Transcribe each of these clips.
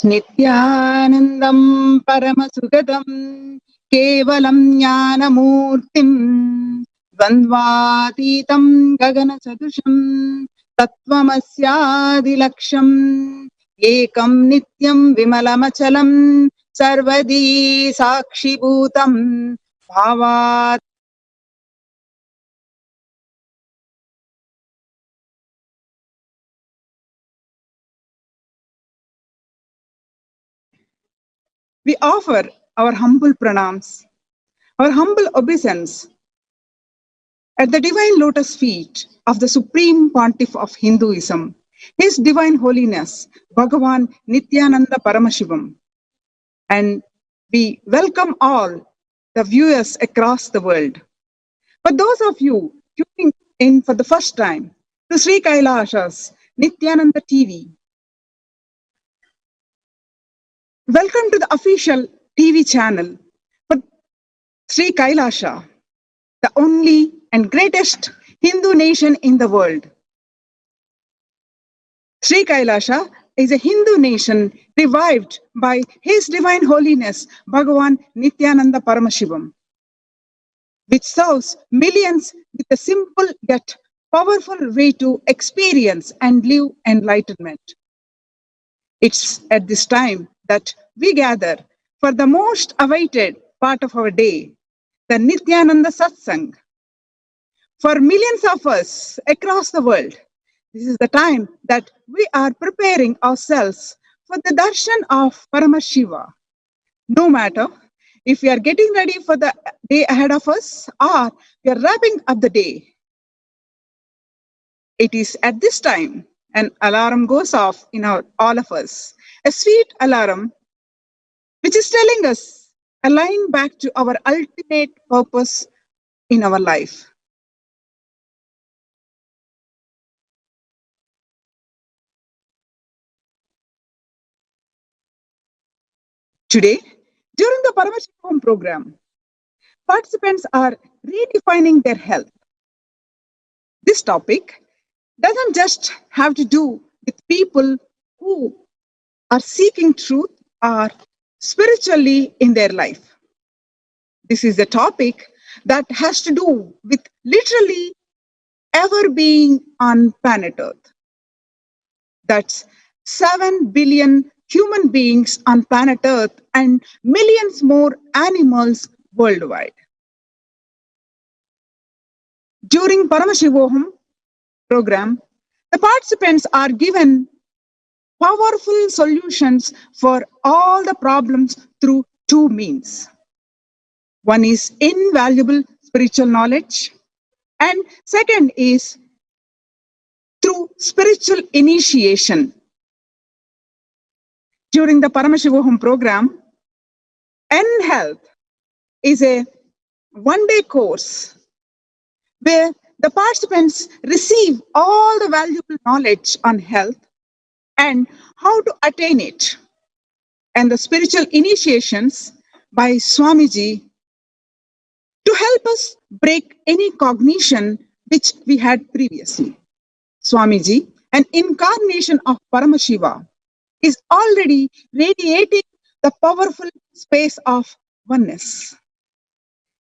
Nithyanandam Paramashivoham Kevalam Jnanamurtim Dvandvatitam Gagana Sadusham Tattvamasyadilaksham Ekam Nityam Vimalamachalam Sarvadi Sakshibhutam Bhavat. We offer our humble pranams, our humble obeisance at the divine lotus feet of the Supreme Pontiff of Hinduism, His Divine Holiness, Bhagavan Nithyananda Paramashivam. And we welcome all the viewers across the world. For those of you tuning in for the first time to Sri Kailasha's Nithyananda TV, welcome to the official TV channel for Sri Kailasha, the only and greatest Hindu nation in the world. Sri Kailasha is a Hindu nation revived by His Divine Holiness Bhagavan Nithyananda Paramashivam, which serves millions with a simple yet powerful way to experience and live enlightenment. It's at this time that we gather for the most awaited part of our day, the Nithyananda Satsang. For millions of us across the world, this is the time that we are preparing ourselves for the darshan of Paramashiva. No matter if we are getting ready for the day ahead of us or we are wrapping up the day, it is at this time an alarm goes off in all of us, a sweet alarm which is telling us align back to our ultimate purpose in our life. Today, during the Paramashivoham program, participants are redefining their health. This topic doesn't just have to do with people who are seeking truth or spiritually in their life. This is a topic that has to do with literally ever being on planet Earth. That's 7 billion human beings on planet Earth and millions more animals worldwide. During Paramashivoham program, the participants are given powerful solutions for all the problems through two means. One is invaluable spiritual knowledge, and second is through spiritual initiation. During the Paramashivoham program, N-Health is a one-day course where the participants receive all the valuable knowledge on health and how to attain it, and the spiritual initiations by Swamiji to help us break any cognition which we had previously. Swamiji, an incarnation of Paramashiva, is already radiating the powerful space of oneness.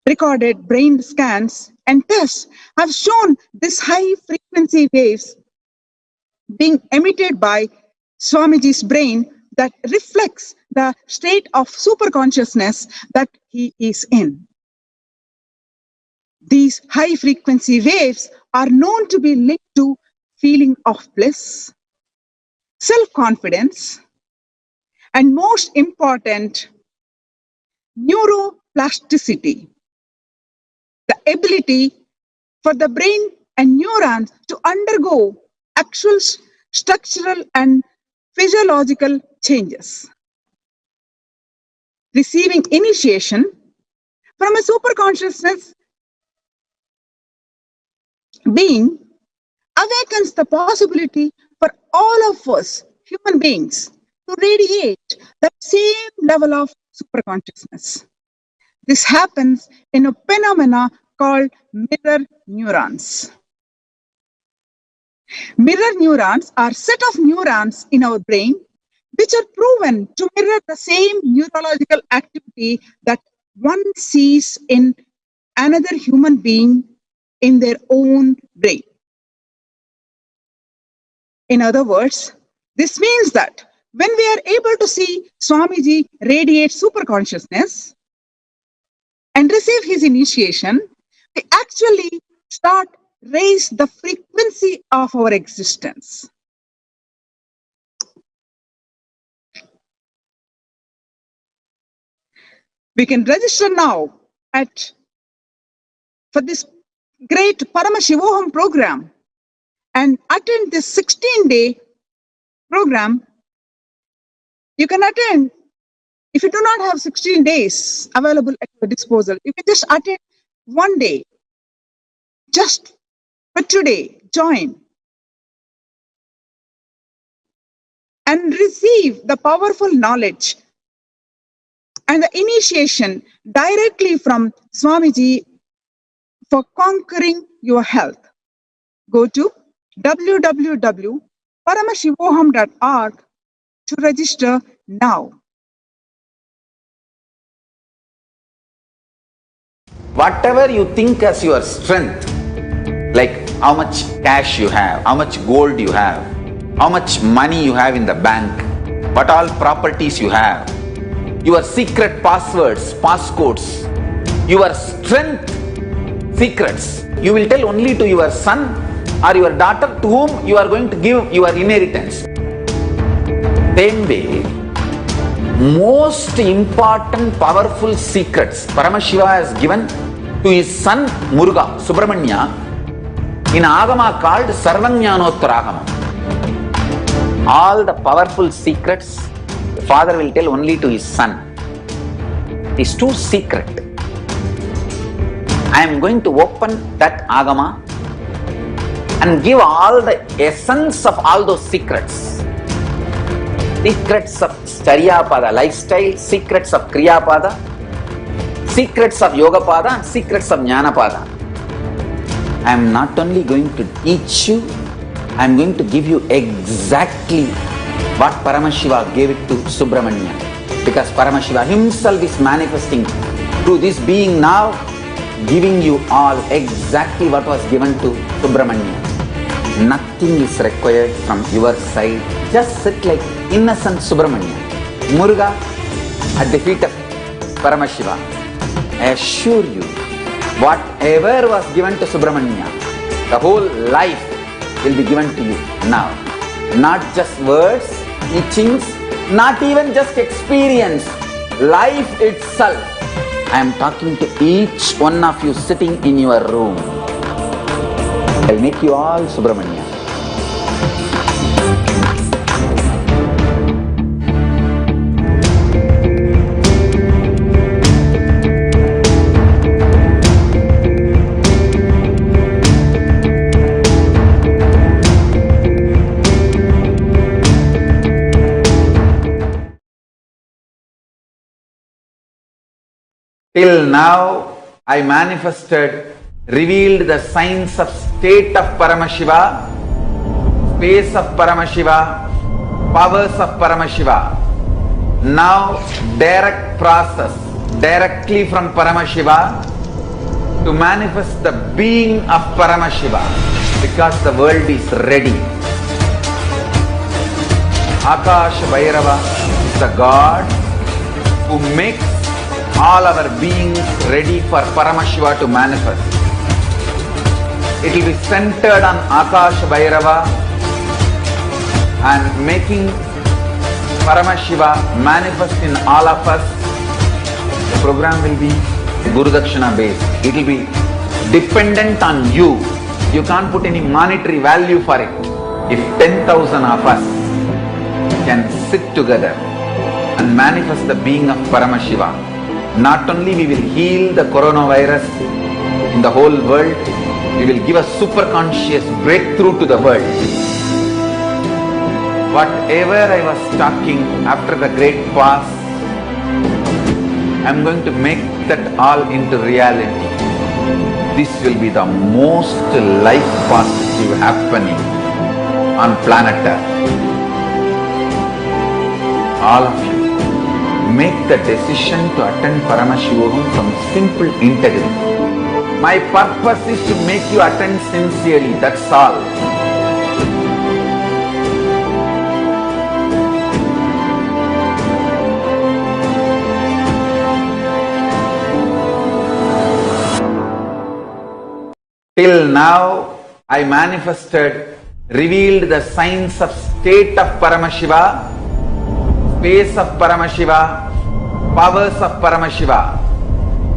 Recorded brain scans and tests have shown these high frequency waves being emitted by Swamiji's brain that reflects the state of superconsciousness that he is in. These high frequency waves are known to be linked to feeling of bliss, self-confidence, and most important, neuroplasticity, the ability for the brain and neurons to undergo actual structural and physiological changes. Receiving initiation from a superconsciousness being awakens the possibility for all of us human beings to radiate that same level of superconsciousness. This happens in a phenomena called mirror neurons. Mirror neurons are set of neurons in our brain which are proven to mirror the same neurological activity that one sees in another human being in their own brain. In other words, this means that when we are able to see Swamiji radiate superconsciousness and receive his initiation, we actually start raise the frequency of our existence. We can register now for this great Paramashivoham program and attend this 16-day program. You can attend, if you do not have 16 days available at your disposal, you can just attend one day. Just for today, join and receive the powerful knowledge and the initiation directly from Swamiji for conquering your health. Go to www.paramashivoham.org to register now. Whatever you think as your strength, like how much cash you have, how much gold you have, how much money you have in the bank, what all properties you have, your secret passwords, passcodes, your strength secrets, you will tell only to your son or your daughter to whom you are going to give your inheritance. Same way, most important powerful secrets Paramashiva has given to his son Muruga, Subramanya, in Agama called Sarvajnanottaragama. All the powerful secrets the father will tell only to his son. It is too secret. I am going to open that Agama and give all the essence of all those secrets. Secrets of Charyapada lifestyle, secrets of Kriyapada, secrets of Yogapada and secrets of Jnanapada. I am not only going to teach you, I am going to give you exactly what Paramashiva gave it to Subramanya. Because Paramashiva himself is manifesting through this being now, giving you all exactly what was given to Subramanya. Nothing is required from your side. Just sit like innocent Subramanya, Muruga at the feet of Paramashiva. I assure you, whatever was given to Subramanya, the whole life will be given to you now. Not just words, teachings, not even just experience, life itself. I am talking to each one of you sitting in your room. I will make you all Subramanya. Till now, I manifested, revealed the signs of state of Paramashiva, space of Paramashiva, powers of Paramashiva. Now, direct process, directly from Paramashiva to manifest the being of Paramashiva, because the world is ready. Akash Bhairava is the God who makes all our beings ready for Paramashiva to manifest. It will be centered on Akash Bhairava and making Paramashiva manifest in all of us. The program will be Guru Dakshina based. It will be dependent on you. You can't put any monetary value for it. If 10,000 of us can sit together and manifest the being of Paramashiva, not only we will heal the coronavirus in the whole world, we will give a super conscious breakthrough to the world. Whatever I was talking after the great past, I am going to make that all into reality. This will be the most life positive happening on planet Earth. All of you, make the decision to attend Paramashivoham from simple integrity. My purpose is to make you attend sincerely, that's all. Till now, I manifested, revealed the signs of state of Paramashiva, space of Paramashiva, powers of Paramashiva.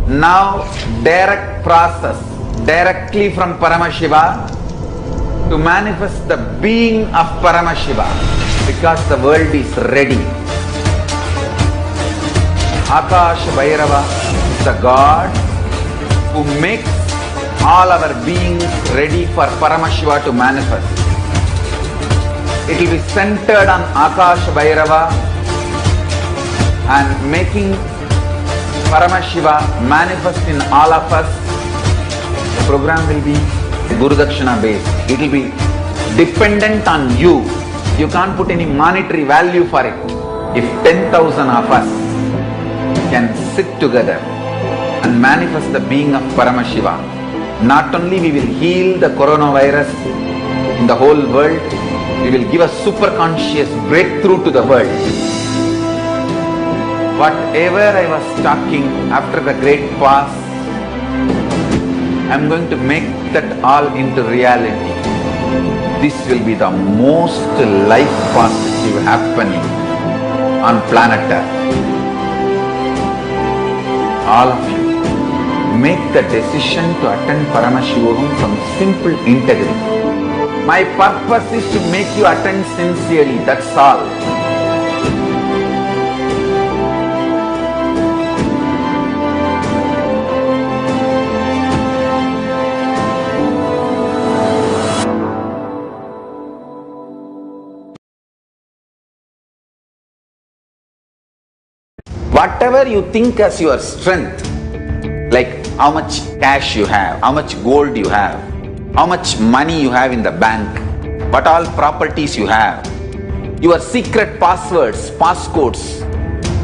Now, direct process, directly from Paramashiva to manifest the being of Paramashiva, because the world is ready. Akash Bhairava is the God who makes all our beings ready for Paramashiva to manifest. It will be centered on Akash Bhairava and making Paramashiva manifest in all of us. The program will be Guru Dakshina based. It will be dependent on you. You can't put any monetary value for it. If 10,000 of us can sit together and manifest the being of Paramashiva, not only we will heal the coronavirus in the whole world, we will give a super conscious breakthrough to the world. Whatever I was talking after the great past, I am going to make that all into reality. This will be the most life positive happening on planet Earth. All of you, make the decision to attend Paramashivoham from simple integrity. My purpose is to make you attend sincerely, that's all. Whatever you think as your strength, like how much cash you have, how much gold you have, how much money you have in the bank, what all properties you have, your secret passwords, passcodes,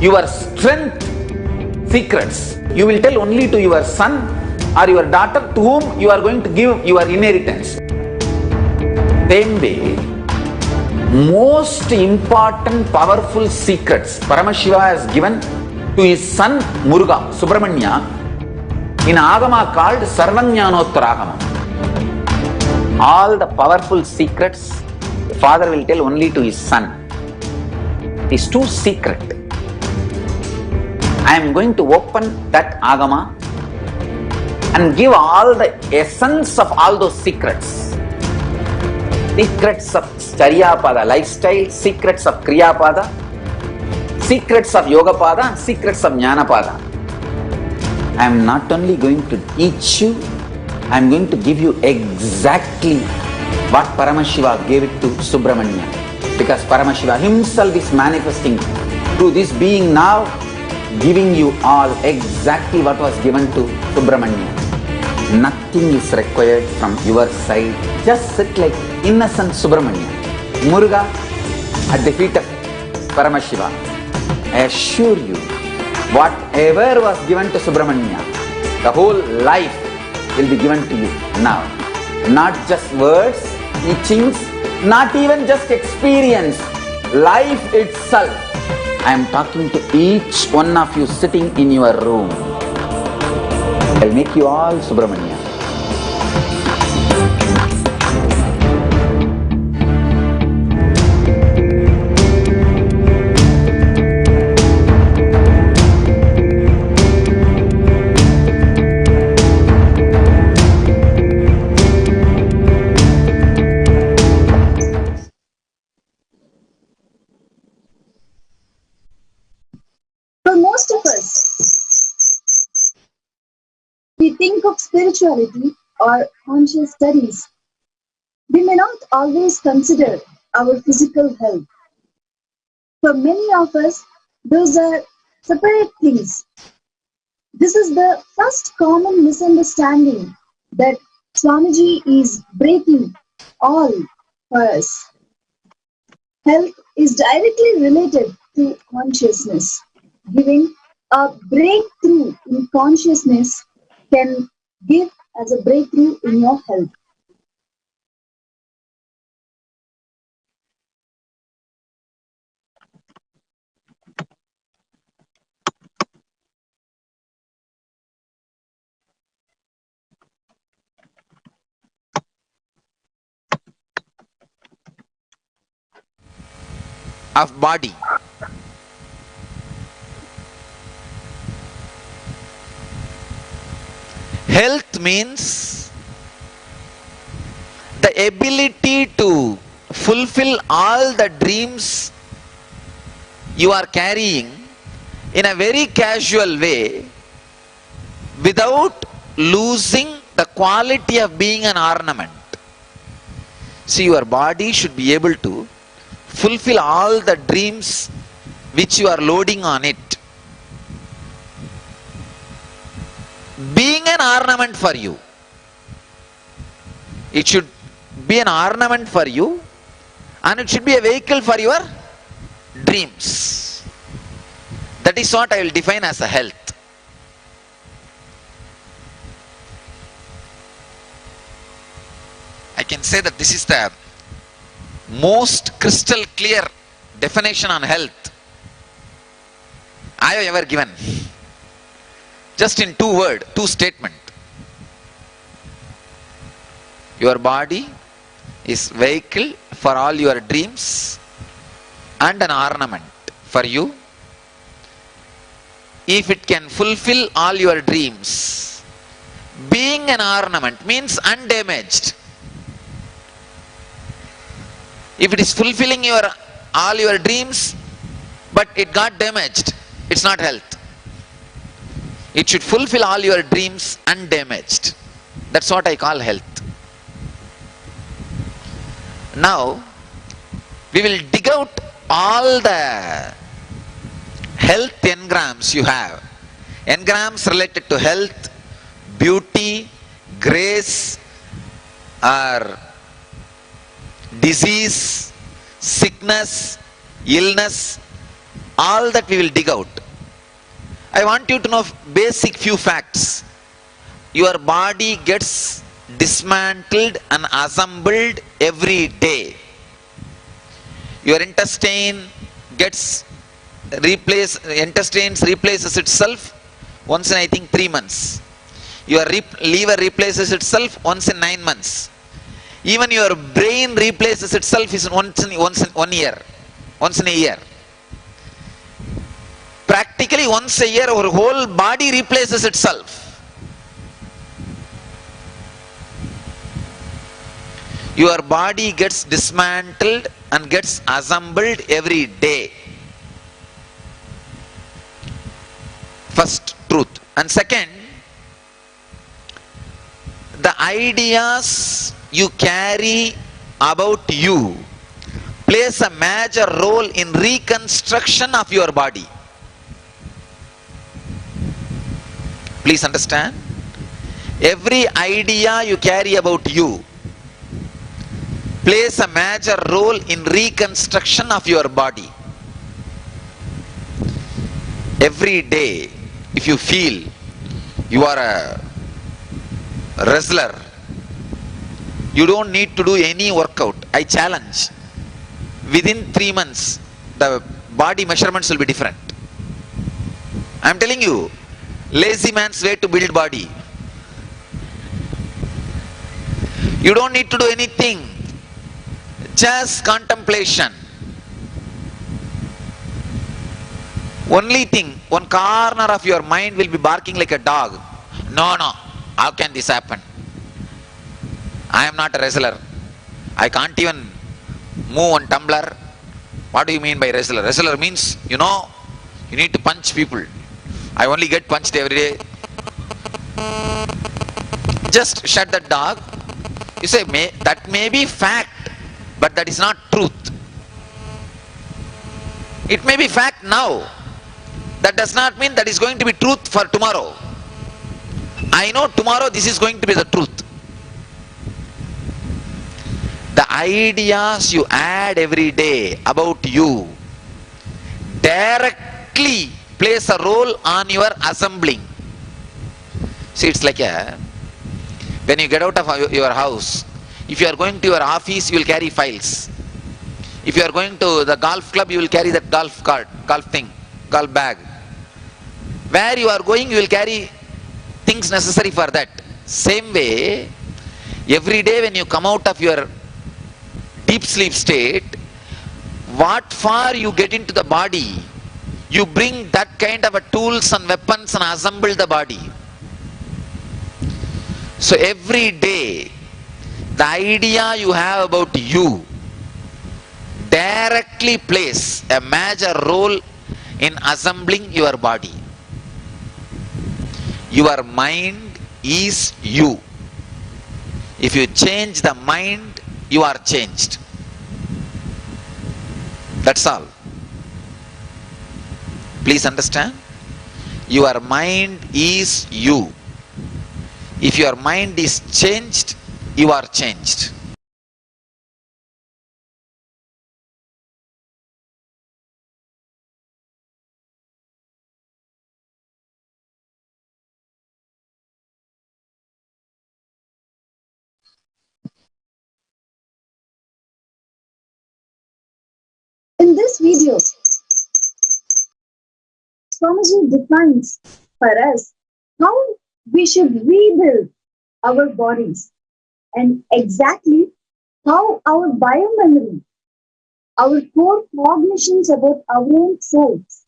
your strength secrets, you will tell only to your son or your daughter to whom you are going to give your inheritance. Same way, most important powerful secrets Paramashiva has given to his son Muruga, Subramanya, in Agama called Sarvajnanottara. All the powerful secrets the father will tell only to his son. It is too secret. I am going to open that Agama and give all the essence of all those secrets. Secrets of Charyapada lifestyle, secrets of Kriyapada, secrets of Yogapada, secrets of Jnanapada. I am not only going to teach you, I am going to give you exactly what Paramashiva gave it to Subramanya. Because Paramashiva himself is manifesting through this being now, giving you all exactly what was given to Subramanya. Nothing is required from your side. Just sit like innocent Subramanya, Muruga at the feet of Paramashiva. I assure you, whatever was given to Subramanya, the whole life will be given to you now. Not just words, teachings, not even just experience, life itself. I am talking to each one of you sitting in your room. I'll make you all Subramanya. For most of us, we think of spirituality or conscious studies. We may not always consider our physical health. For many of us, those are separate things. This is the first common misunderstanding that Swamiji is breaking all for us. Health is directly related to consciousness. Giving a breakthrough in consciousness can give as a breakthrough in your health. of body. Health means the ability to fulfill all the dreams you are carrying in a very casual way without losing the quality of being an ornament. See, your body should be able to fulfill all the dreams which you are loading on it. Being an ornament for you. It should be an ornament for you, and it should be a vehicle for your dreams. That is what I will define as a health. I can say that this is the most crystal clear definition on health I have ever given. Just in two statement. Your body is vehicle for all your dreams and an ornament for you. If it can fulfill all your dreams, being an ornament means undamaged. If it is fulfilling all your dreams, but it got damaged, it's not health. It should fulfill all your dreams undamaged. That's what I call health. Now, we will dig out all the health engrams you have. Engrams related to health, beauty, grace, or disease, sickness, illness, all that we will dig out. I want you to know basic few facts. Your body gets dismantled and assembled every day. Your intestine replaces itself once in, I think, 3 months. Your liver replaces itself once in 9 months. Even your brain replaces itself once in a year. Practically once a year, our whole body replaces itself. Your body gets dismantled and gets assembled every day. First truth. And second, the ideas you carry about you plays a major role in reconstruction of your body. Please understand. Every idea you carry about you plays a major role in reconstruction of your body. Every day, if you feel you are a wrestler, you don't need to do any workout. I challenge. Within 3 months, the body measurements will be different. I am telling you, lazy man's way to build body. You don't need to do anything. Just contemplation. Only thing, one corner of your mind will be barking like a dog. No, how can this happen? I am not a wrestler. I can't even move one tumbler. What do you mean by wrestler? Wrestler means, you need to punch people. I only get punched every day. Just shut that dog. You say, that may be fact, but that is not truth. It may be fact now. That does not mean that is going to be truth for tomorrow. I know tomorrow this is going to be the truth. The ideas you add every day about you directly plays a role on your assembling. See, it's like when you get out of your house, if you are going to your office, you will carry files. If you are going to the golf club, you will carry that golf cart, golf bag. Where you are going, you will carry things necessary for that. Same way, every day when you come out of your deep sleep state, what for you get into the body, you bring that kind of a tools and weapons and assemble the body. So every day, the idea you have about you directly plays a major role in assembling your body. Your mind is you. If you change the mind, you are changed. That's all. Please understand. Your mind is you. If your mind is changed, you are changed. In this video, Swamiji defines for us how we should rebuild our bodies and exactly how our biomemory, our core cognitions about our own selves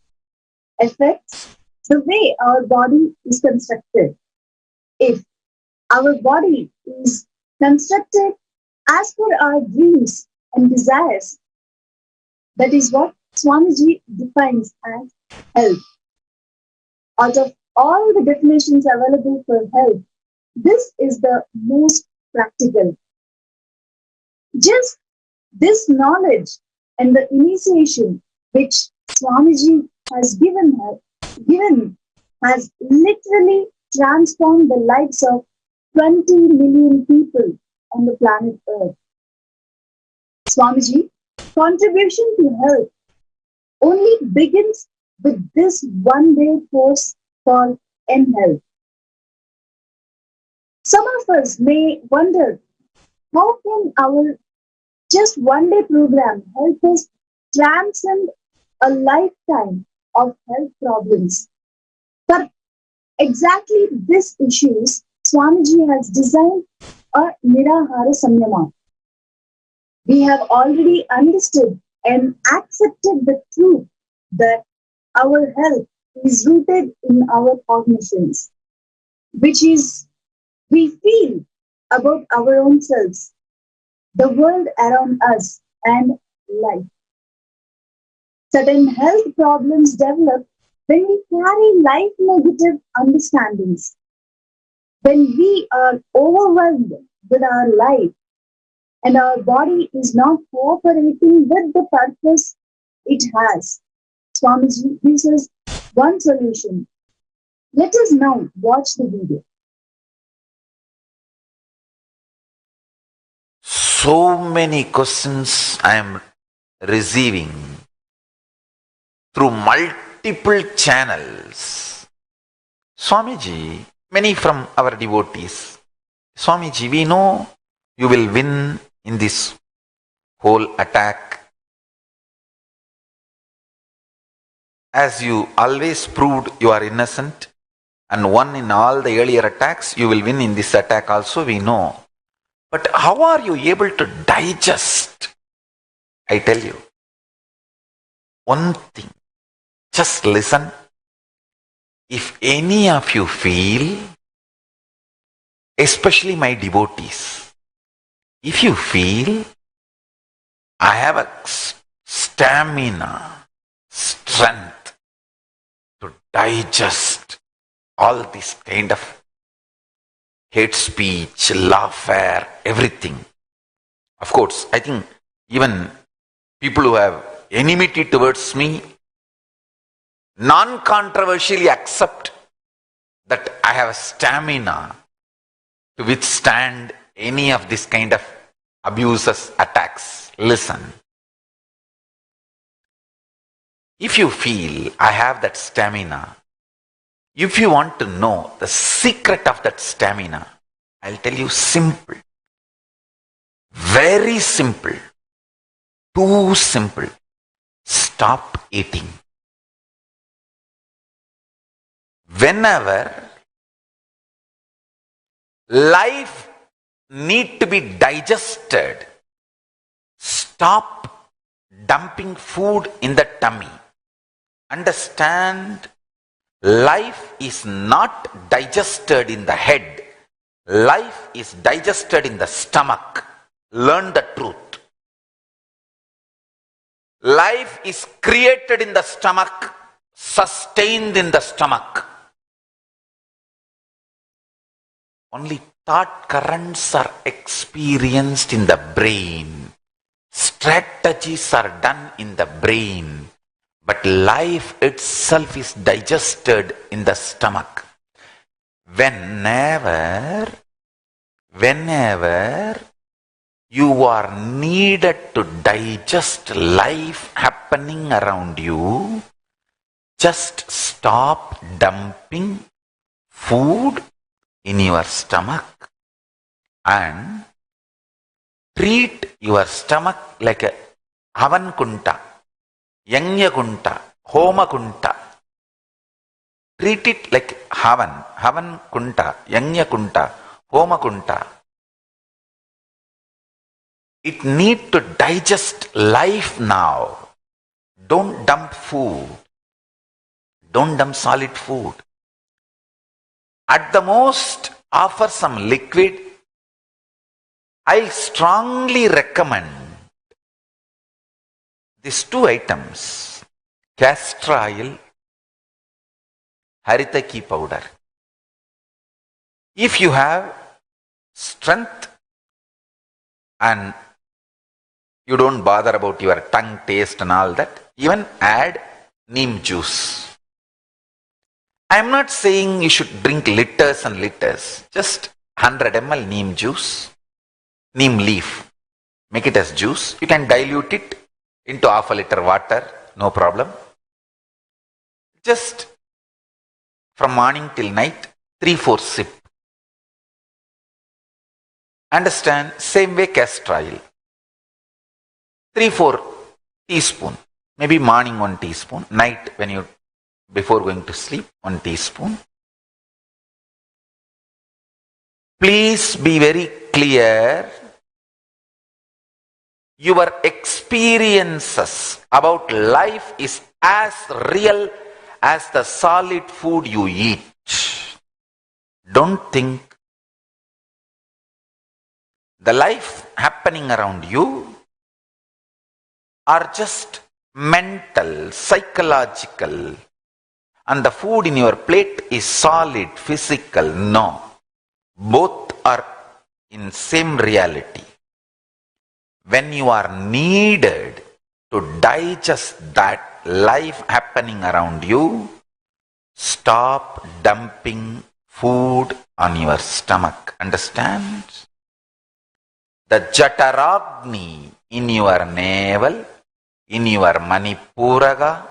affects the way our body is constructed. If our body is constructed as per our dreams and desires, that is what Swamiji defines as health. Out of all the definitions available for health, this is the most practical. Just this knowledge and the initiation which Swamiji has given has literally transformed the lives of 20 million people on the planet Earth. Swamiji contribution to health only begins with this one-day course called N-Health. Some of us may wonder, how can our just one-day program help us transcend a lifetime of health problems? For exactly these issues, Swamiji has designed a Nirahara Samyama. We have already understood and accepted the truth that our health is rooted in our cognitions, which is we feel about our own selves, the world around us, and life. Certain health problems develop when we carry life negative understandings, when we are overwhelmed with our life and our body is not cooperating with the purpose it has. Swamiji gives us one solution. Let us now watch the video. So many questions I am receiving through multiple channels. Swamiji, many from our devotees. Swamiji, we know you will win in this whole attack. As you always proved you are innocent and won in all the earlier attacks, you will win in this attack also, we know. But how are you able to digest? I tell you, one thing, just listen. If any of you feel, especially my devotees, if you feel I have a stamina, strength to digest all this kind of hate speech, lawfare, everything. Of course, I think even people who have enmity towards me non-controversially accept that I have a stamina to withstand any of this kind of abuses, attacks. Listen. If you feel I have that stamina, if you want to know the secret of that stamina, I'll tell you simple. Very simple. Too simple. Stop eating. Whenever life need to be digested, stop dumping food in the tummy. Understand, life is not digested in the head. Life is digested in the stomach. Learn the truth. Life is created in the stomach, sustained in the stomach. Only thought currents are experienced in the brain. Strategies are done in the brain. But life itself is digested in the stomach. Whenever you are needed to digest life happening around you, just stop dumping food in your stomach and treat your stomach like a havan kunta, yanya kunta, homa kunta. Treat it like havan kunta, yanya kunta, homa kunta. It need to digest life now. Don't dump food. Don't dump solid food. At the most, offer some liquid. I strongly recommend these two items, castor oil, haritaki powder. If you have strength and you don't bother about your tongue taste and all that, even add neem juice. I am not saying you should drink liters and liters. Just 100 ml neem juice, neem leaf. Make it as juice. You can dilute it into half a liter water. No problem. Just from morning till night, 3-4 sip. Understand? Same way castor oil. 3-4 teaspoon. Maybe morning 1 teaspoon. Night when you before going to sleep 1 teaspoon. Please be very clear. Your experiences about life is as real as the solid food you eat. Don't think the life happening around you are just mental, psychological, and the food in your plate is solid, physical. No. Both are in same reality. When you are needed to digest that life happening around you, stop dumping food on your stomach. Understand? The Jataragni in your navel, in your Manipuraga,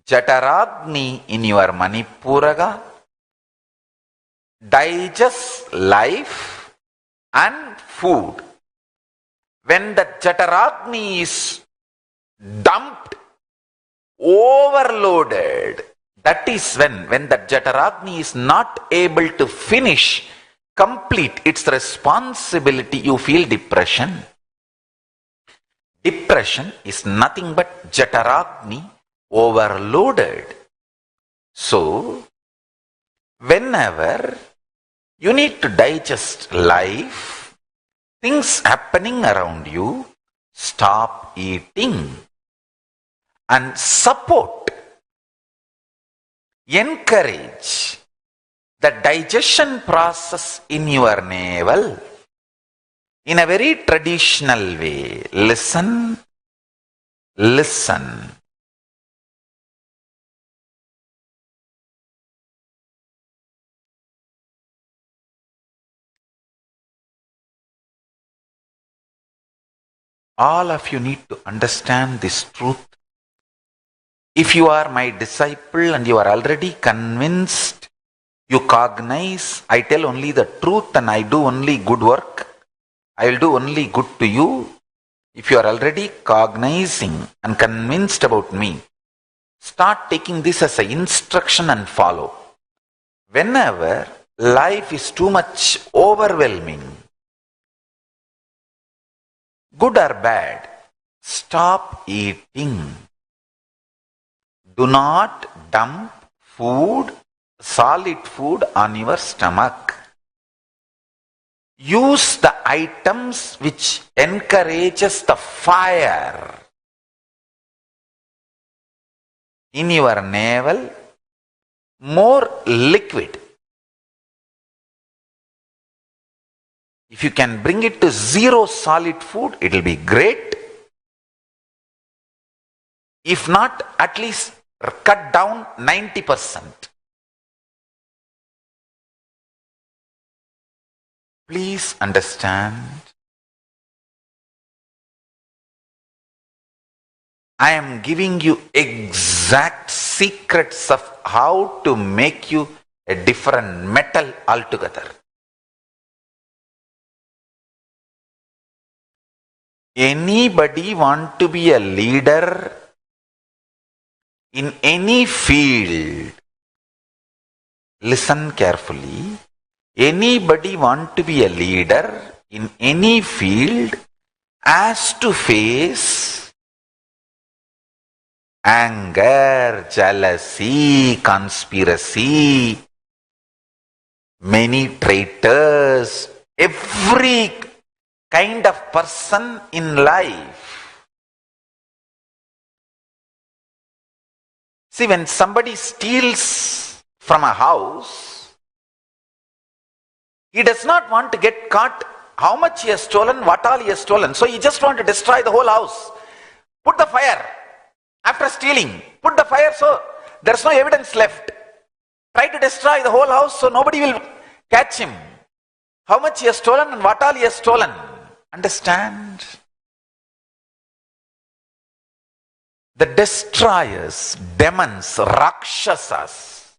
Jataragni in your Manipuraga, digest life and food. When the Jataragni is dumped, overloaded, that is when the Jataragni is not able to finish, complete its responsibility, you feel depression. Depression is nothing but Jataragni overloaded. So, whenever you need to digest life, things happening around you, stop eating and support, encourage the digestion process in your navel in a very traditional way. Listen, listen. All of you need to understand this truth. If you are my disciple and you are already convinced, you cognize, I tell only the truth and I do only good work, I will do only good to you. If you are already cognizing and convinced about me, start taking this as an instruction and follow. Whenever life is too much overwhelming, good or bad, stop eating. Do not dump food, solid food on your stomach. Use the items which encourages the fire in your navel, more liquid. If you can bring it to zero solid food, it will be great. If not, at least cut down 90%. Please understand, I am giving you exact secrets of how to make you a different metal altogether. Anybody want to be a leader in any field? Listen carefully. Anybody want to be a leader in any field has to face anger, jealousy, conspiracy, many traitors, every kind of person in life. See, when somebody steals from a house, he does not want to get caught how much he has stolen, what all he has stolen. So he just want to destroy the whole house. Put the fire. After stealing, put the fire so there's no evidence left. Try to destroy the whole house so nobody will catch him. How much he has stolen and what all he has stolen. Understand? The destroyers, demons, rakshasas,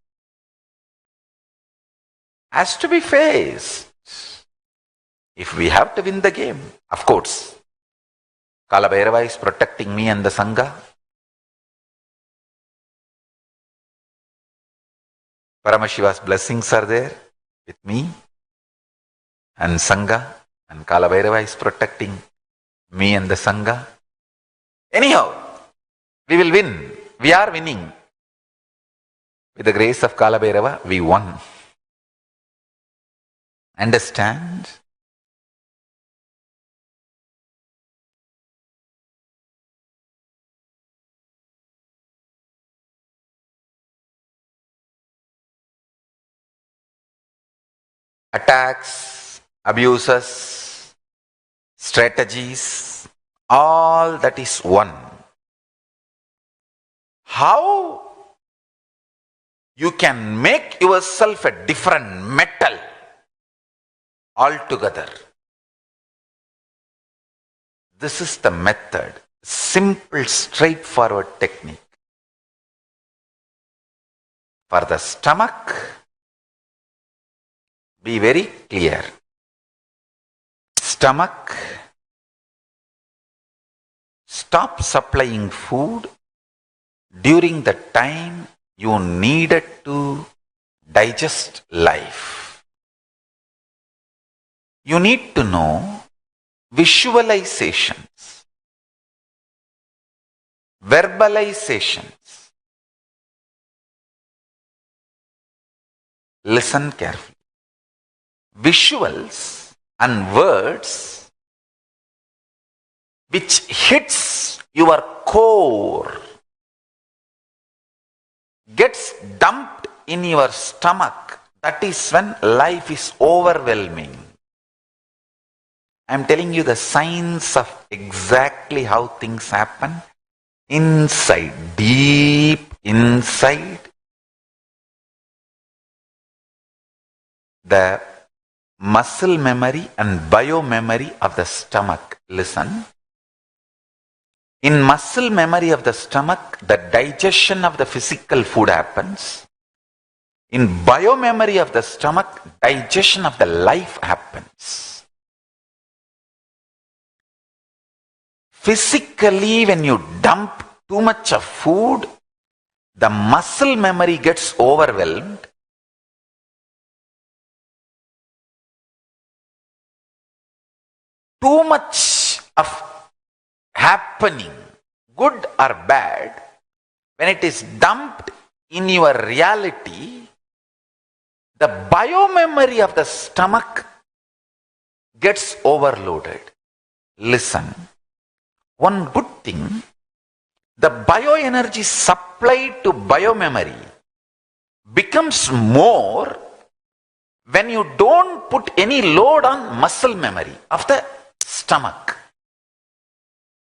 has to be faced if we have to win the game. Of course, Kala Bhairava is protecting me and the Sangha. Paramashiva's blessings are there with me and Sangha, and Kala Bhairava is protecting me and the Sangha. Anyhow, we will win. We are winning. With the grace of Kala Bhairava, we won. Understand? Attacks, abuses, strategies, all that is one. How you can make yourself a different metal altogether. This is the method. Simple, straightforward technique. For the stomach, be very clear. Stomach, stop supplying food during the time you needed to digest life. You need to know visualizations, verbalizations. Listen carefully. Visuals and words which hits your core, gets dumped in your stomach. That is when life is overwhelming. I am telling you the signs of exactly how things happen inside, deep inside the muscle memory and bio memory of the stomach. Listen. In muscle memory of the stomach, the digestion of the physical food happens. In biomemory of the stomach, digestion of the life happens. Physically, when you dump too much of food, the muscle memory gets overwhelmed. Too much of happening, good or bad, when it is dumped in your reality, the biomemory of the stomach gets overloaded. Listen, one good thing, the bioenergy supplied to biomemory becomes more when you don't put any load on muscle memory of the stomach.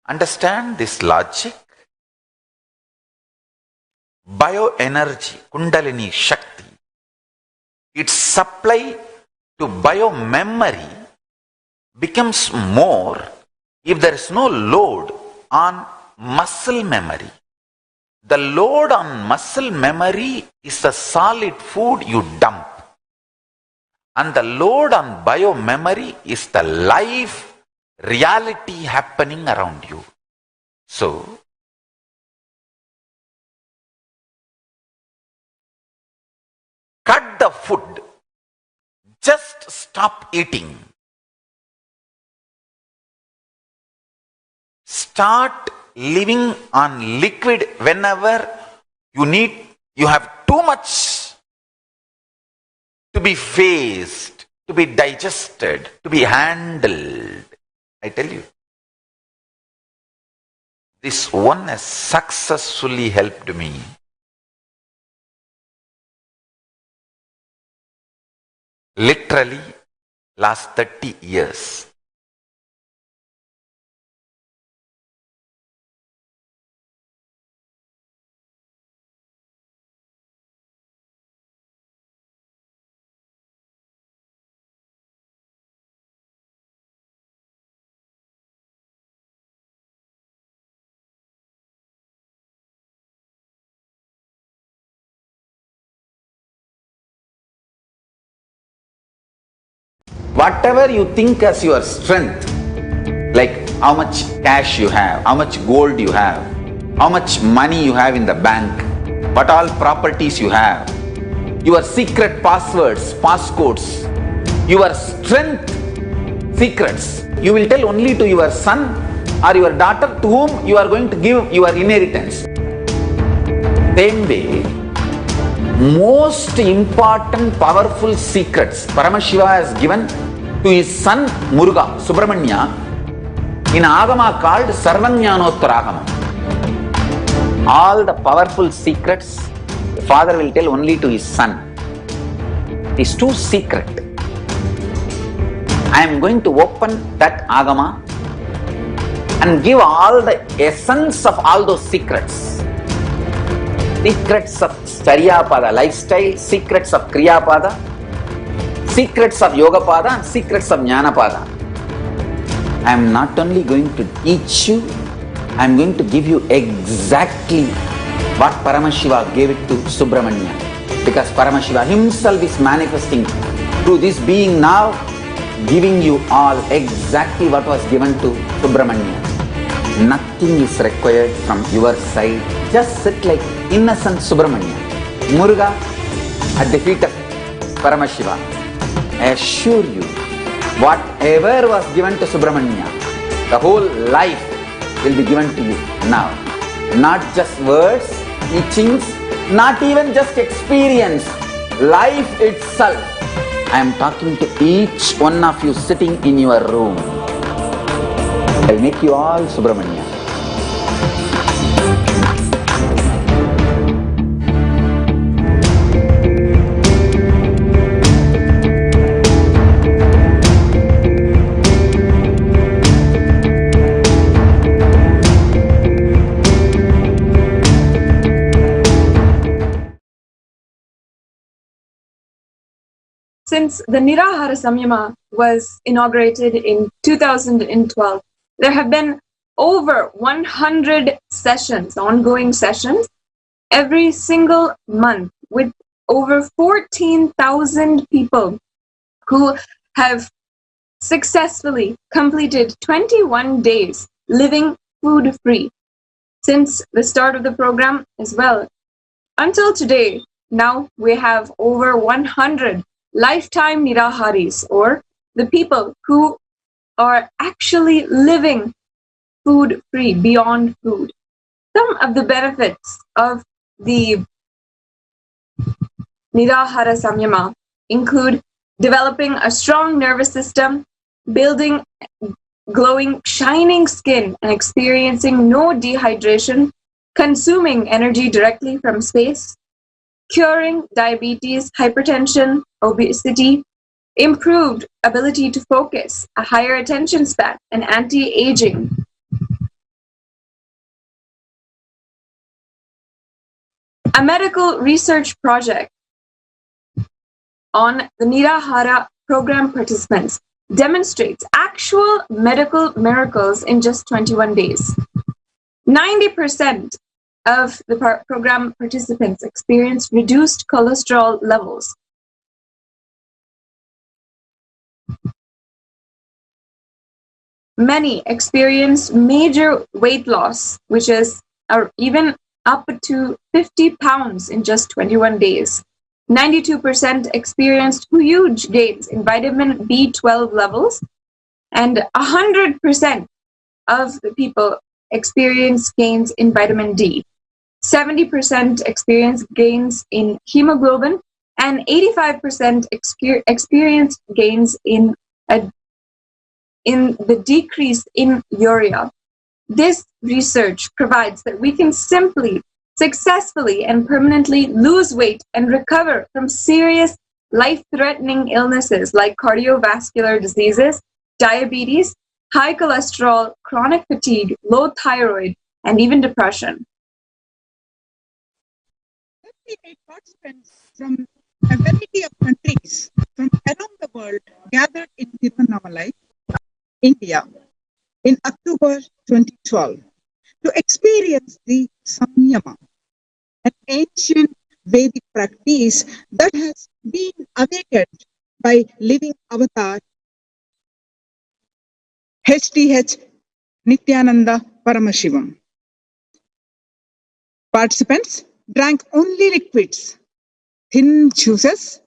Understand this logic? Bioenergy, Kundalini Shakti, its supply to biomemory becomes more if there is no load on muscle memory. The load on muscle memory is the solid food you dump. And the load on biomemory is the life reality happening around you. So, cut the food. Just stop eating. Start living on liquid whenever you have too much to be faced, to be digested, to be handled. I tell you, this one has successfully helped me. Literally, last 30 years. Whatever you think as your strength, like how much cash you have, how much gold you have, how much money you have in the bank, what all properties you have, your secret passwords, passcodes, your strength secrets, you will tell only to your son or your daughter to whom you are going to give your inheritance. Same way, most important powerful secrets Paramashiva has given to his son Muruga, Subramanya, in Agama called Sarvajnanottara. All the powerful secrets the father will tell only to his son. It is too secret. I am going to open that Agama and give all the essence of all those secrets. Secrets of Charyapada lifestyle, secrets of Kriyapada, secrets of Yogapada, and secrets of Jnanapada. I am not only going to teach you, I am going to give you exactly what Paramashiva gave it to Subramanya. Because Paramashiva himself is manifesting through this being now, giving you all exactly what was given to Subramanya. Nothing is required from your side. Just sit like innocent Subramanya, Muruga at the feet of Paramashiva. I assure you, whatever was given to Subramanya, the whole life will be given to you now. Not just words, teachings, not even just experience, life itself. I am talking to each one of you sitting in your room. I will make you all Subramanya. Since the Nirahara Samyama was inaugurated in 2012, there have been over 100 sessions, ongoing sessions, every single month with over 14,000 people who have successfully completed 21 days living food-free since the start of the program as well. Until today, now we have over 100 lifetime Niraharis, or the people who are actually living food-free, beyond food. Some of the benefits of the Nirahara Samyama include developing a strong nervous system, building glowing, shining skin, and experiencing no dehydration, consuming energy directly from space, curing diabetes, hypertension, obesity, improved ability to focus, a higher attention span, and anti-aging. A medical research project on the Nirahara program participants demonstrates actual medical miracles in just 21 days. 90% of the program participants experienced reduced cholesterol levels. Many experienced major weight loss, which is even up to 50 pounds in just 21 days. 92% experienced huge gains in vitamin B12 levels, and 100% of the people experienced gains in vitamin D. 70% experienced gains in hemoglobin, and 85% experienced gains in the decrease in urea. This research provides that we can simply, successfully, and permanently lose weight and recover from serious life-threatening illnesses like cardiovascular diseases, diabetes, high cholesterol, chronic fatigue, low thyroid, and even depression. 58 participants from a variety of countries from around the world gathered in Tiruvannamalai, India, in October 2012 to experience the Samyama, an ancient Vedic practice that has been awakened by living avatar HDH Nithyananda Paramashivam. Participants drank only liquids, thin juices,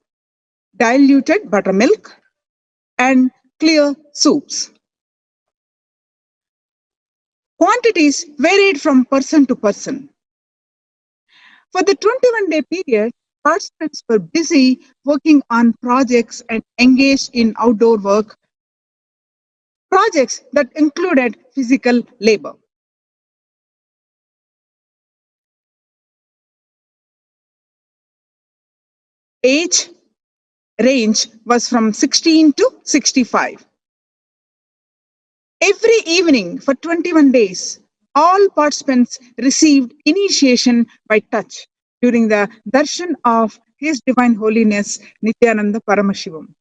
diluted buttermilk, and clear soups. Quantities varied from person to person. For the 21-day period, participants were busy working on projects and engaged in outdoor work, projects that included physical labor. Age range was from 16 to 65. Every evening for 21 days, all participants received initiation by touch during the darshan of His Divine Holiness Nithyananda Paramashivam.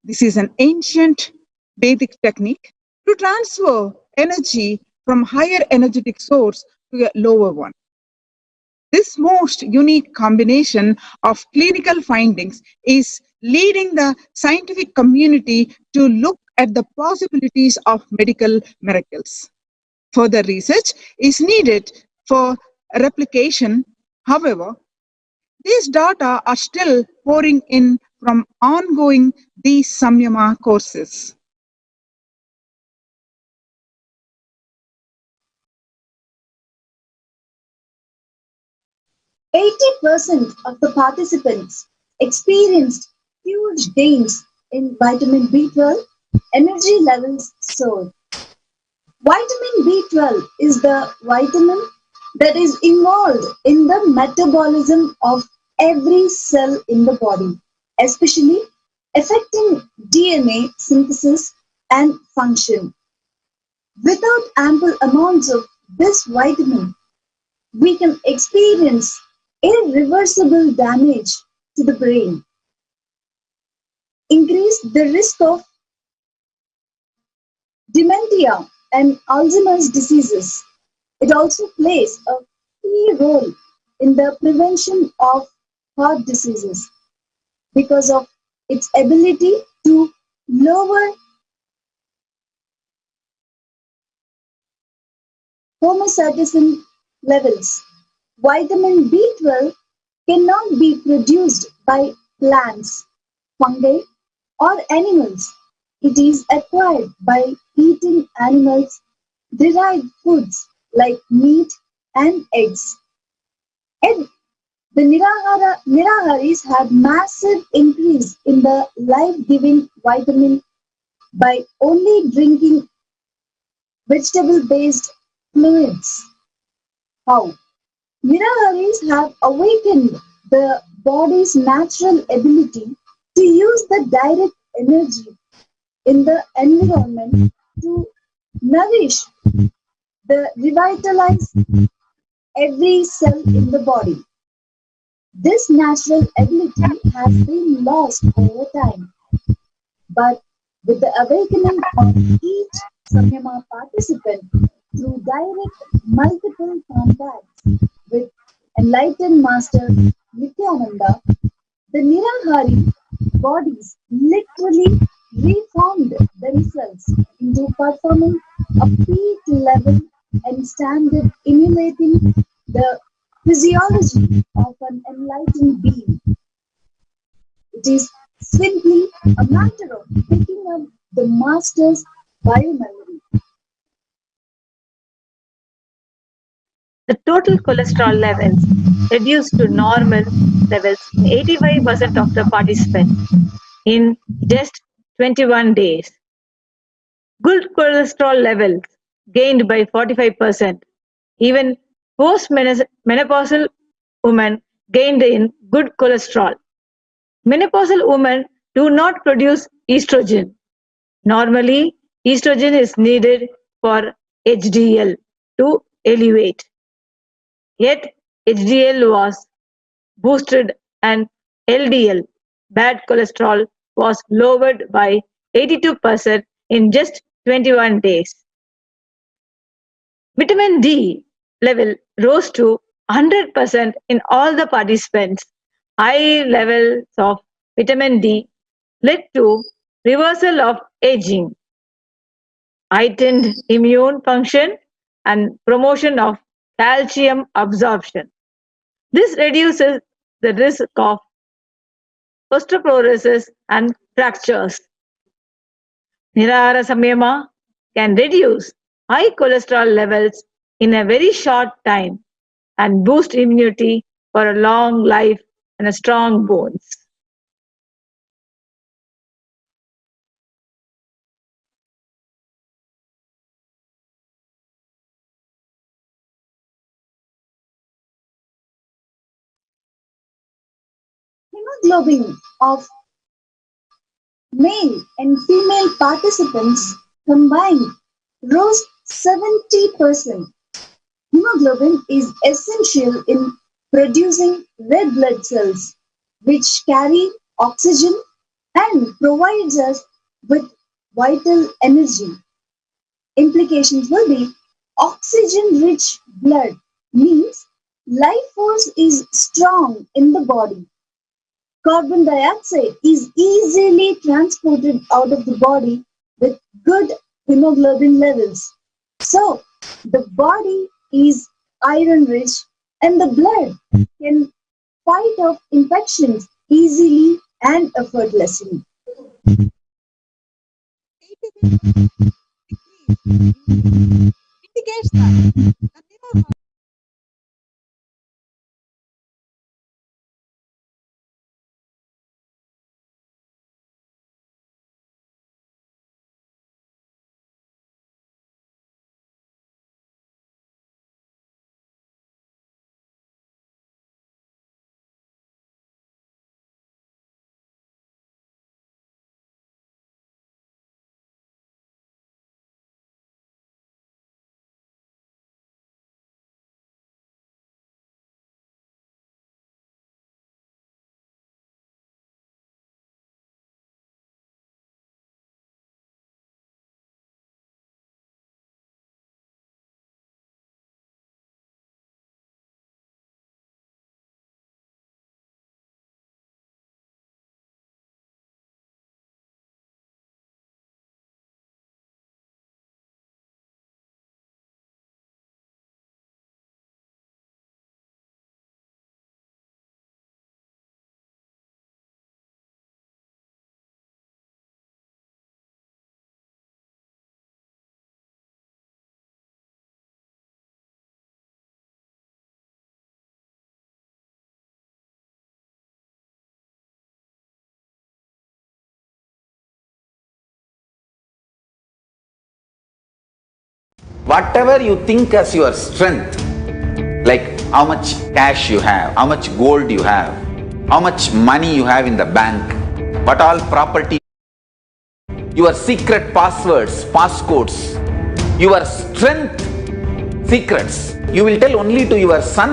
This is an ancient Vedic technique to transfer energy from higher energetic source to a lower one. This most unique combination of clinical findings is leading the scientific community to look at the possibilities of medical miracles. Further research is needed for replication. However, these data are still pouring in from ongoing these Samyama courses. %80 of the participants experienced huge gains in vitamin B12, energy levels soared. Vitamin B12 is the vitamin that is involved in the metabolism of every cell in the body, especially affecting DNA synthesis and function. Without ample amounts of this vitamin, we can experience irreversible damage to the brain, increase the risk of dementia and Alzheimer's diseases. It also plays a key role in the prevention of heart diseases because of its ability to lower homocysteine levels. Vitamin B12 cannot be produced by plants, fungi, or animals. It is acquired by eating animals derived foods like meat and eggs. And the Niraharis had massive increase in the life-giving vitamin by only drinking vegetable-based fluids. How? Niraharis have awakened the body's natural ability to use the direct energy in the environment to nourish the revitalize every cell in the body. This natural ability has been lost over time, but with the awakening of each Samyama participant through direct multiple contacts with enlightened Master Nithyananda, the Nirahari bodies literally reformed themselves into performing a peak level and standard emulating the physiology of an enlightened being. It is simply a matter of picking up the master's biomemory. The total cholesterol levels reduced to normal levels in 85% of the participants in just 21 days. Good cholesterol levels gained by 45%. Even post-menopausal women gained in good cholesterol. Menopausal women do not produce estrogen. Normally, estrogen is needed for HDL to elevate. Yet, HDL was boosted and LDL, bad cholesterol, was lowered by 82% in just 21 days. Vitamin D level rose to 100% in all the participants. High levels of vitamin D led to reversal of aging, heightened immune function, and promotion of calcium absorption. This reduces the risk of osteoporosis and fractures. Nirahara Samyama can reduce high cholesterol levels in a very short time and boost immunity for a long life and a strong bones. Hemoglobin of male and female participants combined rose 70%. Hemoglobin is essential in producing red blood cells, which carry oxygen and provides us with vital energy. Implications will be oxygen-rich blood means life force is strong in the body. Carbon dioxide is easily transported out of the body with good hemoglobin levels. So, the body is iron rich and the blood can fight off infections easily and effortlessly. Indicates that the liver whatever you think as your strength, like how much cash you have, how much gold you have, how much money you have in the bank, what all property, your secret passwords, passcodes, your strength secrets, you will tell only to your son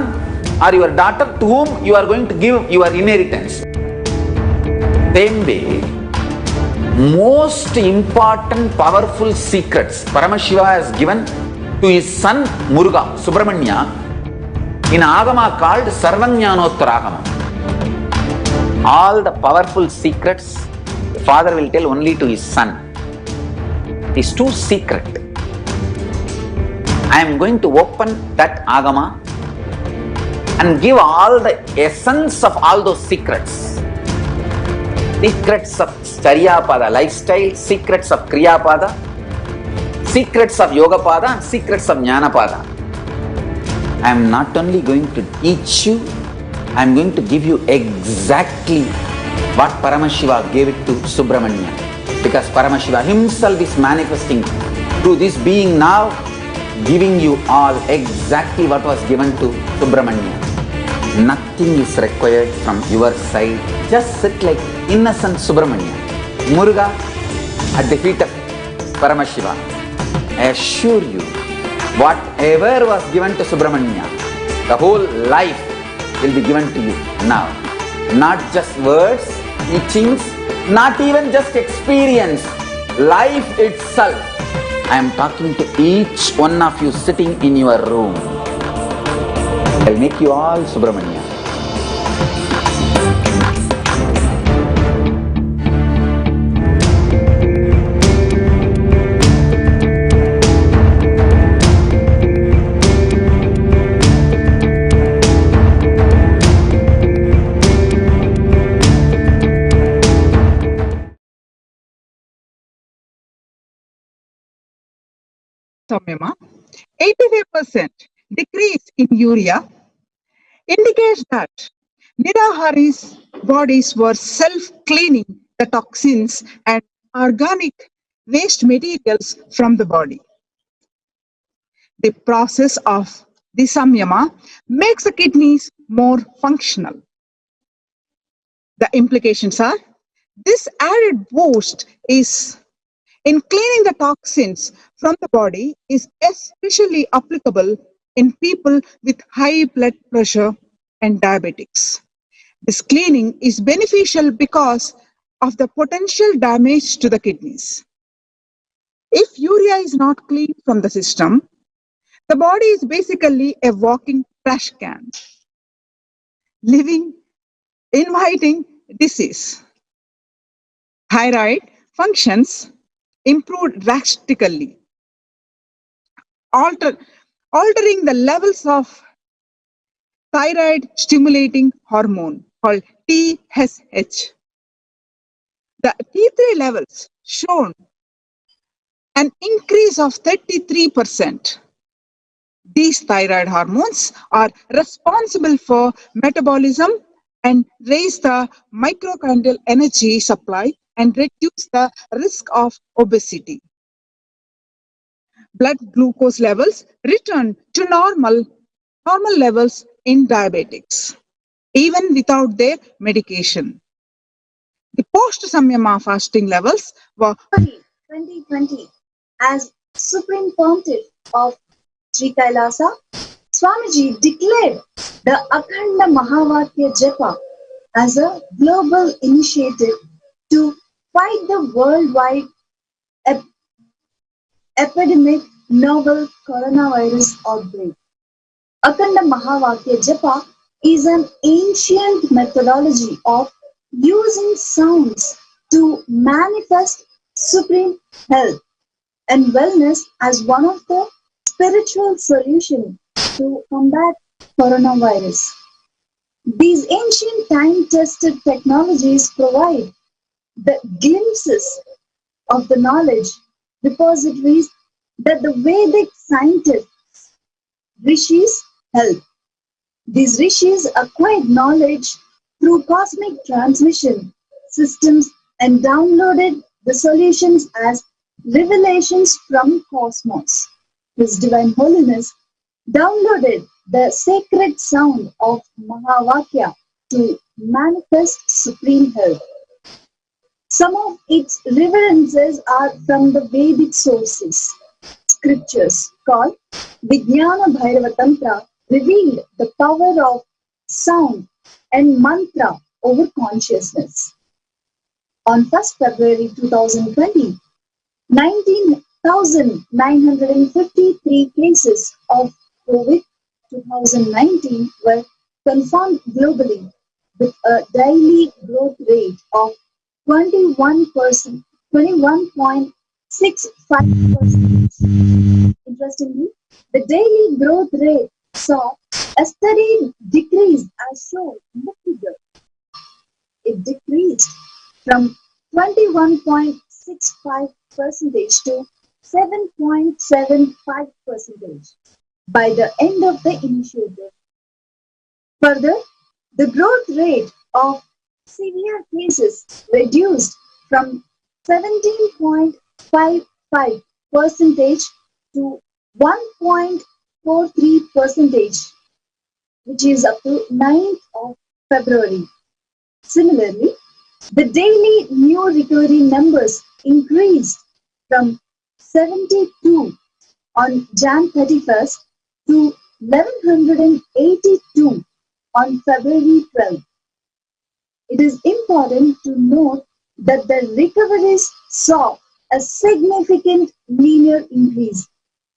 or your daughter to whom you are going to give your inheritance. Same way, most important powerful secrets Paramashiva has given to his son Muruga, Subramanya, in Agama called Sarvajnanottara. All the powerful secrets the father will tell only to his son. It is too secret. I am going to open that Agama and give all the essence of all those secrets. Secrets of Charyapada lifestyle, secrets of Kriyapada, secrets of Yogapada, and secrets of Jnanapada. I am not only going to teach you, I am going to give you exactly what Paramashiva gave it to Subramanya. Because Paramashiva himself is manifesting through this being now, giving you all exactly what was given to Subramanya. Nothing is required from your side. Just sit like innocent Subramanya, Muruga at the feet of Paramashiva. I assure you, whatever was given to Subramanya, the whole life will be given to you now. Not just words, teachings, not even just experience, life itself. I am talking to each one of you sitting in your room. I will make you all Subramanya. Samyama, 85% decrease in urea indicates that Nirahari's bodies were self-cleaning the toxins and organic waste materials from the body. The process of the samyama makes the kidneys more functional. The implications are, this added boost is in cleaning the toxins from the body is especially applicable in people with high blood pressure and diabetics. This cleaning is beneficial because of the potential damage to the kidneys. If urea is not cleaned from the system, the body is basically a walking trash can, inviting disease. Thyroid functions improved drastically, altering the levels of thyroid stimulating hormone called TSH. The T3 levels shown an increase of 33%. These thyroid hormones are responsible for metabolism and raise the mitochondrial energy supply and reduce the risk of obesity. Blood glucose levels return to normal levels in diabetics, even without their medication. The post-samyama fasting levels were 2020 as Supreme Pontiff of Sri Kailasa, Swamiji declared the Akhanda Mahavakya Japa as a global initiative to fight the worldwide epidemic novel coronavirus outbreak. Akhanda Mahavakya Japa is an ancient methodology of using sounds to manifest supreme health and wellness as one of the spiritual solutions to combat coronavirus. These ancient time-tested technologies provide the glimpses of the knowledge repositories that the Vedic scientists, rishis, held. These rishis acquired knowledge through cosmic transmission systems and downloaded the solutions as revelations from cosmos. His Divine Holiness downloaded the sacred sound of Mahavakya to manifest supreme health. Some of its references are from the Vedic sources. Scriptures called Vijnana Bhairava Tantra revealed the power of sound and mantra over consciousness. On 1st February 2020, 19,953 cases of COVID-2019 were confirmed globally with a daily growth rate of 21.65%. Interestingly, the daily growth rate saw a steady decrease as shown in the figure. It decreased from 21.65% to 7.75% by the end of the initiative. Further, the growth rate of severe cases reduced from 17.55% to 1.43%, which is up to 9th of February. Similarly, the daily new recovery numbers increased from 72 on Jan 31st to 1182 on February 12th. It is important to note that the recoveries saw a significant linear increase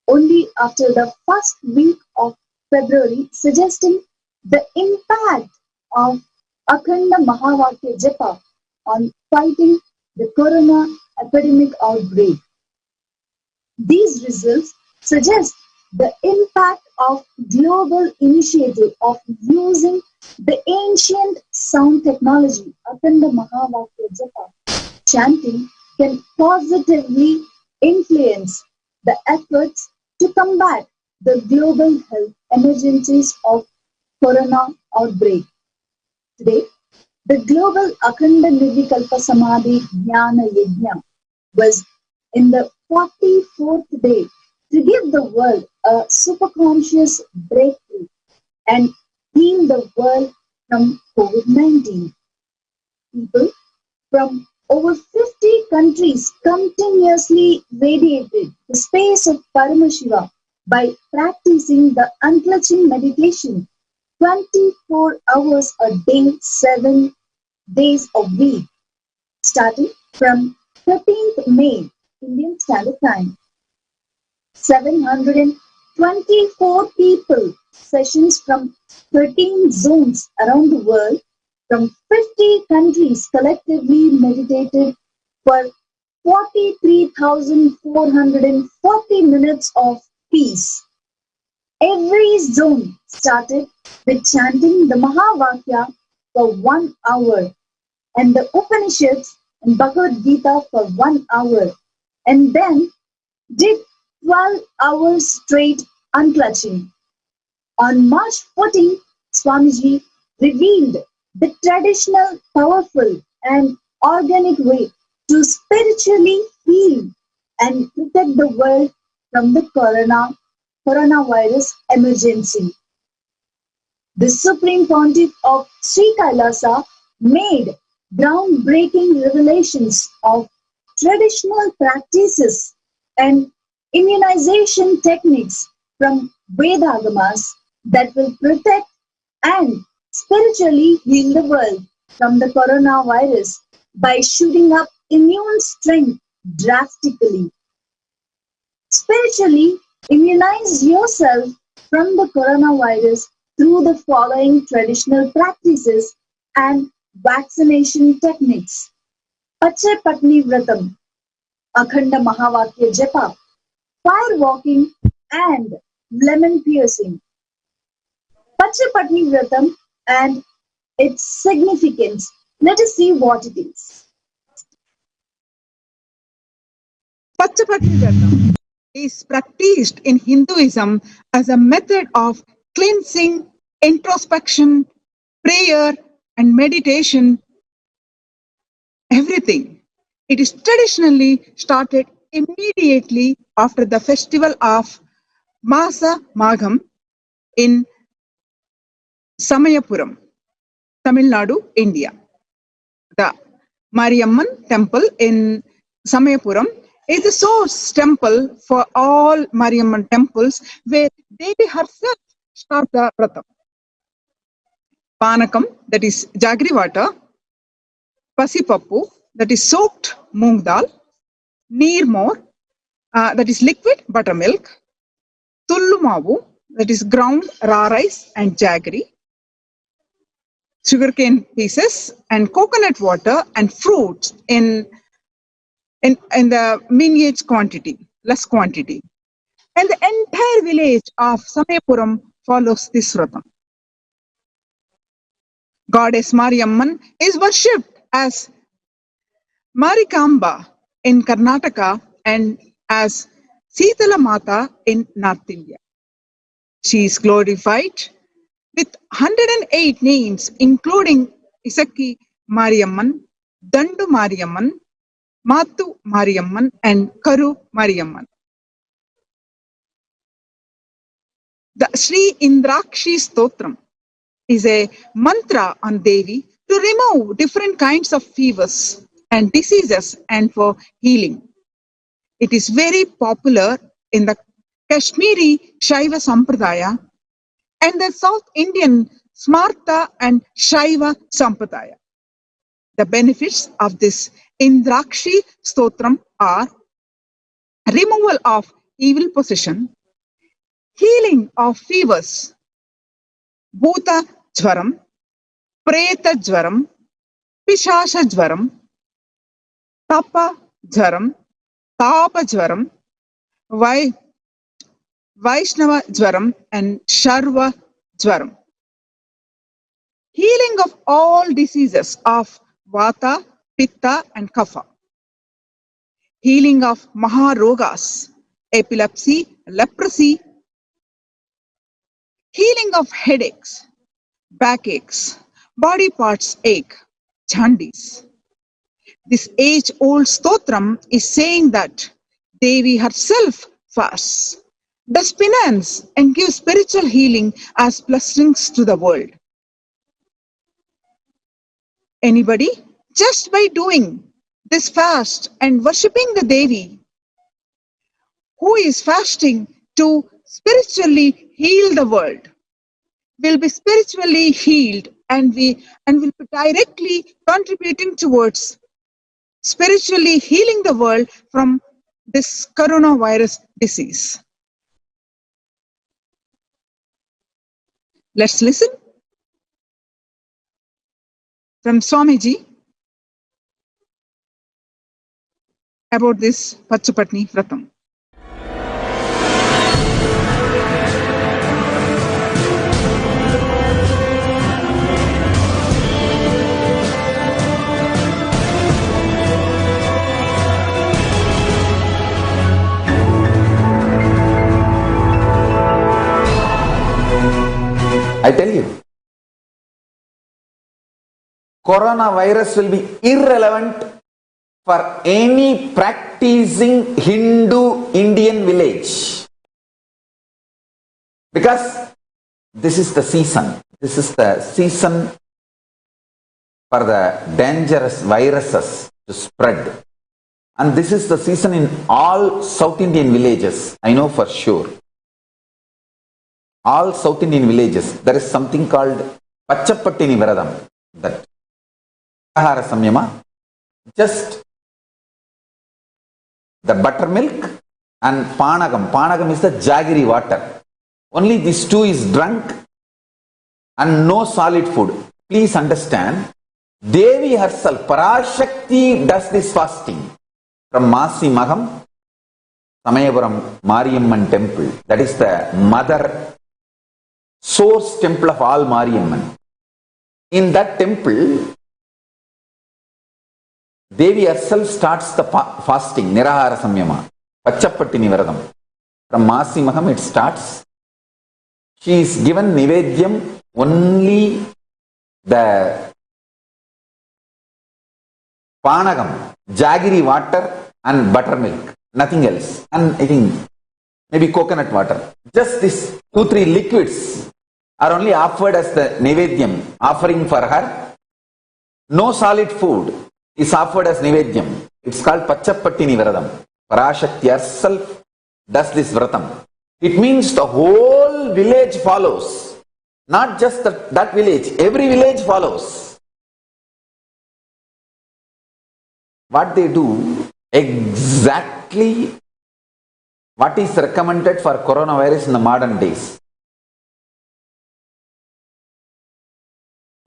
only after the first week of February, suggesting the impact of Akhanda Mahavakya Japa on fighting the corona epidemic outbreak. These results suggest the impact of global initiative of using the ancient sound technology, Akhanda Mahavakya Japa, chanting can positively influence the efforts to combat the global health emergencies of corona outbreak. Today, the global Akhanda Nirvikalpa Samadhi Jnana Yajna was in the 44th day to give the world a superconscious breakthrough and heal the world from COVID-19. People from over 50 countries continuously radiated the space of Paramashiva by practicing the unclutching meditation 24 hours a day, 7 days a week, starting from 13th May, Indian Standard Time. 724 people, sessions from 13 zones around the world, from 50 countries collectively meditated for 43,440 minutes of peace. Every zone started with chanting the Mahavakya for 1 hour and the Upanishads and Bhagavad Gita for 1 hour, and then did 12 hours straight unclutching. On March 14, Swamiji revealed the traditional, powerful and organic way to spiritually heal and protect the world from the coronavirus emergency. The Supreme Pontiff of Sri Kailasa made groundbreaking revelations of traditional practices and immunization techniques from Vedagamas that will protect and spiritually heal the world from the coronavirus by shooting up immune strength drastically. Spiritually immunize yourself from the coronavirus through the following traditional practices and vaccination techniques: Pache Patni Vratam, Akhanda Mahavakya Japa, fire walking, and lemon piercing. Pache Patni Vratam and its significance. Let us see what it is. Pachapati Vratam is practiced in Hinduism as a method of cleansing, introspection, prayer, and meditation. Everything. It is traditionally started immediately after the festival of Masa Magham in Samayapuram, Tamil Nadu, India. The Mariamman temple in Samayapuram is the source temple for all Mariamman temples where Devi herself started the Vratam. Panakam, that is jaggery water, pasipappu, that is soaked moong dal, neermor, that is liquid buttermilk, tullu mavu, that is ground raw rice and jaggery, sugarcane pieces, and coconut water and fruits in the miniature quantity, less quantity. And the entire village of Samayapuram follows this Vratam. Goddess Mariamman is worshipped as Marikamba in Karnataka and as Sitala Mata in North India. She is glorified with 108 names, including Isaki Mariamman, Dandu Mariamman, Matu Mariamman, and Karu Mariamman. The Sri Indrakshi Stotram is a mantra on Devi to remove different kinds of fevers and diseases and for healing. It is very popular in the Kashmiri Shaiva Sampradaya and the South Indian Smarta and Shaiva Sampradaya. The benefits of this Indrakshi Stotram are removal of evil possession, healing of fevers, Bhuta Jwaram, Preta Jwaram, Pishasha Jwaram, Tapa Jwaram, Tapa Jwaram, Vaishnava Jwaram, and Sharva Jwaram. Healing of all diseases of Vata, Pitta, and Kapha. Healing of Maharogas, epilepsy, leprosy. Healing of headaches, backaches, body parts ache, jaundice. This age-old stotram is saying that Devi herself fasts, does penance, and gives spiritual healing as blessings to the world. Anybody, just by doing this fast and worshipping the Devi, who is fasting to spiritually heal the world, will be spiritually healed and will be directly contributing towards spiritually healing the world from this coronavirus disease. Let's listen from Swamiji about this Pachupatni Vratam. I tell you, coronavirus will be irrelevant for any practicing Hindu Indian village. Because this is the season. This is the season for the dangerous viruses to spread. And this is the season in all South Indian villages, I know for sure. All South Indian villages, there is something called Pachapattini Viradam, that Ahara Samyama, just the buttermilk and Panagam. Panagam is the jaggery water. Only these two is drunk and no solid food. Please understand, Devi herself, Parashakti, does this fasting from Masi Magham, Samayapuram Mariamman temple. That is the mother source temple of all Mariamman. In that temple, Devi herself starts the fasting, Nirahara Samyama, Pachapattini Viradam. From Masi Maham it starts. She is given Nivedyam only the Panagam, jaggery water and buttermilk, nothing else. And I think maybe coconut water. Just these 2-3 liquids are only offered as the Nivedyam, offering for her. No solid food is offered as Nivedyam. It's called Pachapattini Vradam. Parashakti herself does this Vratam. It means the whole village follows. Not just that village, every village follows. What they do, exactly what is recommended for coronavirus in the modern days.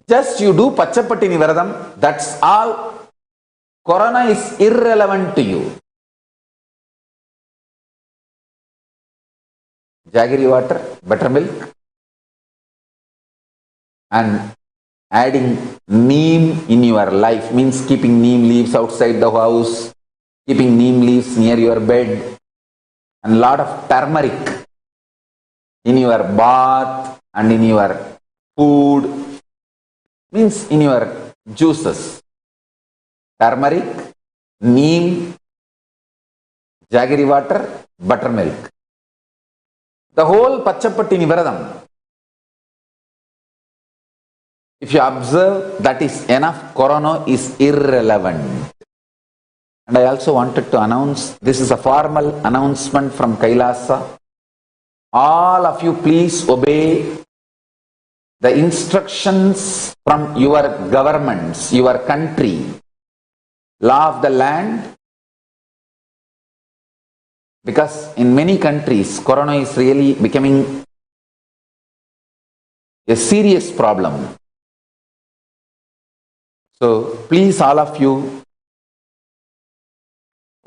Just you do Pachapattini Vradam, that's all. Corona is irrelevant to you. Jaggery water, buttermilk, and adding neem in your life means keeping neem leaves outside the house, keeping neem leaves near your bed, and lot of turmeric in your bath and in your food, means in your juices. Turmeric, neem, jaggery water, buttermilk. The whole Pachapattini Vradam. If you observe, that is enough. Corona is irrelevant. And I also wanted to announce, this is a formal announcement from Kailasa. All of you please obey the instructions from your governments, your country, law of the land. Because in many countries, corona is really becoming a serious problem. So please, all of you,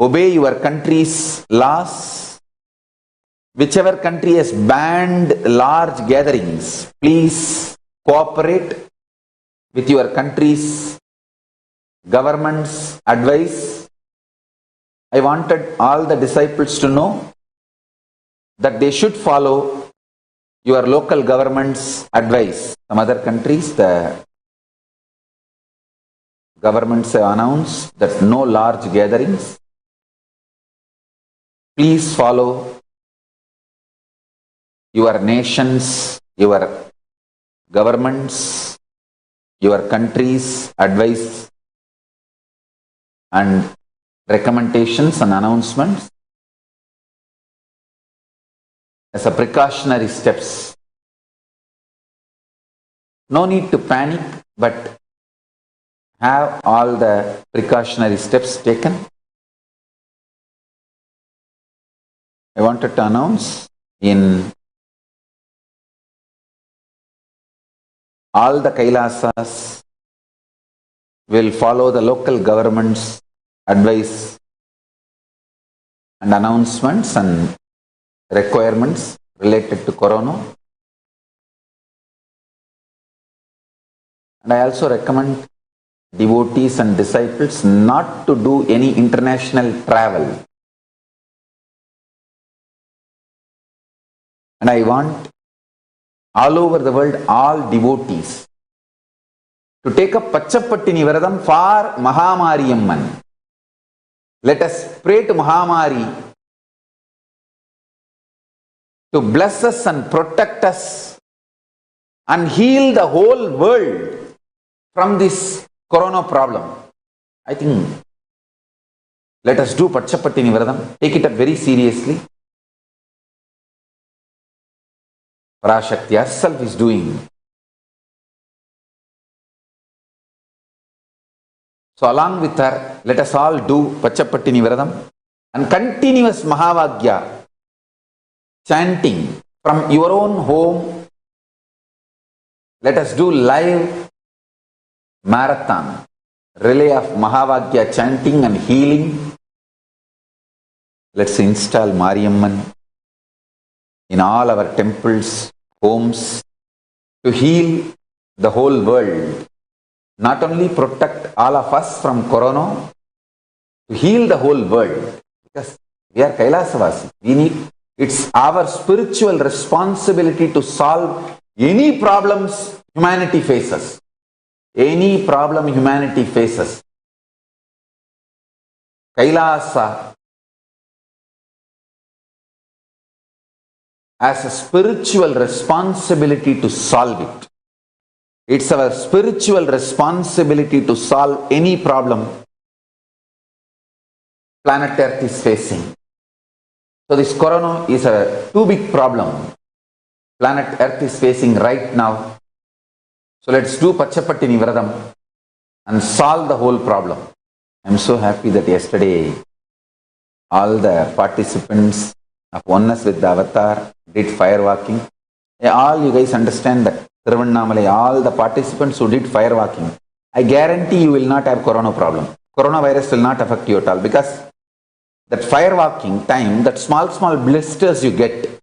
obey your country's laws. Whichever country has banned large gatherings, please cooperate with your country's government's advice. I wanted all the disciples to know that they should follow your local government's advice. Some other countries, the governments have announced that no large gatherings. Please follow your nations, your governments, your country's advice and recommendations and announcements as a precautionary steps. No need to panic, but have all the precautionary steps taken. I wanted to announce in all the Kailasas will follow the local government's advice and announcements and requirements related to corona. And I also recommend devotees and disciples not to do any international travel. And I want all over the world, all devotees to take up Pachapattini Vradam for Mahamariyamman. Let us pray to Mahamari to bless us and protect us and heal the whole world from this corona problem. I think let us do Pachapattini Vradam. Take it up very seriously. Parashakti herself is doing. So along with her, let us all do Pachapattini Vradam and continuous Mahavagya chanting from your own home. Let us do live marathon, relay of Mahavagya chanting and healing. Let's install Mariamman in all our temples, homes, to heal the whole world. Not only protect all of us from corona, to heal the whole world. Because we are Kailasavasi. It's our spiritual responsibility to solve any problems humanity faces. Any problem humanity faces. Kailasa as a spiritual responsibility to solve it. It's our spiritual responsibility to solve any problem planet Earth is facing. So this corona is a too big problem planet Earth is facing right now. So let's do Pachapatti Nivradam and solve the whole problem. I'm so happy that yesterday all the participants of Oneness with the Avatar did firewalking. All you guys understand that Thiruvannamalai, all the participants who did firewalking, I guarantee you will not have corona problem. Coronavirus will not affect you at all, because that firewalking time, that small blisters you get,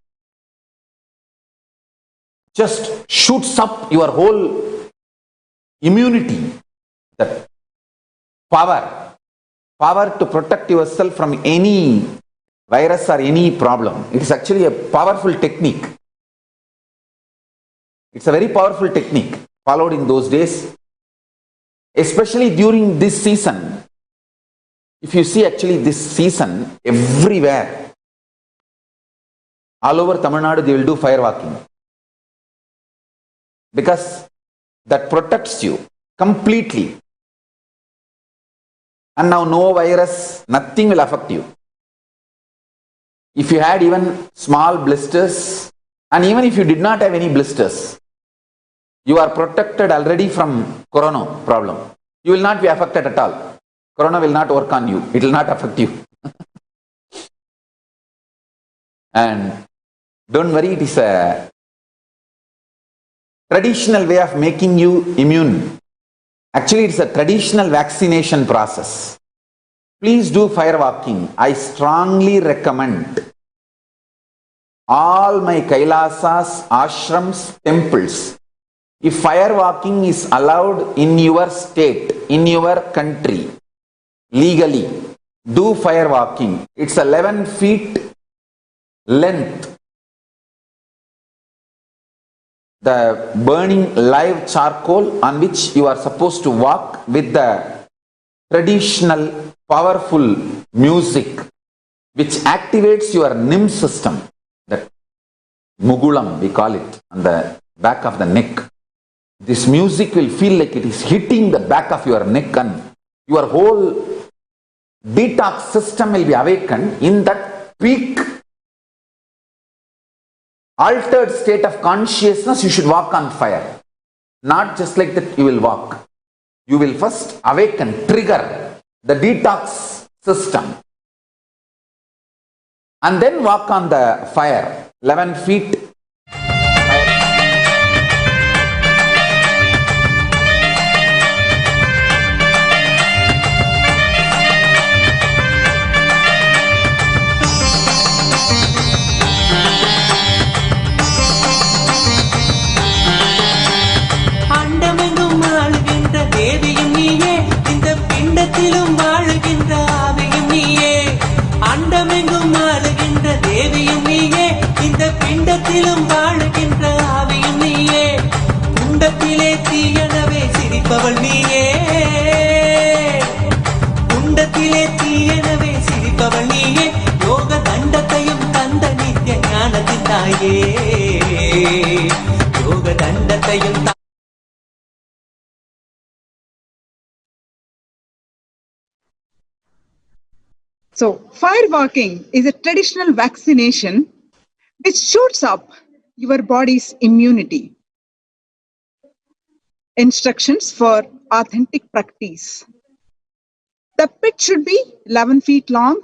just shoots up your whole immunity, that power to protect yourself from any virus or any problem. It is actually a powerful technique. It's a very powerful technique followed in those days, especially during this season. If you see actually this season, everywhere, all over Tamil Nadu, they will do firewalking, because that protects you completely. And now no virus, nothing will affect you. If you had even small blisters, and even if you did not have any blisters, you are protected already from corona problem. You will not be affected at all. Corona will not work on you. It will not affect you. And don't worry, it is a traditional way of making you immune. Actually, it's a traditional vaccination process. Please do firewalking. I strongly recommend all my Kailasas, ashrams, temples. If firewalking is allowed in your state, in your country, legally, do firewalking. It's 11 feet length. The burning live charcoal on which you are supposed to walk with the traditional powerful music which activates your NIM system, that mugulam we call it, on the back of the neck. This music will feel like it is hitting the back of your neck, and your whole detox system will be awakened. In that peak altered state of consciousness, you should walk on fire. Not just like that you will walk. You will first awaken, trigger the detox system, and then walk on the fire. 11 feet. So, firewalking is a traditional vaccination which shoots up your body's immunity. Instructions for authentic practice. The pit should be 11 feet long,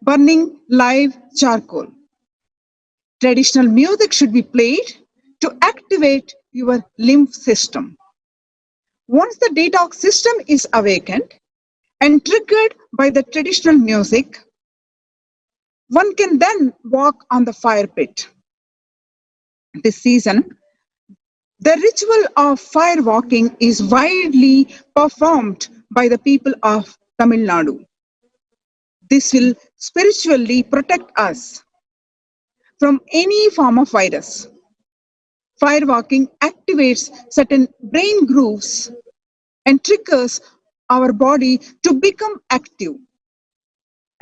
burning live charcoal. Traditional music should be played to activate your lymph system. Once the detox system is awakened and triggered by the traditional music, one can then walk on the fire pit. This season, the ritual of fire walking is widely performed by the people of Tamil Nadu. This will spiritually protect us from any form of virus. Fire walking activates certain brain grooves and triggers our body to become active,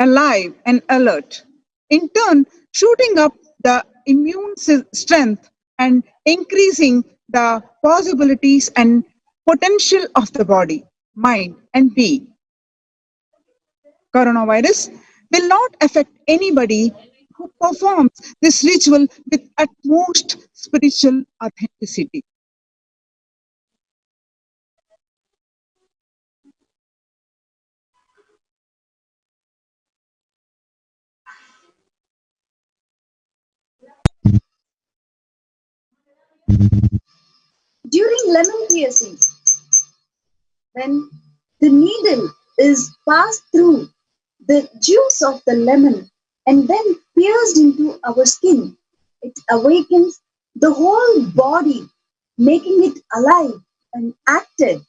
alive and alert, in turn shooting up the immune strength and increasing the possibilities and potential of the body, mind, and being. Coronavirus will not affect anybody who performs this ritual with utmost spiritual authenticity. During lemon piercing, when the needle is passed through the juice of the lemon and then pierced into our skin, it awakens the whole body, making it alive and active.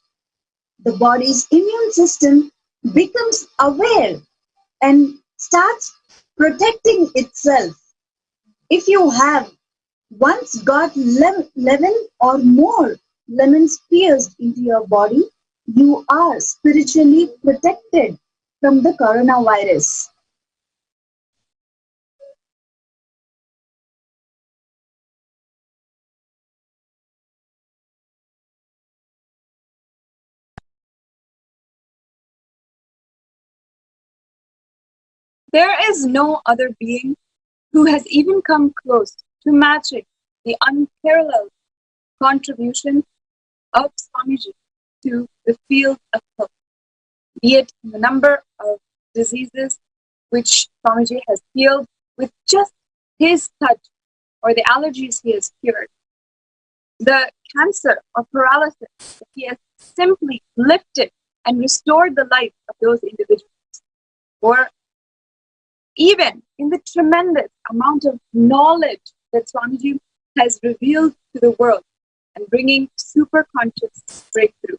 The body's immune system becomes aware and starts protecting itself. If you have once got 11 or more lemons pierced into your body, you are spiritually protected from the coronavirus. There is no other being who has even come close to matching the unparalleled contribution of Swamiji to the field of health, be it in the number of diseases which Swamiji has healed with just his touch, or the allergies he has cured, the cancer or paralysis that he has simply lifted and restored the life of those individuals, or even in the tremendous amount of knowledge that Swamiji has revealed to the world and bringing super conscious breakthrough.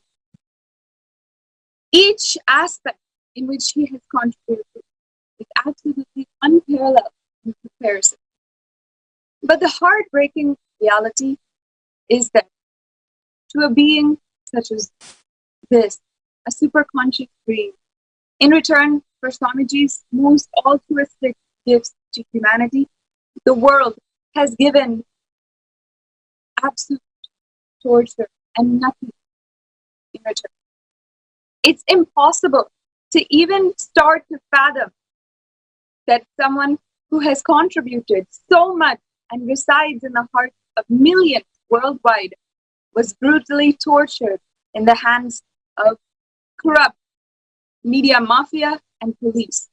Each aspect in which he has contributed is absolutely unparalleled in comparison. But the heartbreaking reality is that to a being such as this, a super conscious being, in return for Swamiji's most altruistic gifts to humanity, the world has given absolute torture and nothing in return. It's impossible to even start to fathom that someone who has contributed so much and resides in the hearts of millions worldwide was brutally tortured in the hands of corrupt media mafia and police.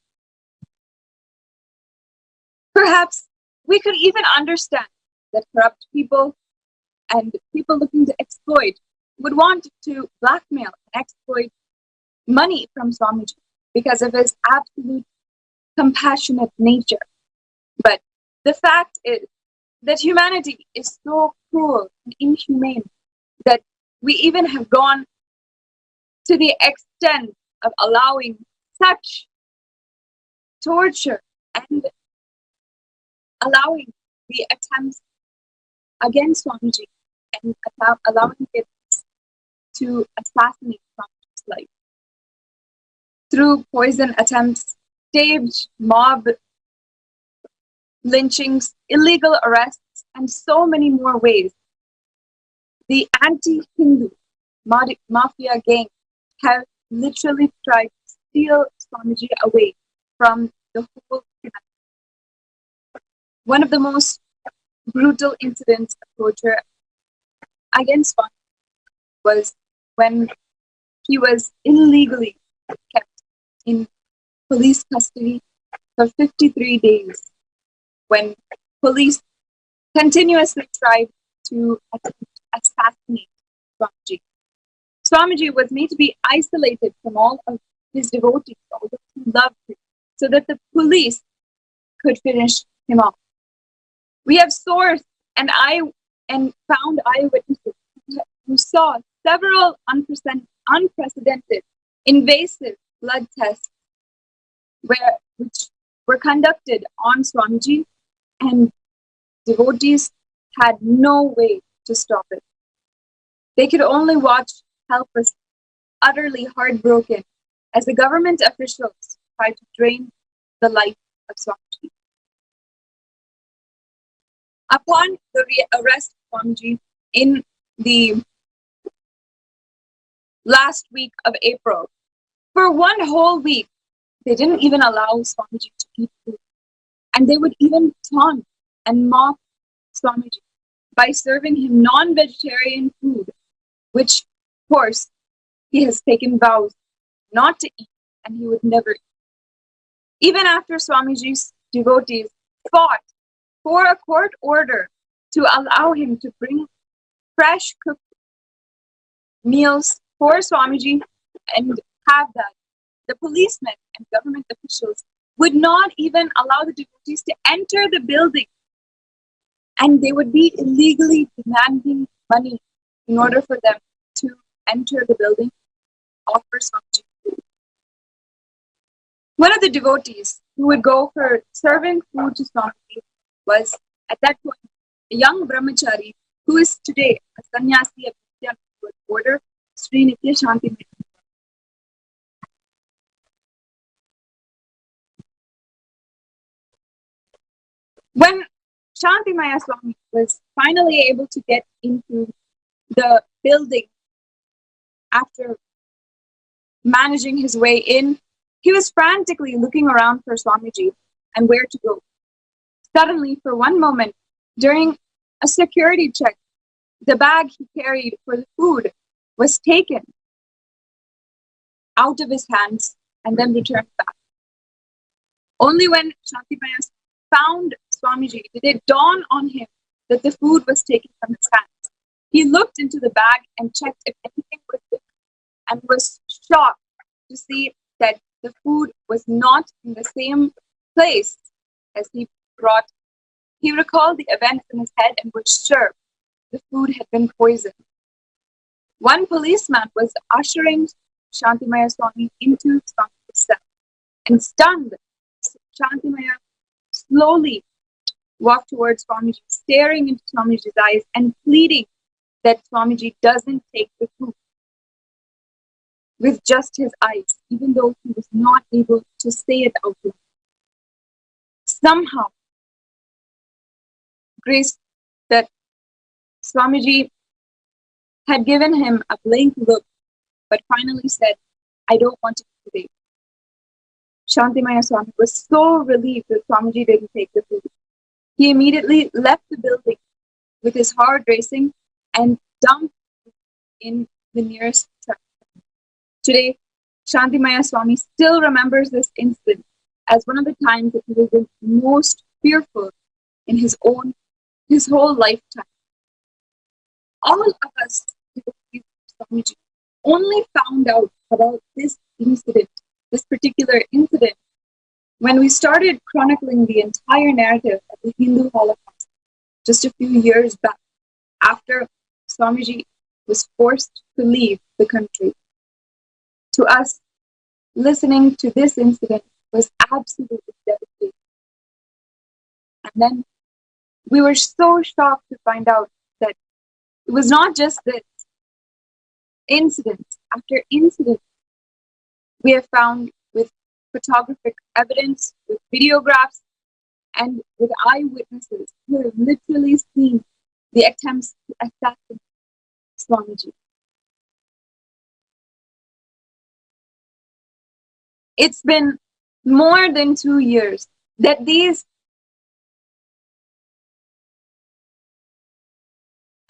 Perhaps we could even understand that corrupt people and people looking to exploit would want to blackmail and exploit money from Swamiji because of his absolute compassionate nature. But the fact is that humanity is so cruel and inhumane that we even have gone to the extent of allowing such torture and allowing the attempts against Swamiji and allowing it to assassinate Swamiji's life through poison attempts, staged mob lynchings, illegal arrests, and so many more ways. The anti-Hindu mafia gang have literally tried to steal Swamiji away from the whole humanity. One of the most brutal incidents of torture against Swamiji was when he was illegally kept in police custody for 53 days, when police continuously tried to assassinate Swamiji. Swamiji was made to be isolated from all of his devotees, all those who loved him, so that the police could finish him off. We have sourced and found eyewitnesses who saw several unprecedented invasive blood tests which were conducted on Swamiji, and devotees had no way to stop it. They could only watch helpless, utterly heartbroken, as the government officials tried to drain the life of Swamiji. Upon the arrest of Swamiji in the last week of April, for one whole week, they didn't even allow Swamiji to eat food. And they would even taunt and mock Swamiji by serving him non-vegetarian food, which, of course, he has taken vows not to eat, and he would never eat. Even after Swamiji's devotees fought for a court order to allow him to bring fresh cooked meals for Swamiji and have that, the policemen and government officials would not even allow the devotees to enter the building, and they would be illegally demanding money in order for them to enter the building, offer Swamiji food. One of the devotees who would go for serving food to Swamiji was, at that point, a young brahmachari who is today a sannyasi of Nithyananda order, Sri Nitya Shanti. When Shantimaya Swami was finally able to get into the building after managing his way in, he was frantically looking around for Swamiji and where to go. Suddenly, for one moment, during a security check, the bag he carried for the food was taken out of his hands and then returned back. Only when Shantimaya found Swamiji did it dawn on him that the food was taken from his hands. He looked into the bag and checked if anything was there and was shocked to see that the food was not in the same place as he brought. He recalled the events in his head and was sure the food had been poisoned. One policeman was ushering Shantimaya Swami into Swamiji's cell, and stunned, Shantimaya slowly walked towards Swamiji, staring into Swamiji's eyes and pleading that Swamiji doesn't take the food with just his eyes, even though he was not able to say it out loud. Somehow, Grace, that Swamiji had given him a blank look, but finally said, "I don't want to eat today." Shantimaya Swami was so relieved that Swamiji didn't take the food. He immediately left the building with his heart racing and dumped in the nearest truck. Today, Shantimaya Swami still remembers this incident as one of the times that he was the most fearful in his whole lifetime. All of us, Swamiji, only found out about this incident, this particular incident, when we started chronicling the entire narrative of the Hindu Holocaust just a few years back, after Swamiji was forced to leave the country. To us, listening to this incident was absolutely devastating. And then we were so shocked to find out that it was not just this. Incident after incident we have found with photographic evidence, with videographs, and with eyewitnesses who have literally seen the attempts to assassinate Swamiji. It's been more than 2 years that these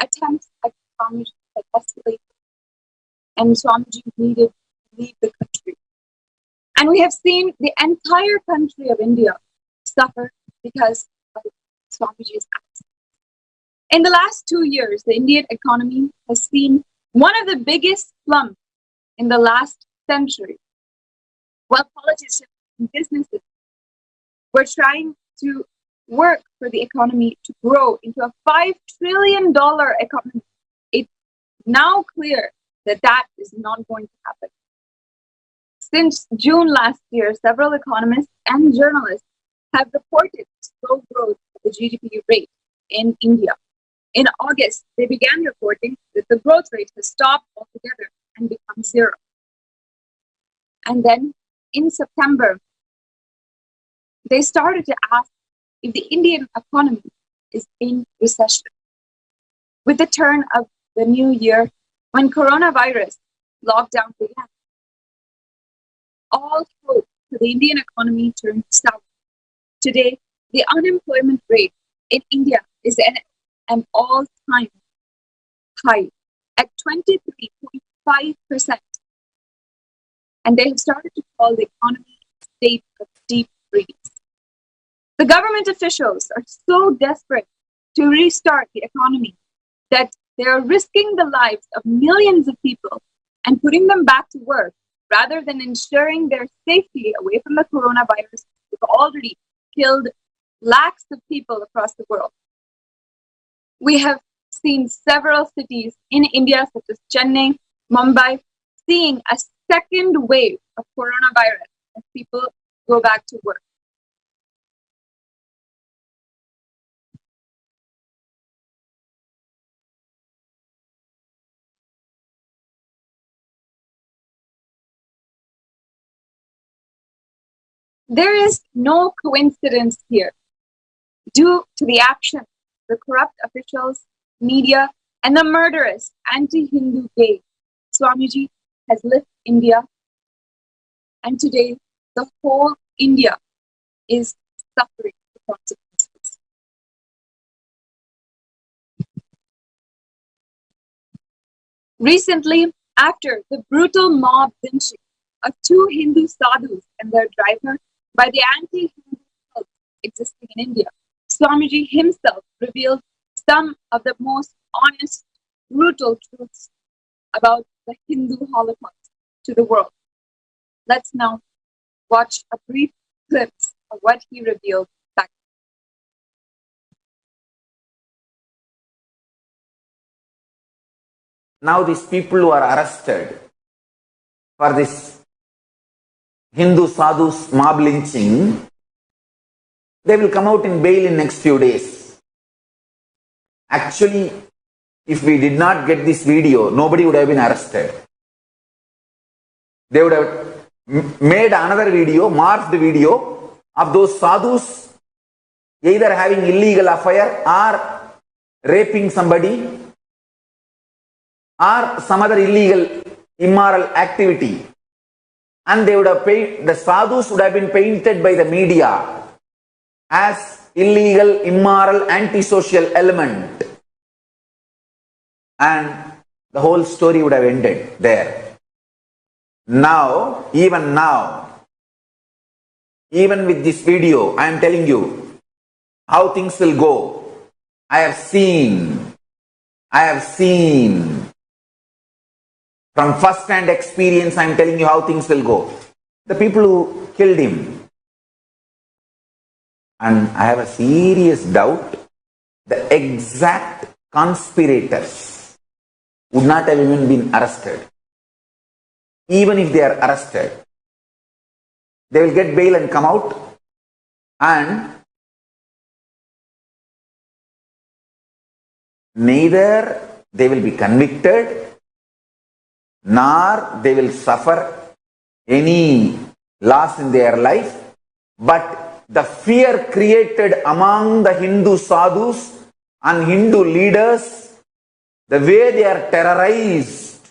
attempts at Swamiji had escalated, and Swamiji needed to leave the country. And we have seen the entire country of India suffer because of Swamiji's acts. In the last 2 years, the Indian economy has seen one of the biggest slumps in the last century. While politicians and businesses were trying to work for the economy to grow into a $5 trillion economy, it's now clear that that is not going to happen. Since June last year, several economists and journalists have reported slow growth of the GDP rate in India. In August, they began reporting that the growth rate has stopped altogether and become zero. And then in September, they started to ask if the Indian economy is in recession. With the turn of the new year, when coronavirus lockdown began, all hope for the Indian economy turned south. Today, the unemployment rate in India is at an all-time high at 23.5%, and they have started to call the economy a state of deep freeze. The government officials are so desperate to restart the economy that they are risking the lives of millions of people and putting them back to work rather than ensuring their safety away from the coronavirus, which have already killed lakhs of people across the world. We have seen several cities in India, such as Chennai, Mumbai, seeing a second wave of coronavirus as people go back to work. There is no coincidence here. Due to the action of the corrupt officials, media, and the murderous anti-Hindu gang, Swamiji has left India, and today the whole India is suffering the consequences. Recently, after the brutal mob lynching of two Hindu sadhus and their driver by the anti-Hindu cult existing in India, Swamiji himself revealed some of the most honest, brutal truths about the Hindu Holocaust to the world. Let's now watch a brief glimpse of what he revealed back. Now these people who are arrested for this Hindu sadhus mob lynching, they will come out in bail in next few days. Actually, if we did not get this video, nobody would have been arrested. They would have made another video, morphed video of those sadhus either having illegal affair or raping somebody or some other illegal, immoral activity. And they would have the sadhus would have been painted by the media as illegal, immoral, antisocial element. And the whole story would have ended there. Now, even with this video, I am telling you how things will go. I have seen from first-hand experience, I am telling you how things will go. The people who killed him, and I have a serious doubt, the exact conspirators would not have even been arrested. Even if they are arrested, they will get bail and come out, and neither they will be convicted nor they will suffer any loss in their life, but the fear created among the Hindu sadhus and Hindu leaders, the way they are terrorized,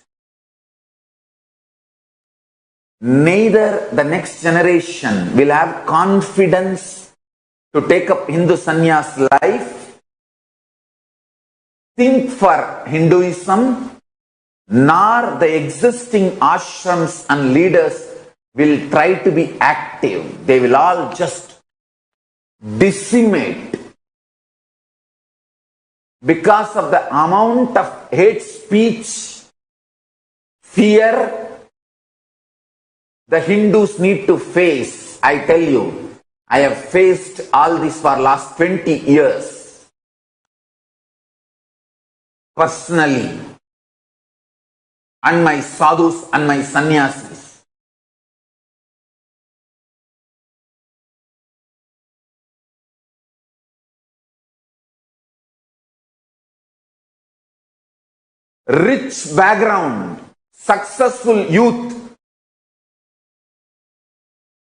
neither the next generation will have confidence to take up Hindu sannyas life, think for Hinduism, nor the existing ashrams and leaders will try to be active. They will all just decimate because of the amount of hate speech, fear the Hindus need to face. I tell you, I have faced all this for last 20 years. Personally, and my sadhus and my sannyasis. Rich background, successful youth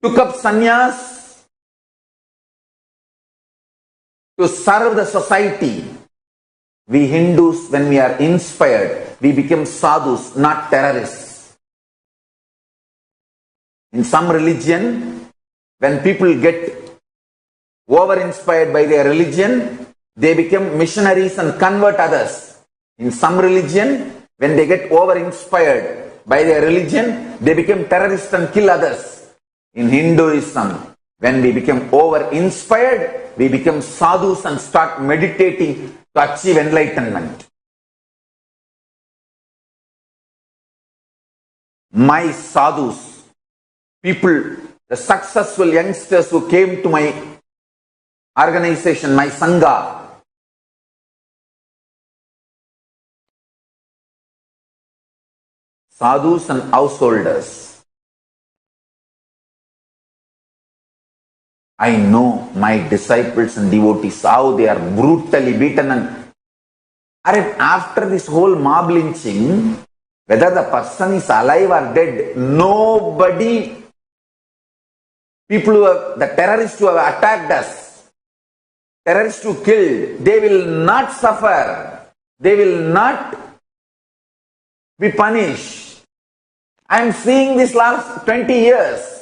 took up sannyas to serve the society. We Hindus, when we are inspired, we become sadhus, not terrorists. In some religion, when people get over-inspired by their religion, they become missionaries and convert others. In some religion, when they get over-inspired by their religion, they become terrorists and kill others. In Hinduism, when we become over-inspired, we become sadhus and start meditating to achieve enlightenment. My sadhus, people, the successful youngsters who came to my organization, my Sangha, sadhus and householders. I know my disciples and devotees, how they are brutally beaten, and after this whole mob lynching, whether the person is alive or dead, nobody, people who have, the terrorists who have attacked us, terrorists who killed, they will not suffer, they will not be punished. I am seeing this last 20 years.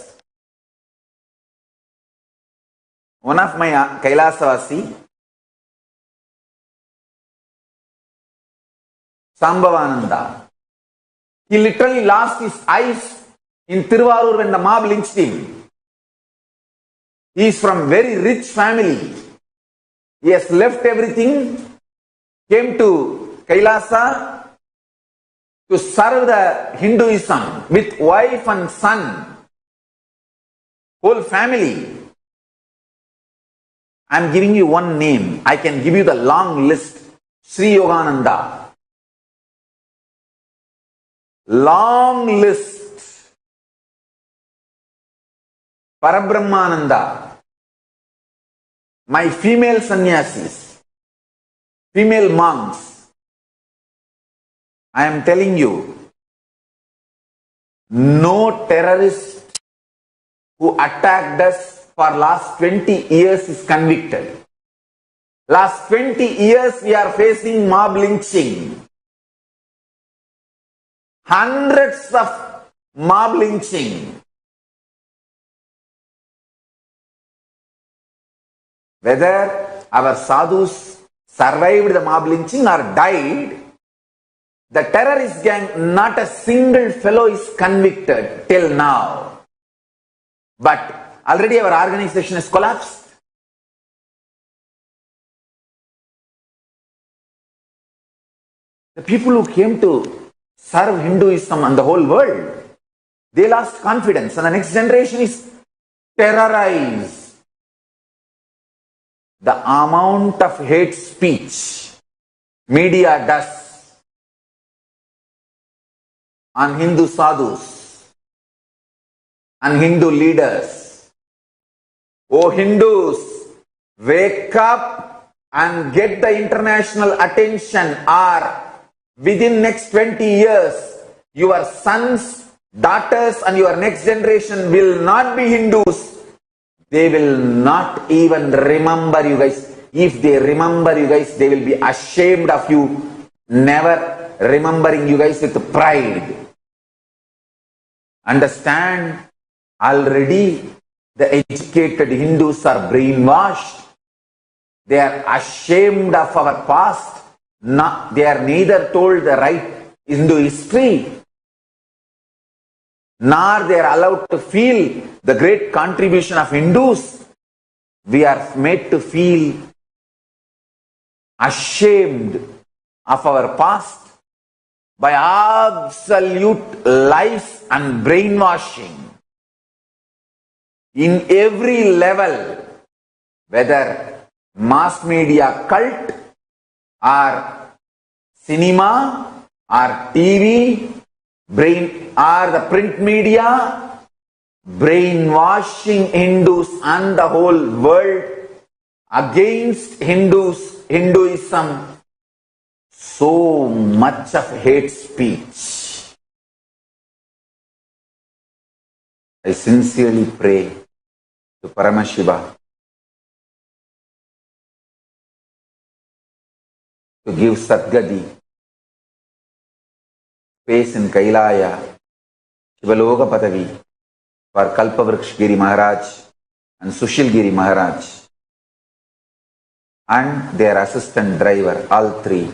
One of my Kailasavasi, Sambhavananda, he literally lost his eyes in Tiruvarur when the mob lynched him. He is from very rich family. He has left everything, came to Kailasa to serve the Hinduism with wife and son, whole family. I am giving you one name. I can give you the long list. Sri Yogananda. Long list. Parabrahmananda. My female sannyasis, female monks. I am telling you, no terrorist who attacked us for last 20 years is convicted. Last 20 years we are facing mob lynching. Hundreds of mob lynching. Whether our sadhus survived the mob lynching or died, the terrorist gang, not a single fellow is convicted till now. But already our organization has collapsed. The people who came to serve Hinduism and the whole world, they lost confidence, and the next generation is terrorized. The amount of hate speech media does on Hindu sadhus and Hindu leaders. Oh Hindus, wake up and get the international attention, or within next 20 years, your sons, daughters and your next generation will not be Hindus. They will not even remember you guys. If they remember you guys, they will be ashamed of you, never remembering you guys with pride. Understand, already the educated Hindus are brainwashed. They are ashamed of our past. They are neither told the right Hindu history, nor they are allowed to feel the great contribution of Hindus. We are made to feel ashamed of our past by absolute lies and brainwashing in every level, whether mass media cult or cinema or TV, or the print media, brainwashing Hindus and the whole world against Hinduism. So much of hate speech. I sincerely pray to Paramashiva to give Satgadi, space in Kailaya, Shivaloka Padavi for Kalpavriksha Giri Maharaj and Sushil Giri Maharaj and their assistant driver, all three.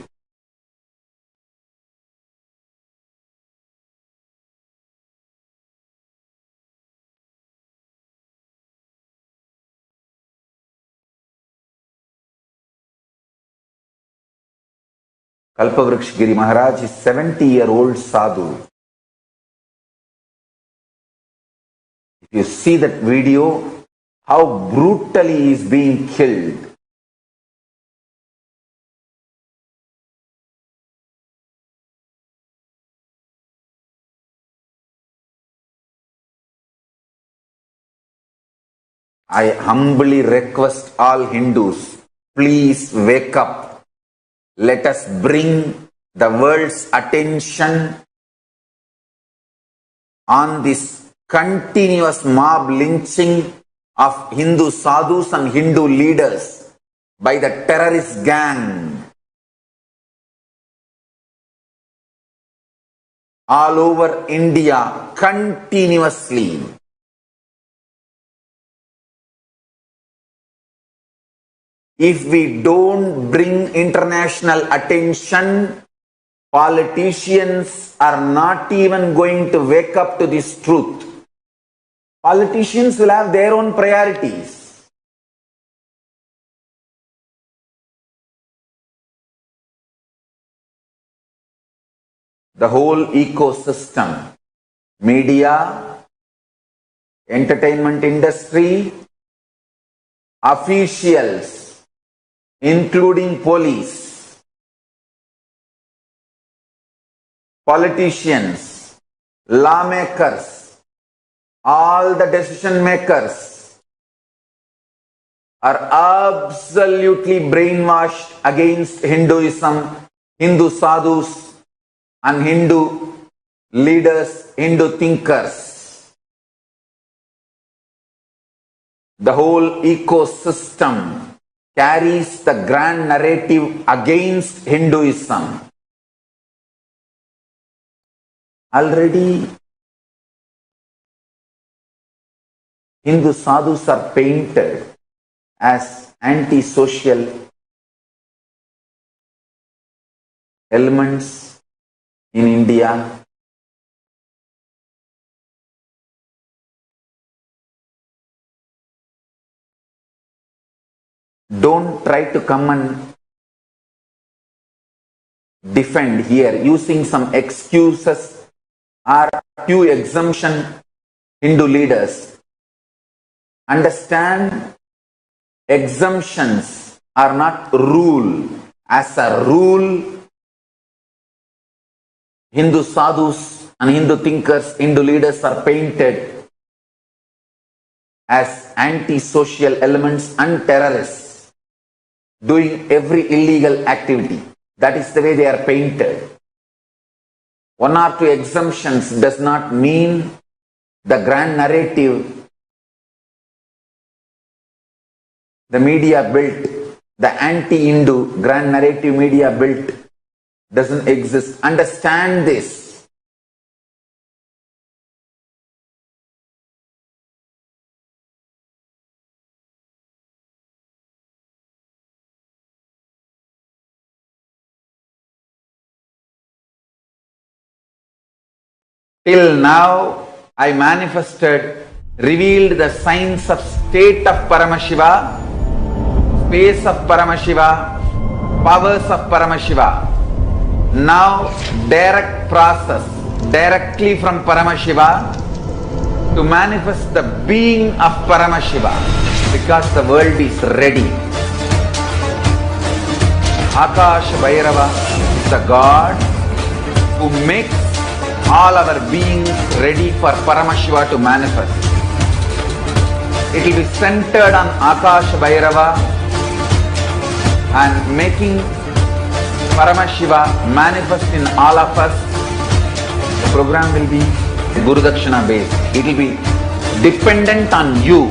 Kalpavriksha Giri Maharaj is 70-year-old sadhu. If you see that video, how brutally he is being killed. I humbly request all Hindus, please wake up. Let us bring the world's attention on this continuous mob lynching of Hindu sadhus and Hindu leaders by the terrorist gang all over India continuously. If we don't bring international attention, politicians are not even going to wake up to this truth. Politicians will have their own priorities. The whole ecosystem, media, entertainment industry, officials, including police, politicians, lawmakers, all the decision makers are absolutely brainwashed against Hinduism, Hindu sadhus and Hindu leaders, Hindu thinkers. The whole ecosystem carries the grand narrative against Hinduism. Already, Hindu sadhus are painted as anti-social elements in India. Don't try to come and defend here using some excuses or few exemption Hindu leaders. Understand, exemptions are not rule. As a rule, Hindu sadhus and Hindu thinkers, Hindu leaders are painted as anti-social elements and terrorists, doing every illegal activity. That is the way they are painted. One or two exemptions does not mean the grand narrative the media built, the anti-Hindu grand narrative media built doesn't exist. Understand this. Till now, I manifested, revealed the signs of state of Paramashiva, space of Paramashiva, powers of Paramashiva. Now, direct process, directly from Paramashiva to manifest the being of Paramashiva, because the world is ready. Akash Bhairava is the God who makes all our beings ready for Paramashiva to manifest. It will be centered on Akash Bhairava and making Paramashiva manifest in all of us. The program will be Guru Dakshina based. It will be dependent on you.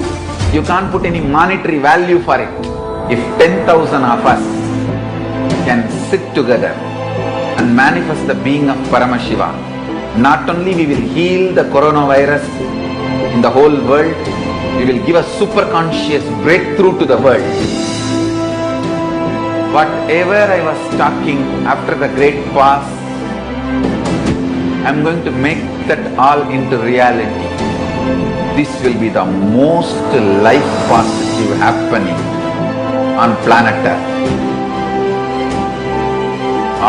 You can't put any monetary value for it. If 10,000 of us can sit together and manifest the being of Paramashiva, not only we will heal the coronavirus in the whole world, we will give a super conscious breakthrough to the world. Whatever I was talking after the great past, I'm going to make that all into reality. This will be the most life positive happening on planet Earth.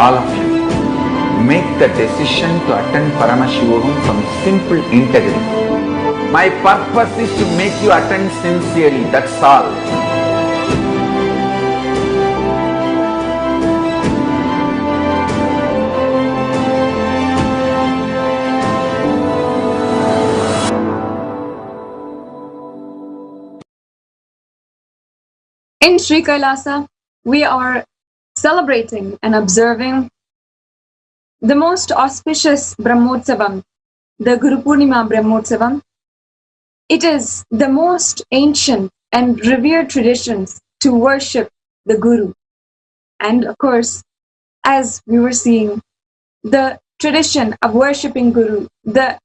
All of you, make the decision to attend Paramashivoham from simple integrity. My purpose is to make you attend sincerely, that's all. In Sri Kailasa, we are celebrating and observing the most auspicious Brahmotsavam, the Guru Purnima Brahmotsavam. It is the most ancient and revered traditions to worship the Guru. And of course, as we were seeing, the tradition of worshipping Guru, the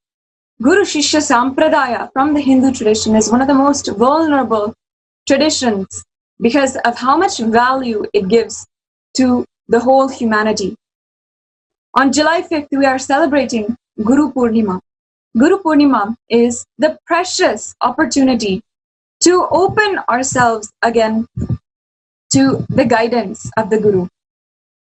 Guru Shishya Sampradaya from the Hindu tradition is one of the most vulnerable traditions because of how much value it gives to the whole humanity. On July 5th, we are celebrating Guru Purnima. Guru Purnima is the precious opportunity to open ourselves again to the guidance of the Guru.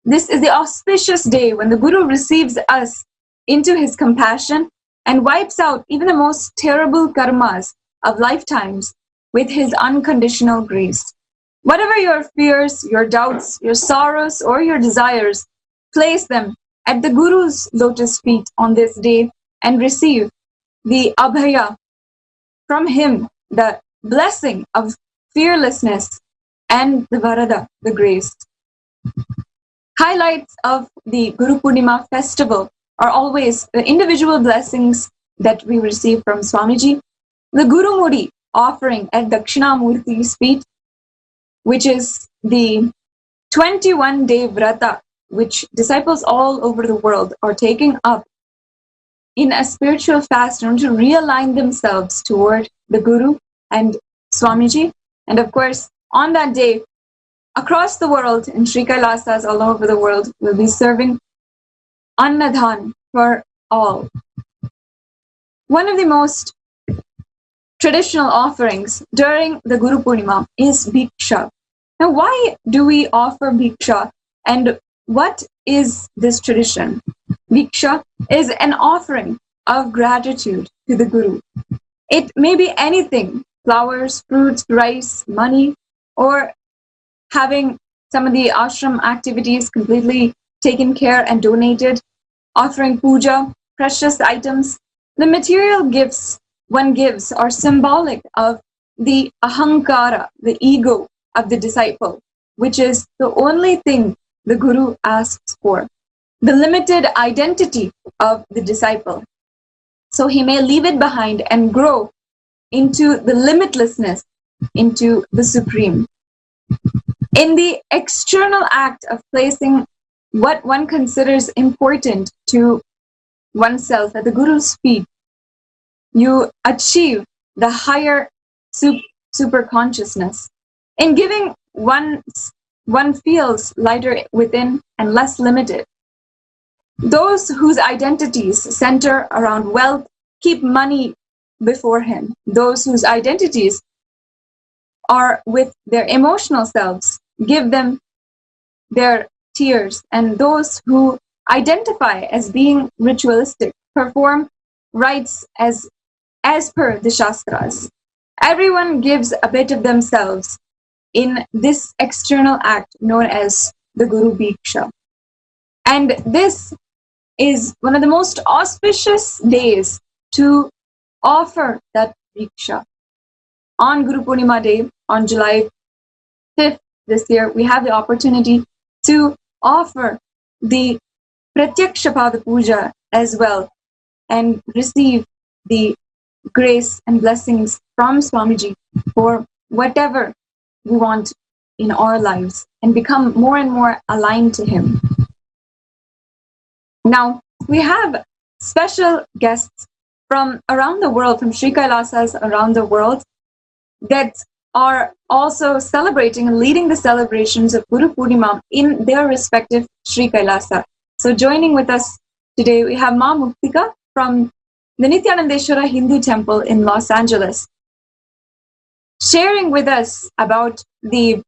This is the auspicious day when the Guru receives us into his compassion and wipes out even the most terrible karmas of lifetimes with his unconditional grace. Whatever your fears, your doubts, your sorrows, or your desires, place them at the Guru's lotus feet on this day and receive the abhaya from him, the blessing of fearlessness and the varada, the grace. Highlights of the Guru Purnima festival are always the individual blessings that we receive from Swamiji, the Guru Mudi offering at Dakshinamurti's feet, which is the 21-day vrata, which disciples all over the world are taking up in a spiritual fast in order to realign themselves toward the Guru and Swamiji. And of course, on that day, across the world, in Sri Kailasas all over the world, we'll be serving Annadhan for all. One of the most traditional offerings during the Guru Purnima is Bhiksha. Now, why do we offer Bhiksha, and what is this tradition? Bhiksha is an offering of gratitude to the Guru. It may be anything, flowers, fruits, rice, money, or having some of the ashram activities completely taken care and donated, offering puja, precious items. The material gifts one gives are symbolic of the ahankara, the ego of the disciple, which is the only thing the Guru asks for, the limited identity of the disciple. So he may leave it behind and grow into the limitlessness, into the supreme. In the external act of placing what one considers important to oneself at the Guru's feet, you achieve the higher super consciousness. In giving, one feels lighter within and less limited. Those whose identities center around wealth keep money before him. Those whose identities are with their emotional selves give them their tears. And those who identify as being ritualistic perform rites as per the Shastras. Everyone gives a bit of themselves in this external act known as the Guru Bhiksha. And this is one of the most auspicious days to offer that Bhiksha. On Guru Purnima Day, on July 5th this year, we have the opportunity to offer the Pratyaksha Pada Puja as well and receive the grace and blessings from Swamiji for whatever we want in our lives and become more and more aligned to Him. Now, we have special guests from around the world, from Sri Kailasas around the world, that are also celebrating and leading the celebrations of Guru Purnima in their respective Sri Kailasa. So joining with us today, we have Ma Muktika from the Nithyanandeshwara Hindu Temple in Los Angeles, sharing with us about the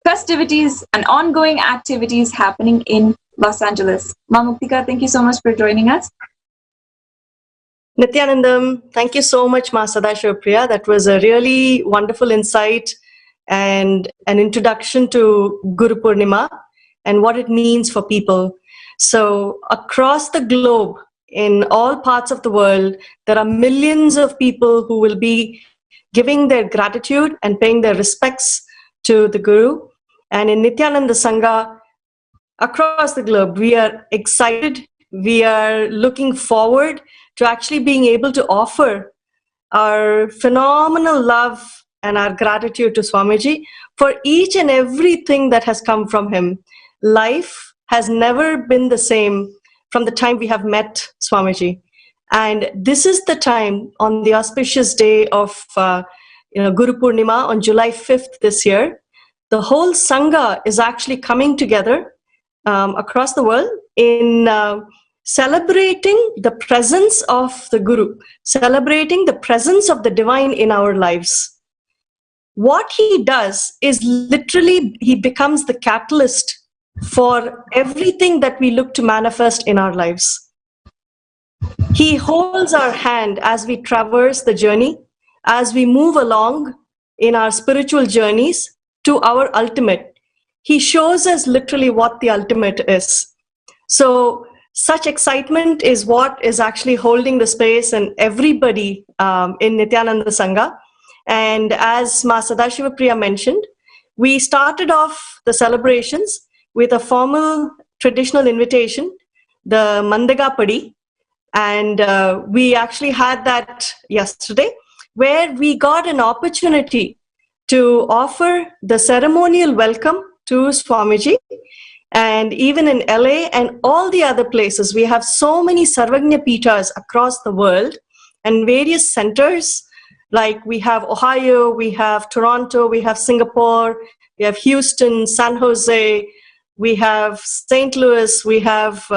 festivities and ongoing activities happening in Los Angeles. Ma Muktika, thank you so much for joining us. Nithyanandam, thank you so much, Ma Sadashivapriya. That was a really wonderful insight and an introduction to Guru Purnima and what it means for people. So across the globe, in all parts of the world, there are millions of people who will be giving their gratitude and paying their respects to the Guru. And in Nithyananda Sangha, across the globe, we are excited. We are looking forward to actually being able to offer our phenomenal love and our gratitude to Swamiji for each and everything that has come from him. Life has never been the same from the time we have met Swamiji. And this is the time, on the auspicious day of Guru Purnima on July 5th this year, the whole Sangha is actually coming together across the world in celebrating the presence of the Guru, celebrating the presence of the divine in our lives. What he does is literally, he becomes the catalyst for everything that we look to manifest in our lives. He holds our hand as we traverse the journey, as we move along in our spiritual journeys to our ultimate. He shows us literally what the ultimate is. So such excitement is what is actually holding the space and everybody in Nithyananda Sangha. And as Ma Sadashivapriya mentioned, we started off the celebrations with a formal traditional invitation, the Mandaga Padi. And we actually had that yesterday, where we got an opportunity to offer the ceremonial welcome to Swamiji. And even in LA and all the other places, we have so many Sarvagnya Pitas across the world and various centers. Like we have Ohio, we have Toronto, we have Singapore, we have Houston, San Jose, we have St. Louis, we have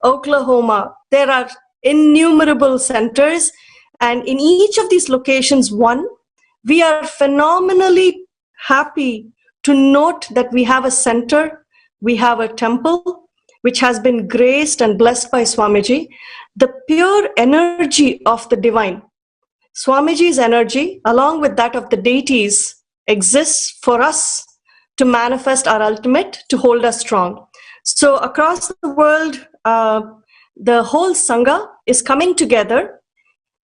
Oklahoma. There are innumerable centers. And in each of these locations, we are phenomenally happy to note that we have a center, we have a temple which has been graced and blessed by Swamiji. The pure energy of the divine, Swamiji's energy, along with that of the deities, exists for us to manifest our ultimate, to hold us strong. So across the world, the whole Sangha is coming together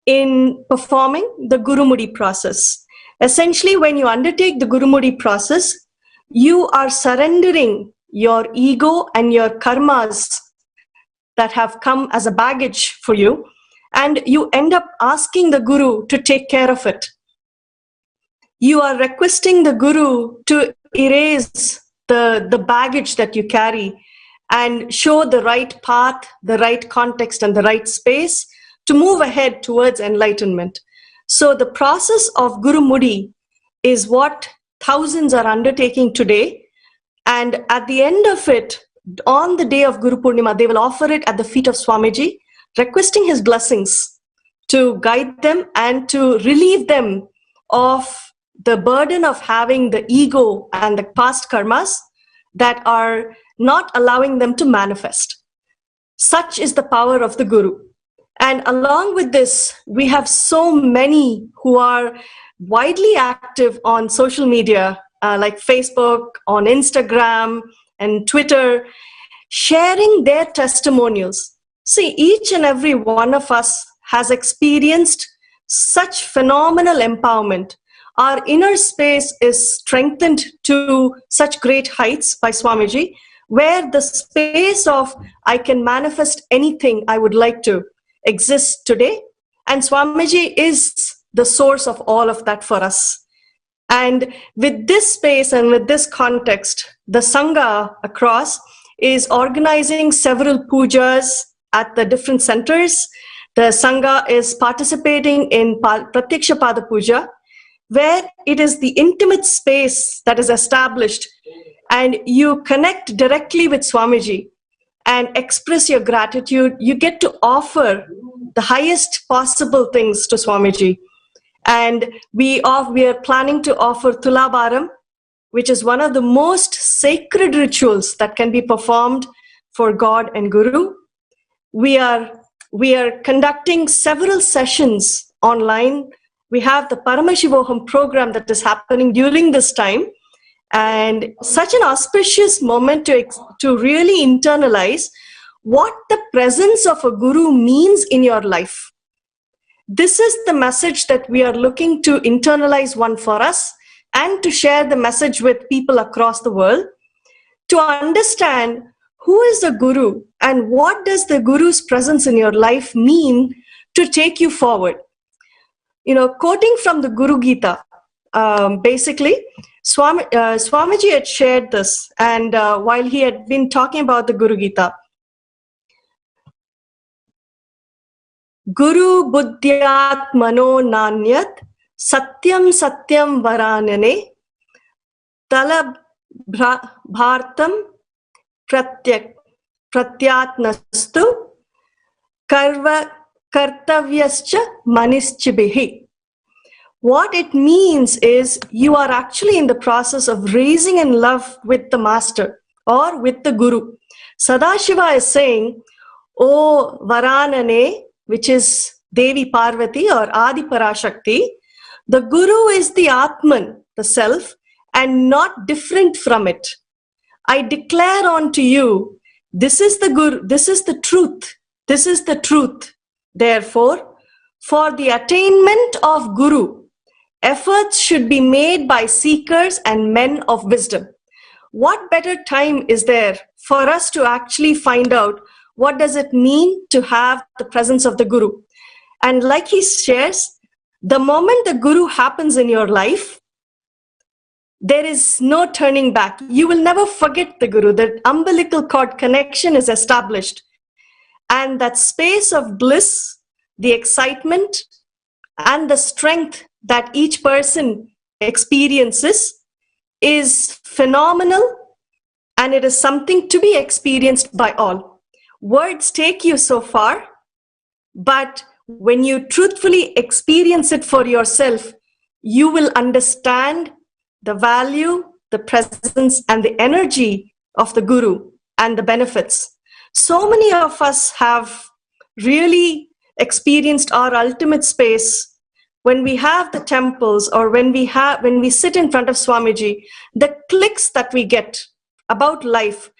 in performing the Gurumudi process. Essentially, when you undertake the Gurumudi process, you are surrendering your ego and your karmas that have come as a baggage for you, and you end up asking the Guru to take care of it. You are requesting the Guru to erase the baggage that you carry and show the right path, the right context, and the right space to move ahead towards enlightenment. So the process of Gurumudi is what thousands are undertaking today. And at the end of it, on the day of Guru Purnima, they will offer it at the feet of Swamiji, requesting his blessings to guide them and to relieve them of the burden of having the ego and the past karmas that are not allowing them to manifest. Such is the power of the Guru. And along with this, we have so many who are widely active on social media, like Facebook, on Instagram and Twitter, sharing their testimonials. See, each and every one of us has experienced such phenomenal empowerment. Our inner space is strengthened to such great heights by Swamiji, where the space of I can manifest anything I would like to exists today. And Swamiji is the source of all of that for us. And with this space and with this context, the Sangha across is organizing several pujas at the different centers. The Sangha is participating in Pratyaksha Pada Puja, where it is the intimate space that is established, and you connect directly with Swamiji and express your gratitude. You get to offer the highest possible things to Swamiji. And we are planning to offer Tulabaram, which is one of the most sacred rituals that can be performed for God and Guru. We are conducting several sessions online. We have the Paramashivoham program that is happening during this time, and such an auspicious moment to really internalize what the presence of a Guru means in your life. This is the message that we are looking to internalize one for us and to share the message with people across the world to understand who is the Guru and what does the Guru's presence in your life mean to take you forward. Quoting from the Guru Gita, basically, Swamiji had shared this, and while he had been talking about the Guru Gita, Guru buddhyat mano nanyat satyam satyam varanane talab bhartam pratyatnastu kartavyascha manischibhi. What it means is you are actually in the process of raising in love with the master or with the Guru. Sadashiva is saying, O Varanane, which is Devi Parvati or Adi Parashakti, the Guru is the Atman, the self, and not different from it. I declare unto you, this is the Guru, this is the truth, this is the truth. Therefore, for the attainment of Guru, efforts should be made by seekers and men of wisdom. What better time is there for us to actually find out what does it mean to have the presence of the Guru? And like he shares, the moment the Guru happens in your life, there is no turning back. You will never forget the Guru. The umbilical cord connection is established. And that space of bliss, the excitement, and the strength that each person experiences is phenomenal, and it is something to be experienced by all. Words take you so far, but when you truthfully experience it for yourself, you will understand the value, the presence, and the energy of the Guru and the benefits. So many of us have really experienced our ultimate space when we have the temples or when we sit in front of Swamiji, the clicks that we get about life.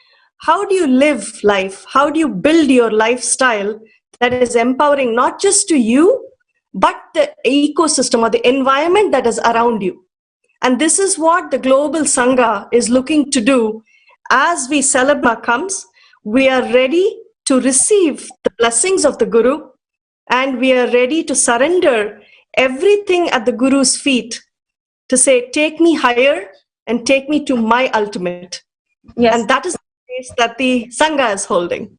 How do you live life? How do you build your lifestyle that is empowering not just to you, but the ecosystem or the environment that is around you? And this is what the Global Sangha is looking to do. As we celebrate comes, we are ready to receive the blessings of the Guru, and we are ready to surrender everything at the Guru's feet to say, take me higher and take me to my ultimate. Yes. And that is that the Sangha is holding.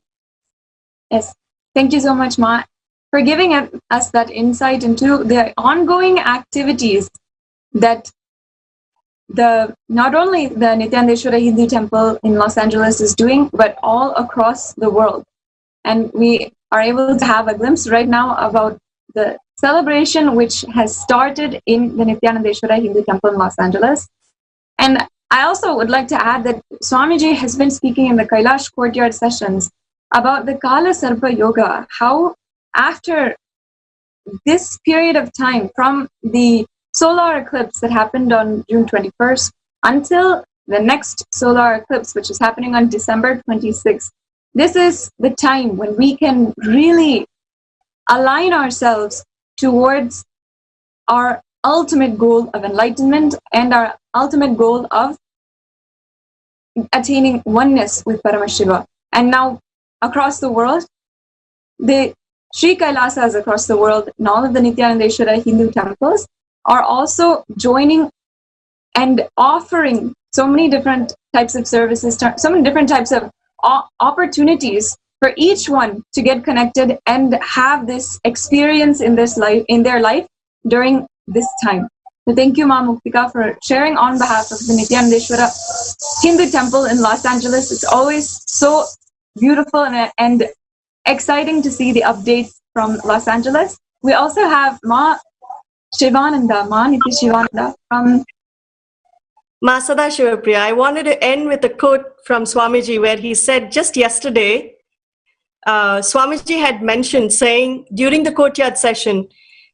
Yes. Thank you so much, Ma, for giving us that insight into the ongoing activities that not only the Nithyanandeshwara Hindu Temple in Los Angeles is doing, but all across the world. And we are able to have a glimpse right now about the celebration which has started in the Nithyanandeshwara Hindu Temple in Los Angeles. And I also would like to add that Swamiji has been speaking in the Kailash Courtyard sessions about the Kala Sarpa Yoga, how after this period of time, from the solar eclipse that happened on June 21st until the next solar eclipse, which is happening on December 26th, this is the time when we can really align ourselves towards our ultimate goal of enlightenment and our ultimate goal of attaining oneness with Paramashiva. And now across the world, the Sri Kailasas across the world and all of the Nithyanandeshwara Hindu temples are also joining and offering so many different types of services, so many different types of opportunities for each one to get connected and have this experience in their life during this time. So thank you, Ma Muktika, for sharing on behalf of the Nithyanandeshwara Hindu Temple in Los Angeles. It's always so beautiful and exciting to see the updates from Los Angeles. We also have Ma Nithya Shivananda from Masada Shivapriya, I wanted to end with a quote from Swamiji where he said just yesterday, Swamiji had mentioned saying during the courtyard session,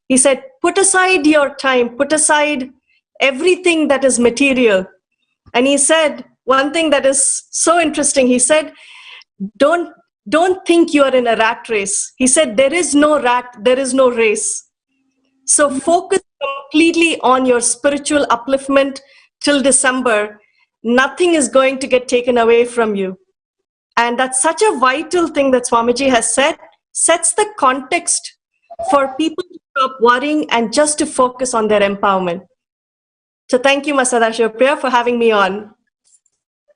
he said, put aside your time, put aside everything that is material. And he said one thing that is so interesting. He said, don't think you are in a rat race. He said, there is no rat, there is no race. So focus completely on your spiritual upliftment till December. Nothing is going to get taken away from you. And that's such a vital thing that Swamiji has said, sets the context for people to stop worrying and just to focus on their empowerment. So thank you, Masada Shivapriya, for having me on.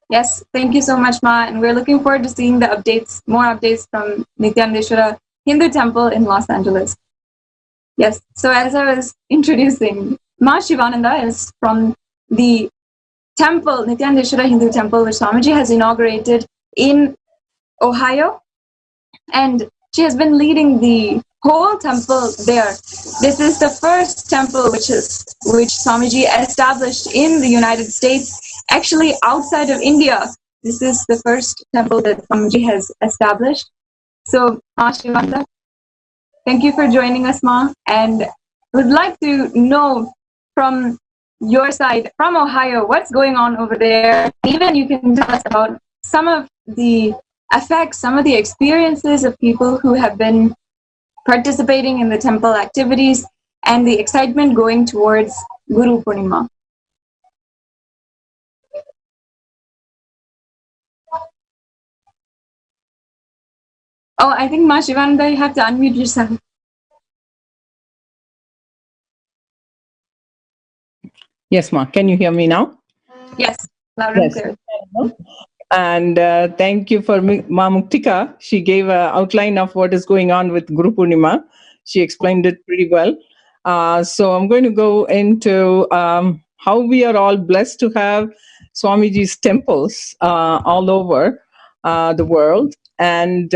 Yes, thank you so much, Ma. And we're looking forward to seeing the updates, more updates from Nithyanandeshwara Hindu Temple in Los Angeles. Yes, so as I was introducing, Ma Shivananda is from the temple, Nithyanandeshwara Hindu Temple, which Swamiji has inaugurated in Ohio. And she has been leading the whole temple there. This is the first temple which Swamiji established in the United States, actually outside of India. This is the first temple that Swamiji has established. So, Ma Shivananda, thank you for joining us, Ma. And would like to know from your side, from Ohio, what's going on over there. Even you can tell us about some of the effects, some of the experiences of people who have been participating in the temple activities and the excitement going towards Guru Purnima. Oh, I think Ma Shivananda, you have to unmute yourself. Yes, Ma. Can you hear me now? Yes, loud and clear. And thank you for Ma Muktika. She gave an outline of what is going on with Guru Purnima. She explained it pretty well. So I'm going to go into how we are all blessed to have Swamiji's temples all over the world. And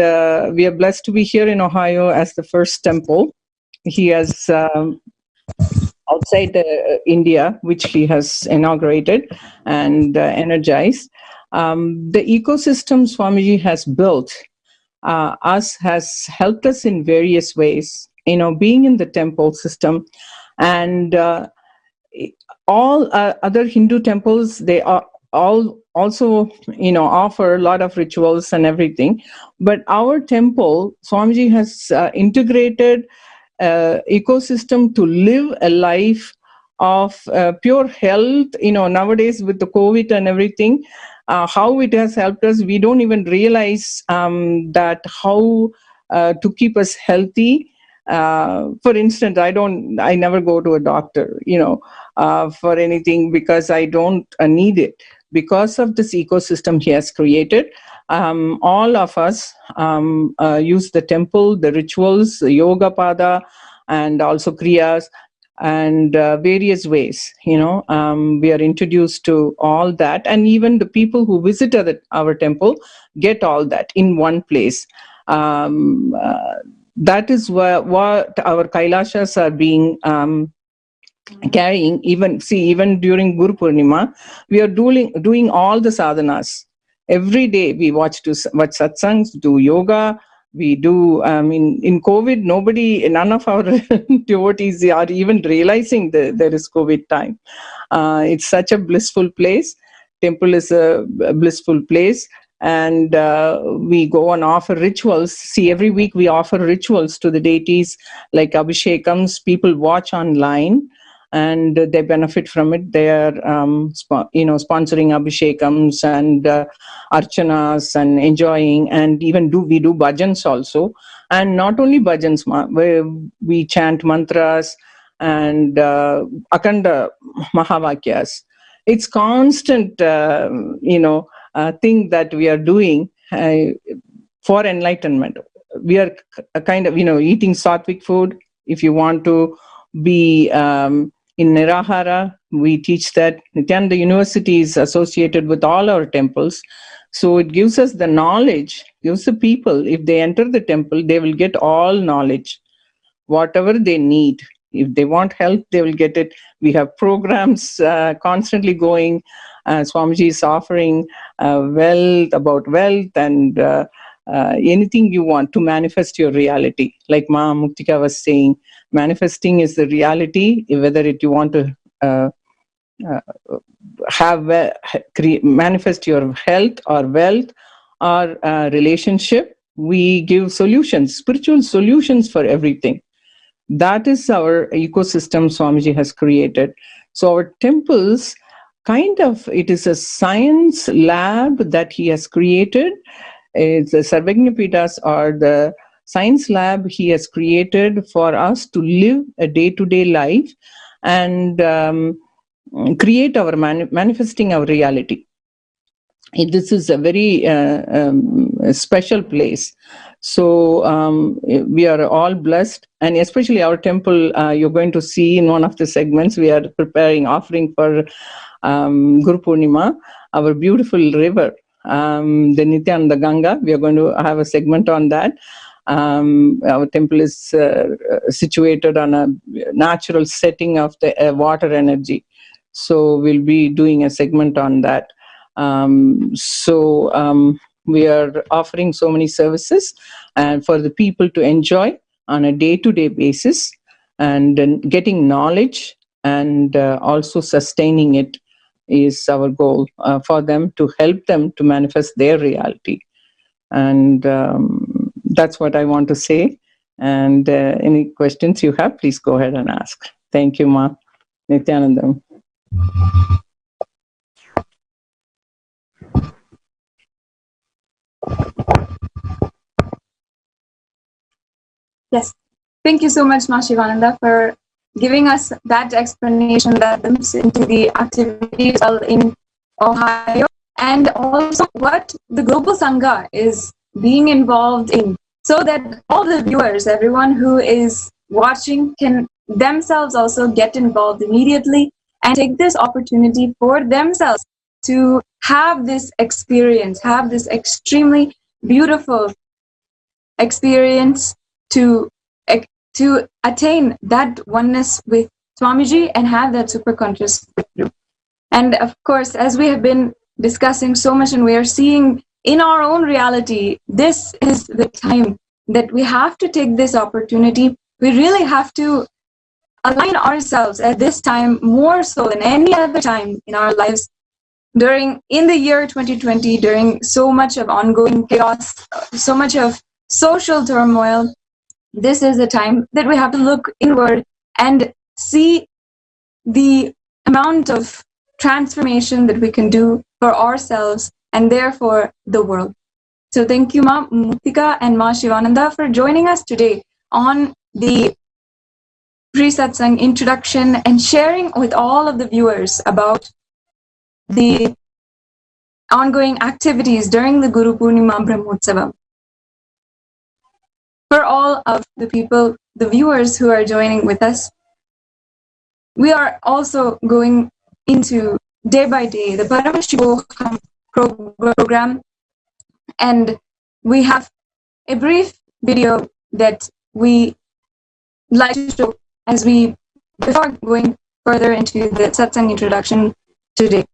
we are blessed to be here in Ohio as the first temple. He has outside India, which he has inaugurated and energized. The ecosystem Swamiji has built has helped us in various ways, being in the temple system. And all other Hindu temples, they are all also, offer a lot of rituals and everything. But our temple, Swamiji has integrated ecosystem to live a life of pure health. Nowadays with the COVID and everything, how it has helped us, we don't even realize that how to keep us healthy. For instance, I never go to a doctor, for anything, because I don't need it. Because of this ecosystem he has created, all of us use the temple, the rituals, the yoga pada, and also kriyas, and various ways. We are introduced to all that, and even the people who visit our temple get all that in one place. That is what our Kailashas are being carrying. Even during Guru Purnima, we are doing all the sadhanas. Every day we watch satsangs, do yoga. We do, in COVID, none of our devotees are even realizing that there is COVID time. It's such a blissful place. Temple is a blissful place. And we go and offer rituals. See, every week we offer rituals to the deities, like abhishekams. People watch online and they benefit from it. They are, sponsoring abhishekams and archanas and enjoying. And even we do bhajans also. And not only bhajans, where we chant mantras and akanda mahavakyas. it's constant, thing that we are doing for enlightenment. We are kind of, eating sattvic food. If you want to be in Nirahara, we teach that. Nithyananda University is associated with all our temples. So it gives us the knowledge, gives the people, if they enter the temple, they will get all knowledge, whatever they need. If they want help, they will get it. We have programs constantly going. Swamiji is offering about wealth and anything you want to manifest your reality. Like Ma Muktika was saying, manifesting is the reality, whether you want to manifest your health or wealth or relationship. We give solutions, spiritual solutions for everything. That is our ecosystem Swamiji has created. So our temples, it is a science lab that he has created. It's the Sarvagnapitas are the science lab he has created for us to live a day-to-day life and create our manifesting our reality. This is a very special place. So we are all blessed, and especially our temple, you're going to see in one of the segments, we are preparing offering for Guru Purnima, our beautiful river, the Nithyananda Ganga. We are going to have a segment on that. Our temple is situated on a natural setting of the water energy. So we'll be doing a segment on that. We are offering so many services and for the people to enjoy on a day-to-day basis, and getting knowledge and also sustaining it is our goal for them, to help them to manifest their reality. And that's what I want to say. And any questions you have, please go ahead and ask. Thank you, Ma. Nithyanandam. Yes. Thank you so much, Ma Shivananda, for giving us that explanation that comes into the activities in Ohio, and also what the Global Sangha is being involved in, so that all the viewers, everyone who is watching, can themselves also get involved immediately and take this opportunity for themselves to have this experience, have this extremely beautiful experience to attain that oneness with Swamiji and have that superconscious breakthrough. And of course, as we have been discussing so much and we are seeing in our own reality, this is the time that we have to take this opportunity. We really have to align ourselves at this time more so than any other time in our lives. In the year 2020, during so much of ongoing chaos, so much of social turmoil, this is the time that we have to look inward and see the amount of transformation that we can do for ourselves and therefore the world. So thank you, Ma Muktika and Ma Shivananda, for joining us today on the pre-satsang introduction and sharing with all of the viewers about the ongoing activities during the Guru Purnima Brahmotsavam. For all of the people, the viewers who are joining with us, we are also going into day by day the Paramashivoham program, and we have a brief video that we like to show before going further into the satsang introduction today.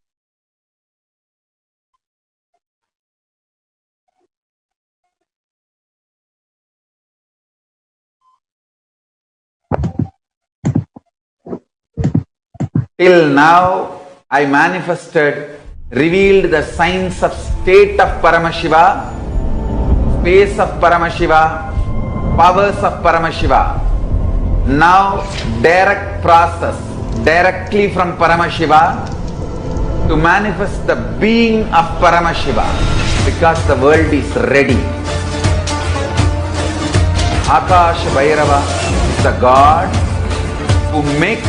Till now, I manifested, revealed the signs of state of Paramashiva, space of Paramashiva, powers of Paramashiva. Now, direct process, directly from Paramashiva to manifest the being of Paramashiva, because the world is ready. Akash Bhairava is the God who makes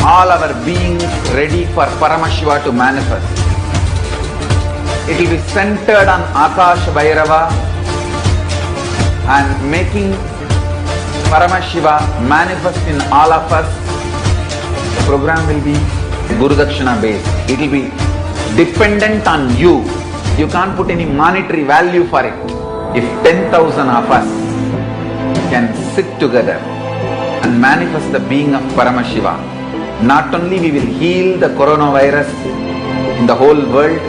all our beings ready for Paramashiva to manifest. It will be centered on Akash Bhairava and making Paramashiva manifest in all of us. The program will be Guru Dakshina based. It will be dependent on you. You can't put any monetary value for it. If 10,000 of us can sit together and manifest the being of Paramashiva, not only we will heal the coronavirus in the whole world,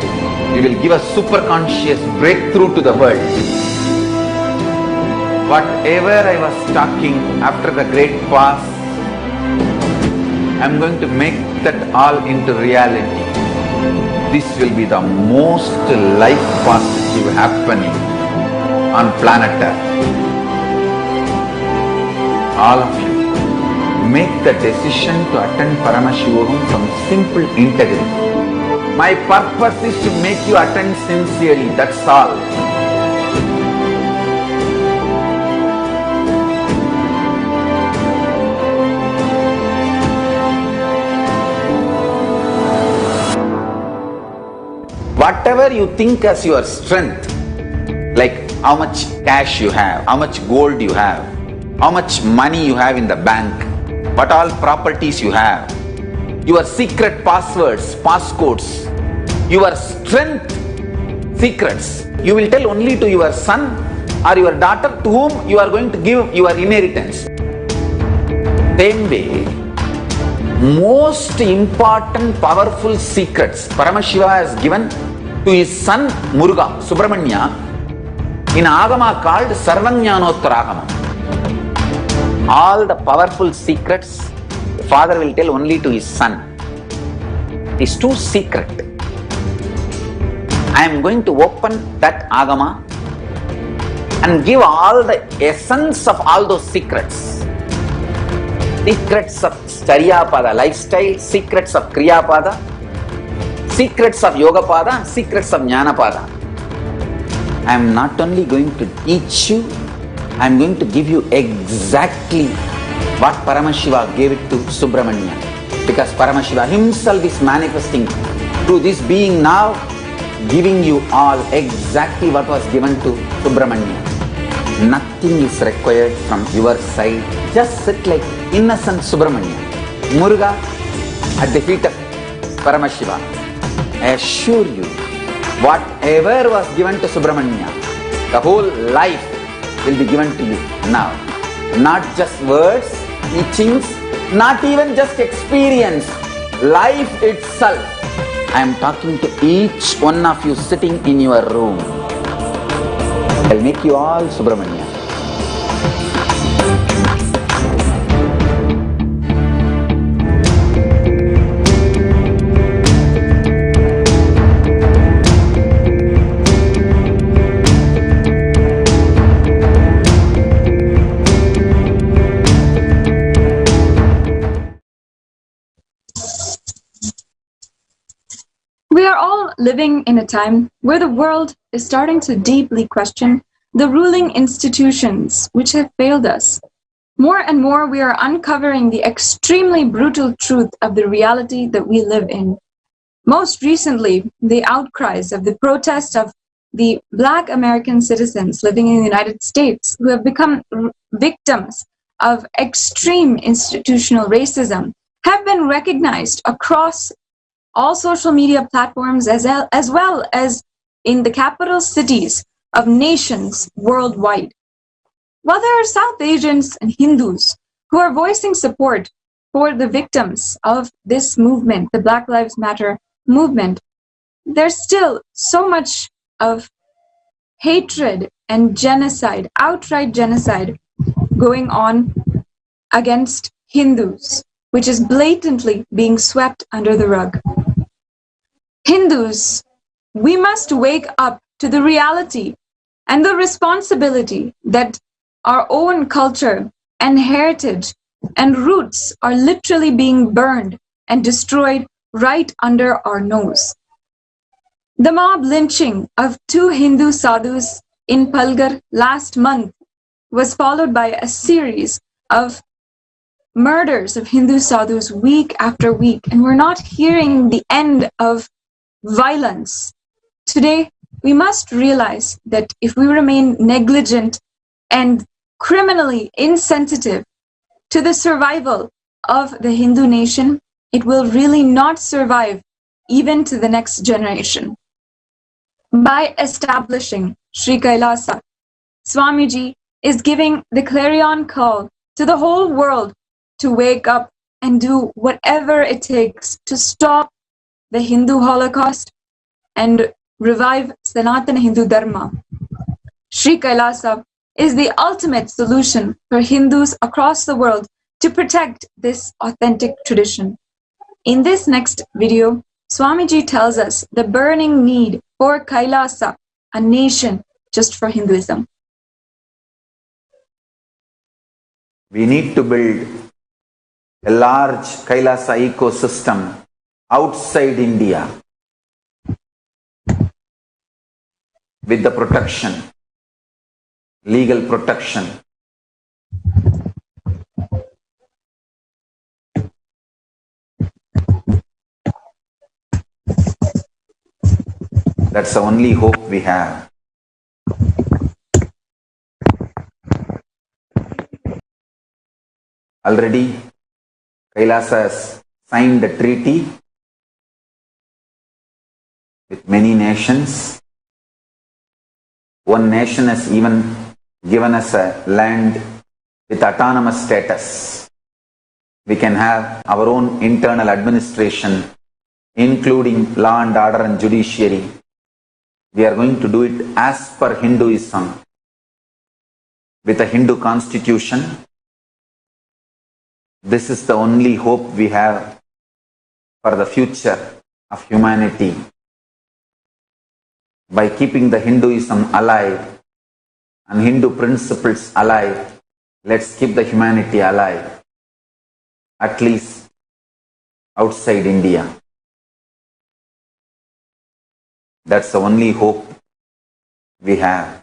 we will give a super conscious breakthrough to the world. Whatever I was talking after the great past, I am going to make that all into reality. This will be the most life positive happening on planet Earth. All of you, make the decision to attend Paramashivoham from simple integrity. My purpose is to make you attend sincerely, that's all. Whatever you think as your strength, like how much cash you have, how much gold you have, how much money you have in the bank, what all properties you have, your secret passwords, passcodes, your strength secrets, you will tell only to your son or your daughter to whom you are going to give your inheritance. Same way, most important powerful secrets Paramashiva has given to his son Muruga, Subramanya, in Agama called Sarvajnanottara. All the powerful secrets the father will tell only to his son. It is too secret. I am going to open that Agama and give all the essence of all those secrets. Secrets of Charyapada lifestyle, secrets of Kriyapada, secrets of Yogapada, and secrets of Jnanapada. I am not only going to teach you, I am going to give you exactly what Paramashiva gave it to Subramanya. Because Paramashiva himself is manifesting through this being now, giving you all exactly what was given to Subramanya. Nothing is required from your side. Just sit like innocent Subramanya, Muruga at the feet of Paramashiva. I assure you, whatever was given to Subramanya, the whole life will be given to you now. Not just words, teachings, not even just experience, life itself. I am talking to each one of you sitting in your room. I will make you all Subramanya. We are all living in a time where the world is starting to deeply question the ruling institutions which have failed us. More and more, we are uncovering the extremely brutal truth of the reality that we live in. Most recently, the outcries of the protest of the Black American citizens living in the United States who have become victims of extreme institutional racism have been recognized across all social media platforms as well as in the capital cities of nations worldwide. While there are South Asians and Hindus who are voicing support for the victims of this movement, the Black Lives Matter movement, there's still so much of hatred and genocide, outright genocide, going on against Hindus, which is blatantly being swept under the rug. Hindus, we must wake up to the reality and the responsibility that our own culture and heritage and roots are literally being burned and destroyed right under our nose. The mob lynching of 2 Hindu sadhus in Palghar last month was followed by a series of murders of Hindu sadhus week after week, and we're not hearing the end of violence. Today, we must realize that if we remain negligent and criminally insensitive to the survival of the Hindu nation, it will really not survive even to the next generation. By establishing Sri Kailasa, Swamiji is giving the clarion call to the whole world to wake up and do whatever it takes to stop the Hindu Holocaust and revive Sanatana Hindu Dharma. Sri Kailasa is the ultimate solution for Hindus across the world to protect this authentic tradition. In this next video, Swamiji tells us the burning need for Kailasa, a nation just for Hinduism. We need to build a large Kailasa ecosystem outside India with the protection, legal protection. That's the only hope we have. Already, Kailasa has signed a treaty with many nations. One nation has even given us a land with autonomous status. We can have our own internal administration, including law and order and judiciary. We are going to do it as per Hinduism, with a Hindu constitution. This is the only hope we have for the future of humanity. By keeping the Hinduism alive and Hindu principles alive, let's keep the humanity alive, at least outside India. That's the only hope we have.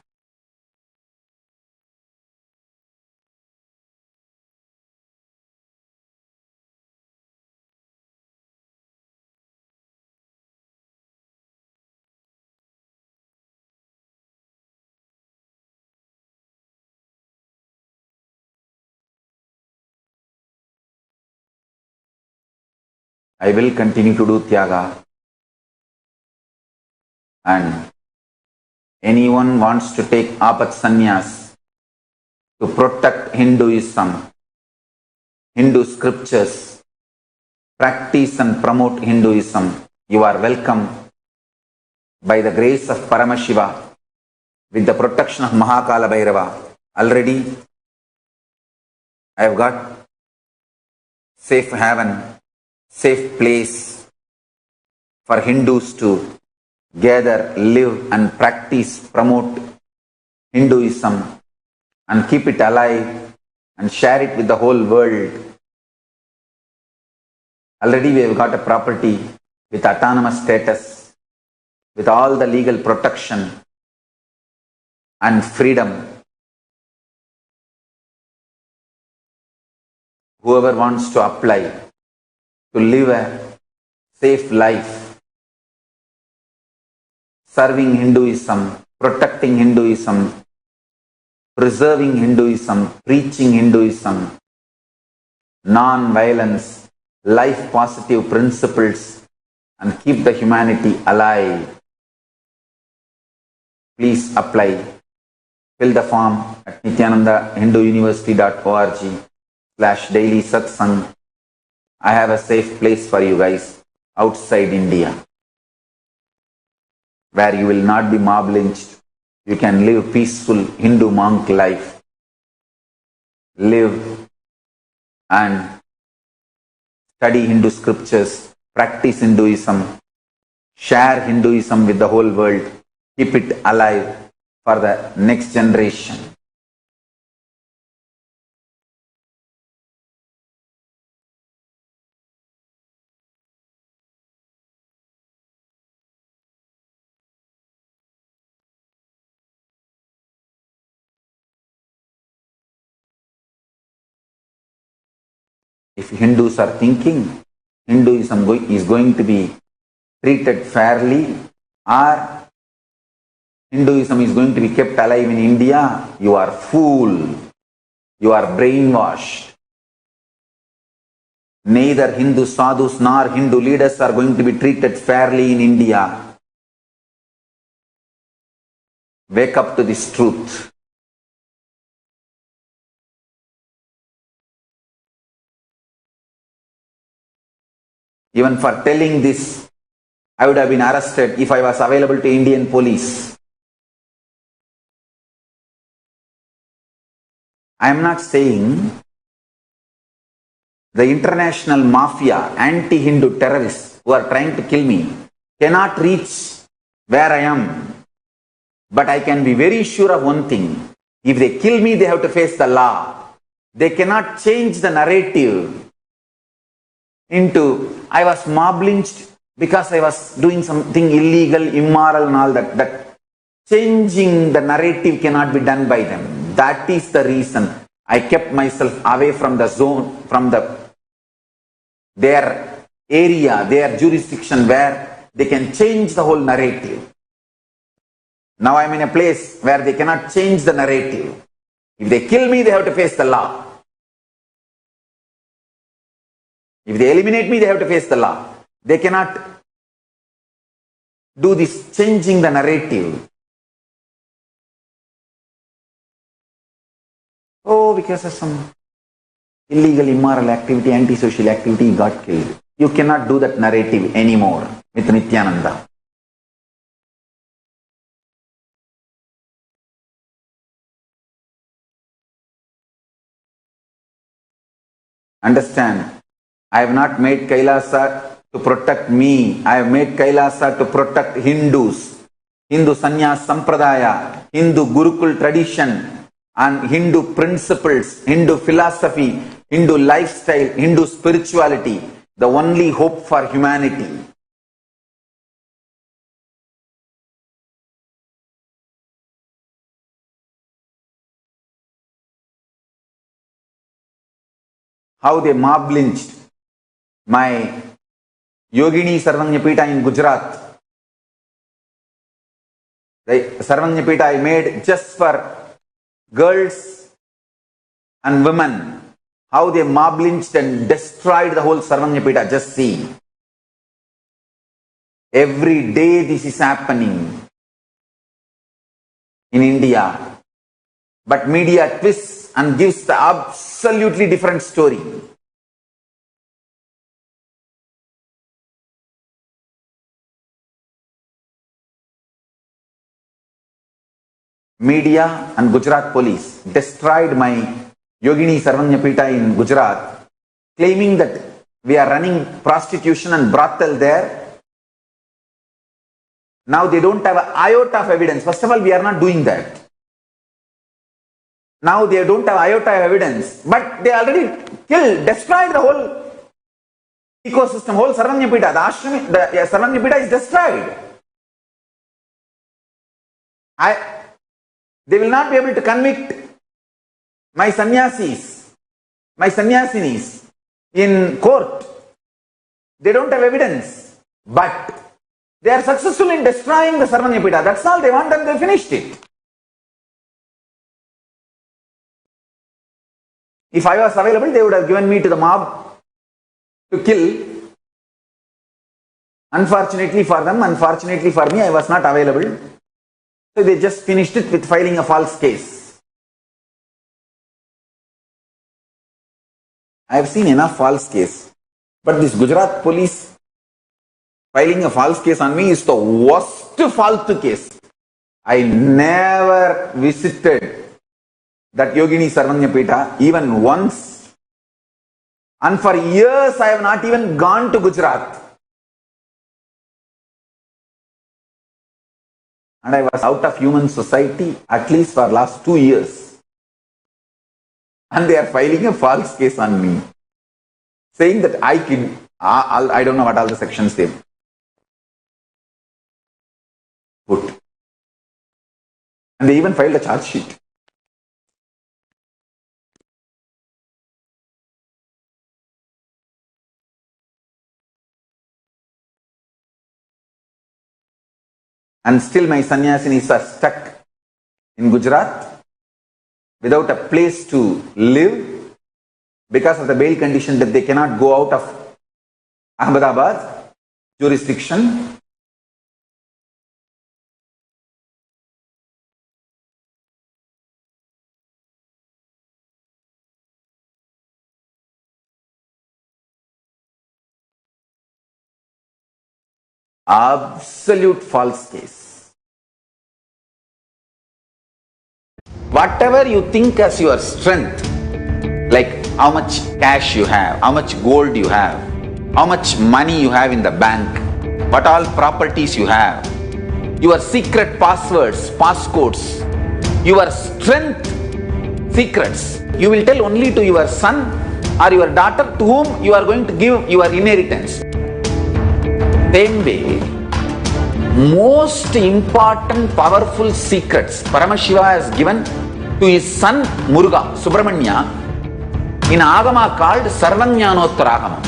I will continue to do Tyaga, and anyone wants to take Apat Sannyas to protect Hinduism, Hindu scriptures, practice and promote Hinduism, you are welcome by the grace of Paramashiva with the protection of Mahakala Bhairava. Already I have got safe haven, safe place for Hindus to gather, live and practice, promote Hinduism and keep it alive and share it with the whole world. Already we have got a property with autonomous status, with all the legal protection and freedom. Whoever wants to apply to live a safe life, serving Hinduism, protecting Hinduism, preserving Hinduism, preaching Hinduism, non-violence, life positive principles, and keep the humanity alive. Please apply. Fill the form at nithyanandahinduuniversity.org/daily satsang. I have a safe place for you guys outside India, where you will not be mob lynched. You can live peaceful Hindu monk life. Live and study Hindu scriptures, practice Hinduism, share Hinduism with the whole world, keep it alive for the next generation. If Hindus are thinking Hinduism is going to be treated fairly, or Hinduism is going to be kept alive in India, you are fool. You are brainwashed. Neither Hindu sadhus nor Hindu leaders are going to be treated fairly in India. Wake up to this truth. Even for telling this, I would have been arrested if I was available to Indian police. I am not saying the international mafia, anti-Hindu terrorists who are trying to kill me cannot reach where I am. But I can be very sure of one thing. If they kill me, they have to face the law. They cannot change the narrative into, I was mob lynched because I was doing something illegal, immoral and all that. That changing the narrative cannot be done by them. That is the reason I kept myself away from the zone, from their area, their jurisdiction where they can change the whole narrative. Now I am in a place where they cannot change the narrative. If they kill me, they have to face the law. If they eliminate me, they have to face the law. They cannot do this changing the narrative. Oh, because of some illegal, immoral activity, antisocial activity, he got killed. You cannot do that narrative anymore with Nithyananda. Understand, I have not made Kailasa to protect me. I have made Kailasa to protect Hindus, Hindu Sannyas Sampradaya, Hindu Gurukul tradition, and Hindu principles, Hindu philosophy, Hindu lifestyle, Hindu spirituality, the only hope for humanity. How they mob lynched my Yogini Sarvanyapita in Gujarat. The Sarvanyapita I made just for girls and women. How they mob lynched and destroyed the whole Sarvanyapita. Just see. Every day this is happening in India. But media twists and gives the absolutely different story. Media and Gujarat police destroyed my Yogini Sarvanyapita in Gujarat, claiming that we are running prostitution and brothel there. Now they don't have an iota of evidence. First of all, we are not doing that. Now they don't have iota of evidence, but they already killed, destroyed the whole ecosystem, whole Sarvanyapita. The ashram, the Sarvanyapita is destroyed. They will not be able to convict my sannyasis, my sannyasinis in court. They don't have evidence, but they are successful in destroying the Sarvanyapita. That's all they want, and they finished it. If I was available, they would have given me to the mob to kill. Unfortunately for them, unfortunately for me, I was not available. So they just finished it with filing a false case. I have seen enough false case. But this Gujarat police filing a false case on me is the worst false case. I never visited that Yogini Sarvanyapita even once. And for years I have not even gone to Gujarat. And I was out of human society at least for last 2 years. And they are filing a false case on me, saying that I don't know what all the sections they put. And they even filed a charge sheet. And still my sannyasinis are stuck in Gujarat without a place to live because of the bail condition that they cannot go out of Ahmedabad jurisdiction. Absolute false case. Whatever you think as your strength, like how much cash you have, how much gold you have, how much money you have in the bank, what all properties you have, your secret passwords, passcodes, your strength secrets, you will tell only to your son or your daughter to whom you are going to give your inheritance. Same way, most important powerful secrets Paramashiva has given to his son Muruga, Subramanya, in Agama called Sarvanyanottara.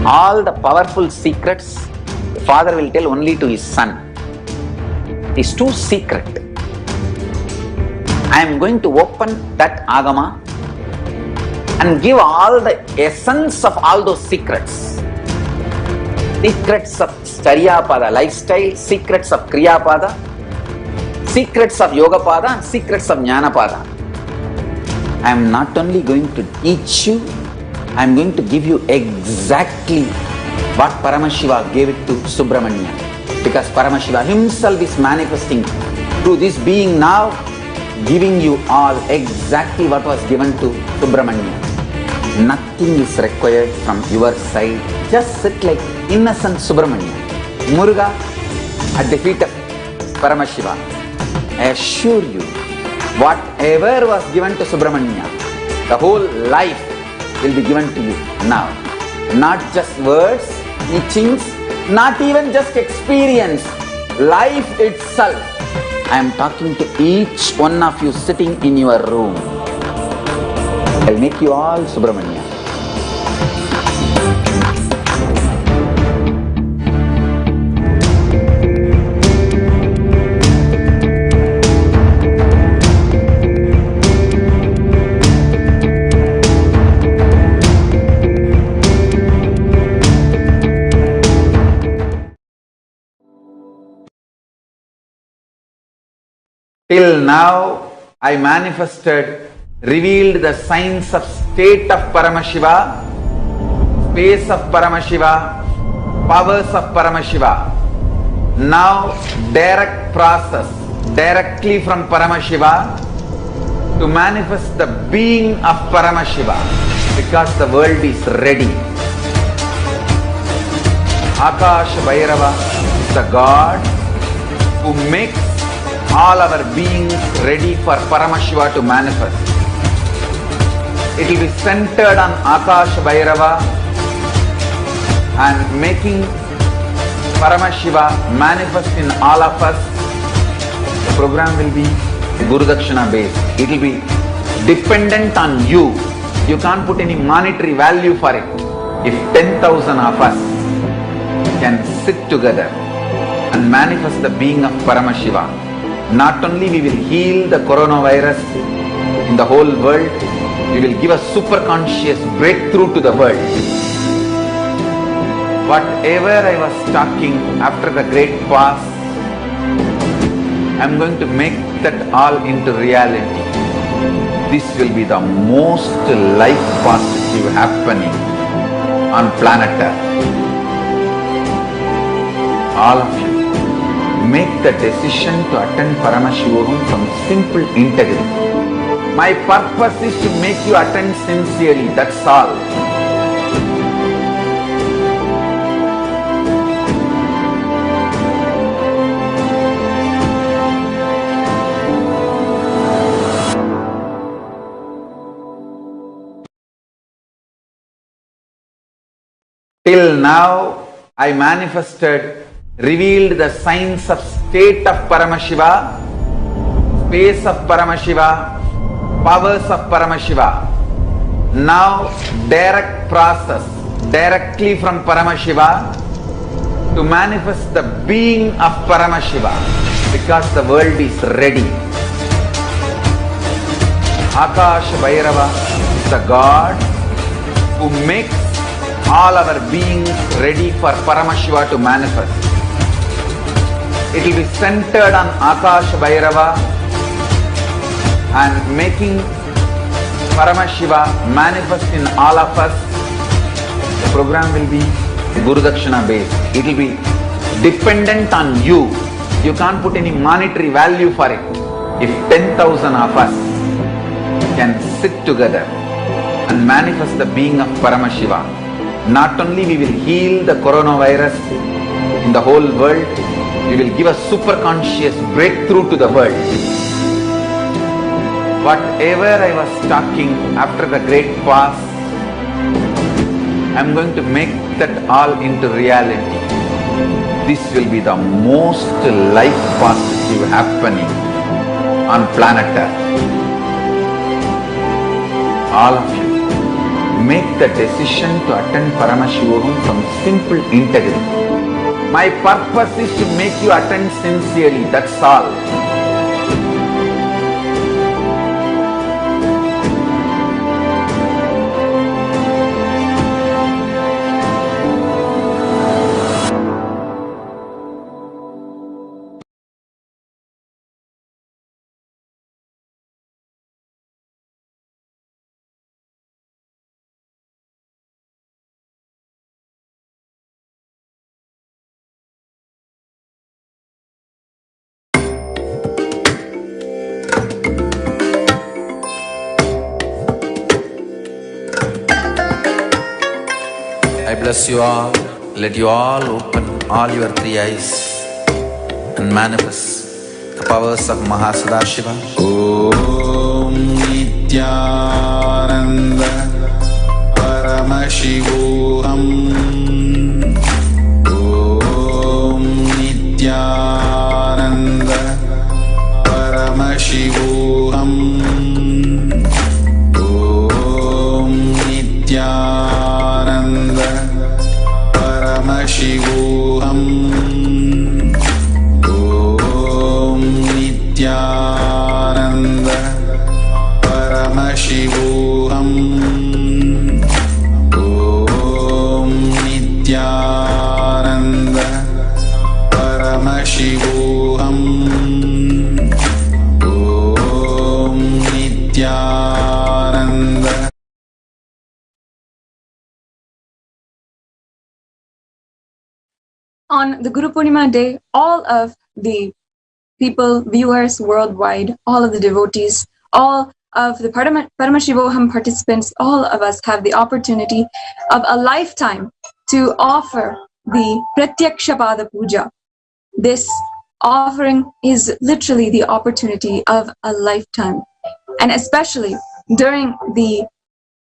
All the powerful secrets the father will tell only to his son. It is too secret. I am going to open that Agama and give all the essence of all those secrets. Secrets of Charyapada lifestyle, secrets of Kriyapada, secrets of Yogapada, and secrets of Jnanapada. I am not only going to teach you, I am going to give you exactly what Paramashiva gave it to Subramanya. Because Paramashiva himself is manifesting through this being now, giving you all exactly what was given to Subramanya. Nothing is required from your side. Just sit like innocent Subramanya, Muruga at the feet of Paramashiva. I assure you, whatever was given to Subramanya, the whole life will be given to you now. Not just words, teachings, not even just experience, life itself. I am talking to each one of you sitting in your room. I will make you all Subramanya. Till now, I manifested, revealed the signs of state of Paramashiva, space of Paramashiva, powers of Paramashiva. Now, direct process, directly from Paramashiva to manifest the being of Paramashiva, because the world is ready. Akash Bhairava is the God who makes all our beings ready for Paramashiva to manifest. It will be centered on Akash Bhairava and making Paramashiva manifest in all of us. The program will be Guru Dakshina based. It will be dependent on you. You can't put any monetary value for it. If 10,000 of us can sit together and manifest the being of Paramashiva, not only we will heal the coronavirus in the whole world, we will give a super conscious breakthrough to the world. Whatever I was talking after the great past, I am going to make that all into reality. This will be the most life positive happening on planet Earth. All of you, make the decision to attend Paramashivoham from simple integrity. My purpose is to make you attend sincerely, that's all. Till now, I manifested, revealed the signs of state of Paramashiva, space of Paramashiva, powers of Paramashiva. Now, direct process, directly from Paramashiva to manifest the being of Paramashiva, because the world is ready. Akash Bhairava is the God who makes all our beings ready for Paramashiva to manifest. It will be centered on Akash Bhairava and making Paramashiva manifest in all of us. The program will be Guru Dakshina based. It will be dependent on you. You can't put any monetary value for it. If 10,000 of us can sit together and manifest the being of Paramashiva, not only we will heal the coronavirus in the whole world, we will give a super conscious breakthrough to the world. Whatever I was talking after the great past, I am going to make that all into reality. This will be the most life positive happening on planet Earth. All of you, make the decision to attend Paramashivoham from simple integrity. My purpose is to make you attend sincerely, that's all. I bless you all. Let you all open all your three eyes and manifest the powers of Mahasadashiva. Om Nithyananda Paramashivoham. Om Nithyananda Paramashivoham. Om Nithyananda Paramashivoham. Om Nithyananda Paramashivoham. Om Nithyananda Paramashivoham. Om Nithyananda. On the Guru Purnima day, all of the people, viewers worldwide, all of the devotees, all of the Paramashivoham participants, all of us have the opportunity of a lifetime to offer the Pratyaksha Pada Puja. This offering is literally the opportunity of a lifetime. And especially during the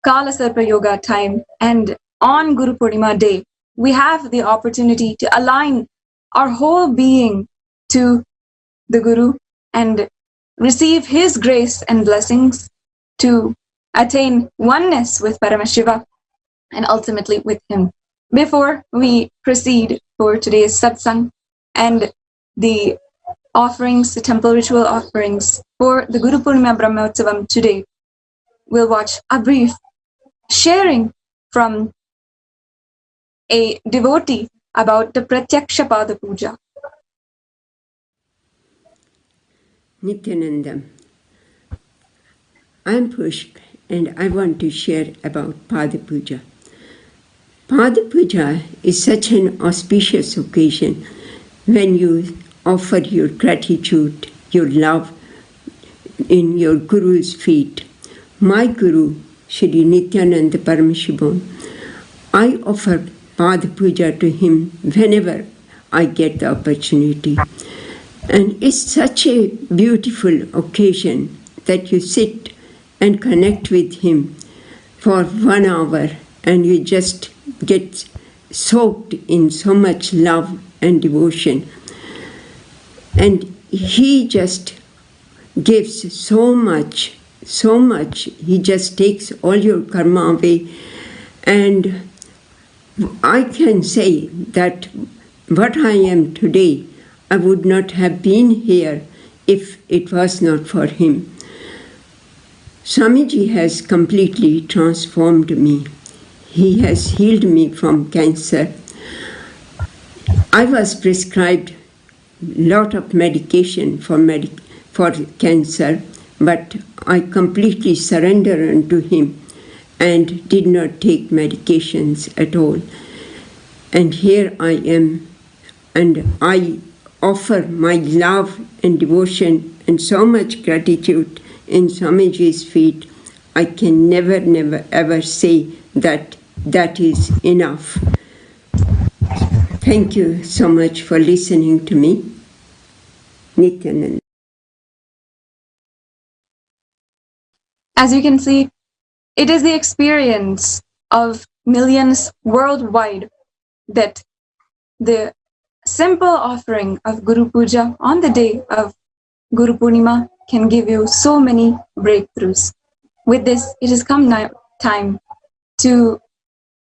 Kala Sarpa Yoga time and on Guru Purnima day, we have the opportunity to align our whole being to the Guru and receive his grace and blessings to attain oneness with Paramashiva and ultimately with him. Before we proceed for today's satsang and the offerings, the temple ritual offerings for the Guru Purnima Brahmotsavam today, we'll watch a brief sharing from a devotee about the Pratyaksha Pada Puja. Nithyananda, I'm Pushp and I want to share about Pada Puja. Pada Puja is such an auspicious occasion when you offer your gratitude, your love in your Guru's feet. My Guru, Shri Nithyananda Paramashivam, I offer Pada Puja to him whenever I get the opportunity. And it's such a beautiful occasion that you sit and connect with him for 1 hour and you just get soaked in so much love and devotion. And he just gives so much. He just takes all your karma away. And I can say that what I am today, I would not have been here if it was not for him. Swamiji has completely transformed me. He has healed me from cancer. I was prescribed a lot of medication for cancer, but I completely surrendered unto him and did not take medications at all. And here I am, and I offer my love and devotion and so much gratitude in Swamiji's feet. I can never, never, ever say that that is enough. Thank you so much for listening to me. Nithyananda. As you can see, it is the experience of millions worldwide that the simple offering of Guru Puja on the day of Guru Purnima can give you so many breakthroughs. With this, it has come now time to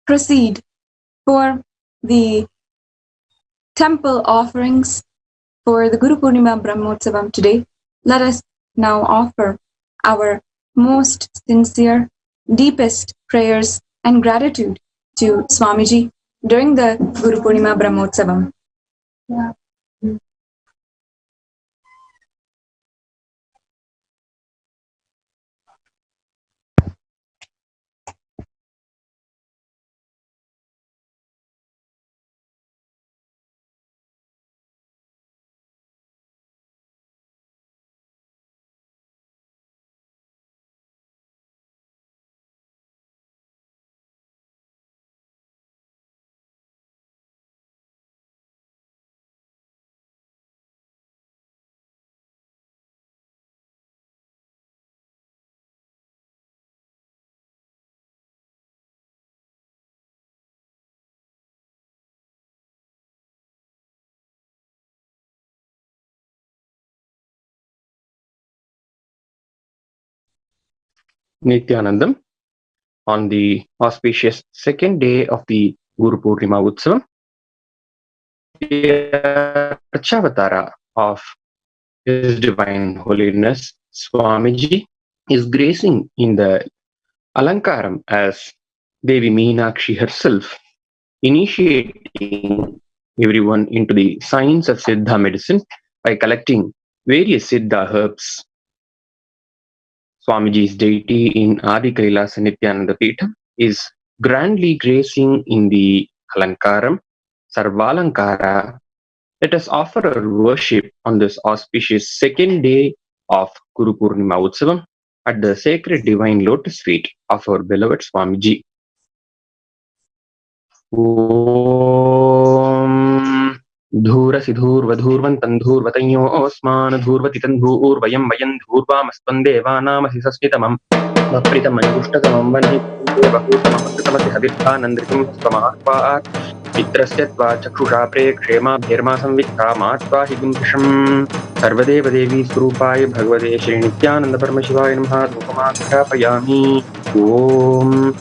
proceed for the temple offerings for the Guru Purnima Brahmotsavam today. Let us now offer our most sincere, deepest prayers and gratitude to Swamiji during the Guru Purnima Brahmotsavam. Yeah. Nithyanandam, on the auspicious second day of the Guru Purnima Utsavam, the Archavatara of His Divine Holiness Swamiji is gracing in the Alankaram as Devi Meenakshi herself, initiating everyone into the science of Siddha medicine by collecting various Siddha herbs. Swamiji's deity in Adi Kailasa Nithyananda Peetham is grandly gracing in the Alankaram, Sarvalankara. Let us offer our worship on this auspicious second day of Guru Purnima Utsavam at the sacred divine lotus feet of our beloved Swamiji. Om Dhurasi Dhurvadhurvantan Dhurvatanyo Osman Dhurvatitan Dhurvayam Vayan Dhurvamastan Devanamasi Sasmitamam Vapritamangushtakamam Vanhitamati Havirthanandritam Svamahat Mitrasya Chakshusha Prekshema Bherma Samvitha Matva Higumsham Sarvadeva Devi Surupaya Bhagavate Shri Nithyananda Paramashivam Namaha Dhupamakrapayami Om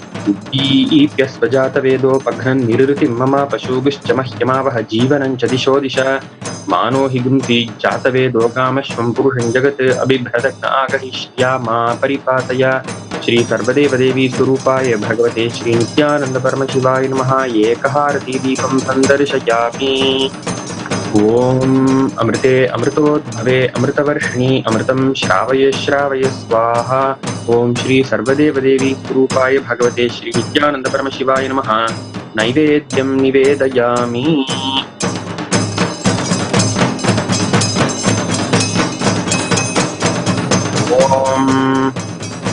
Ipyasvajata Vedo Paghan Nirrutim Mama Pashugushcha Mahyamavaha Jivanancha Disho Disha Mano Higumti Jata Vedo Kamashvam Purusham Jagat Abhibhradakna Agahishyama Paripataya Shri Sarvadeva Devi Surupaya Bhagavate Shri Nithyananda Paramashivam Namaha Yekaharati Deepam Sandarshayami Om Amrite Amritodbhave Amritavarshini Amritam Shravaya Shravaya Swaha Om Shri Sarvadeva Devi Surupaya Bhagavate Shri Nithyananda Paramashivam Namaha Naivedyam Nivedayami Om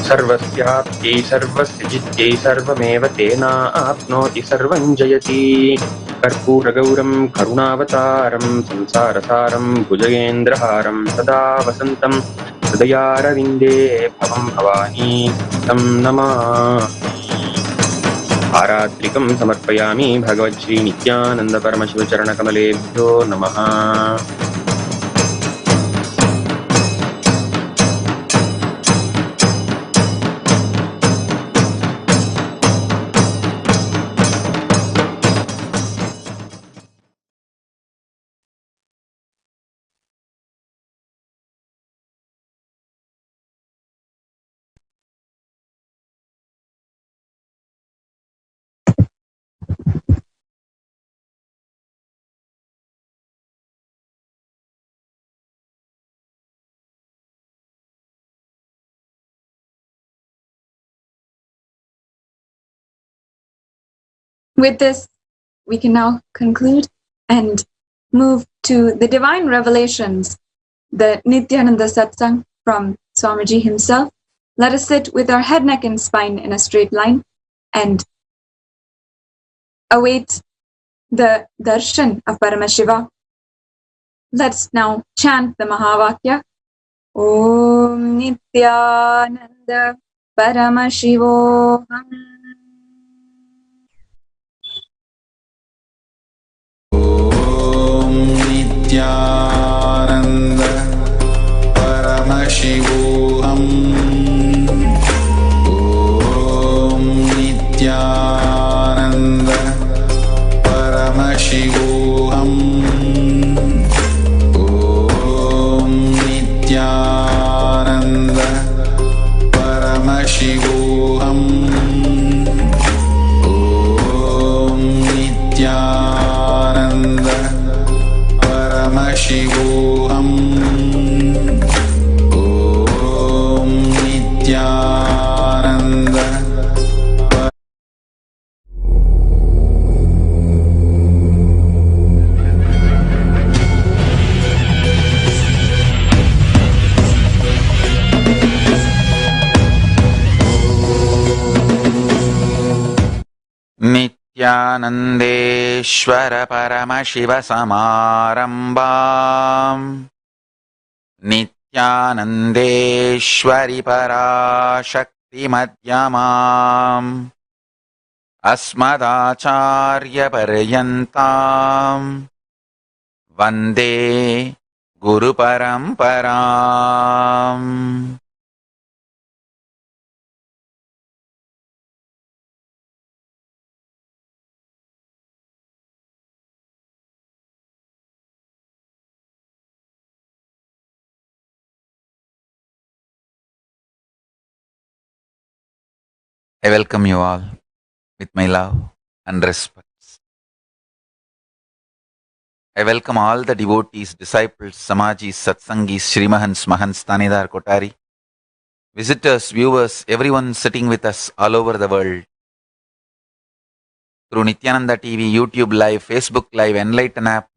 Sarvasyaप्यै Sarvasya Jityai Sarvameva Tena Apnoti Sarvam Jayati Karpuragauram Karunavataram Samsarasaram Bhujagendraharam Sada Vasantam Hridayaravinде Bhavam Bhavani Tam Namah Aratrikam Samarpayami Bhagavad Shri Nithyananda Paramashiva Charana Kamalebhyo Namaha With this, we can now conclude and move to the divine revelations, the Nithyananda Satsang from Swamiji himself. Let us sit with our head, neck, and spine in a straight line and await the darshan of Paramashiva. Let's now chant the Mahavakya. Om Nithyananda Paramashivoham. Nithyananda Paramashivoham. Om Nithyananda Paramashivoham. Om Nithyananda Paramashivoham. Om Nithyananda Paramashivoham. Om Nithyananda. नित्यानन्देश्वर Paramshiva समारम्भाम् नित्यानन्देश्वरि पराशक्तिमध्यमाम् अस्मदाचार्यपर्यन्ताम् वन्दे गुरुपरम्पराम्. I welcome you all with my love and respect. I welcome all the devotees, disciples, Samajis, Satsangis, Srimahans, Mahants, Tanidar, Kotari, visitors, viewers, everyone sitting with us all over the world through Nithyananda TV, YouTube Live, Facebook Live, Enlighten app,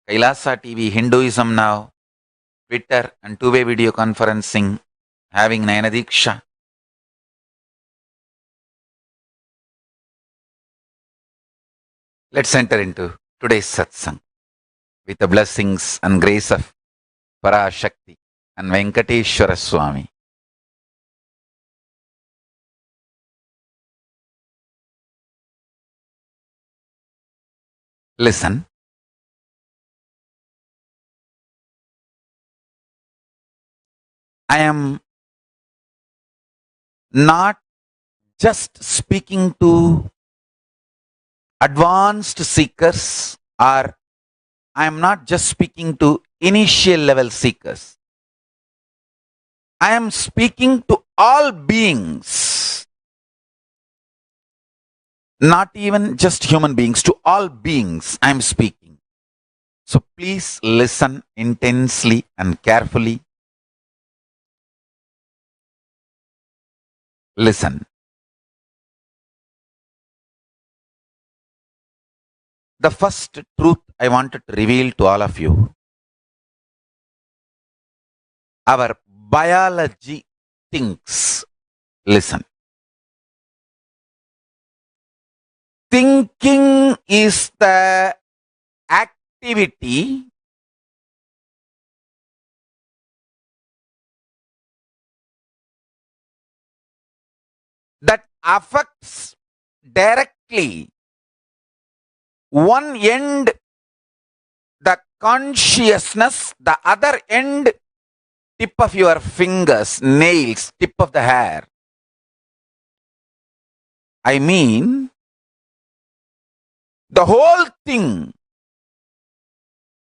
Kailasa TV, Hinduism Now, Twitter, and two-way video conferencing, having Nayanadiksha. Let's enter into today's satsang with the blessings and grace of Parashakti and Venkateshwara Swami. Listen. I am not just speaking to advanced seekers, or I am not just speaking to initial level seekers. I am speaking to all beings, not even just human beings, to all beings I am speaking. So please listen intensely and carefully. Listen. The first truth I wanted to reveal to all of you, our biology thinks. Listen. Thinking is the activity that affects directly one end, the consciousness, the other end, tip of your fingers, nails, tip of the hair. I mean, the whole thing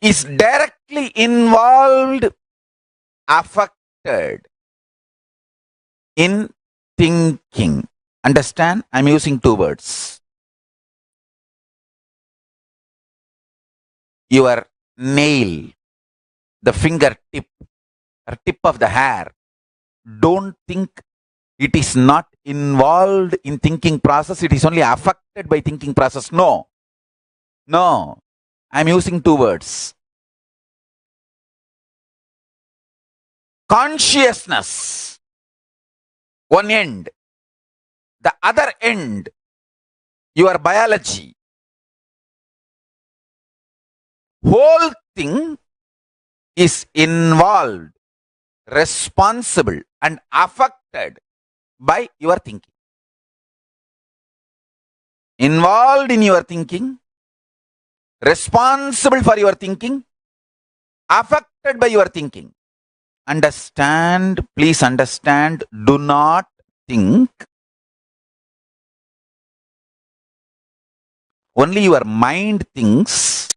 is directly involved, affected in thinking. Understand? I'm using two words. Your nail, the fingertip or tip of the hair, don't think It is not involved in thinking process. It is only affected by thinking process. No. No. I'm using two words. Consciousness, one end. The other end, your biology. Whole thing is involved, responsible, and affected by your thinking. Involved in your thinking, responsible for your thinking, affected by your thinking. Understand, please understand, do not think only your mind thinks,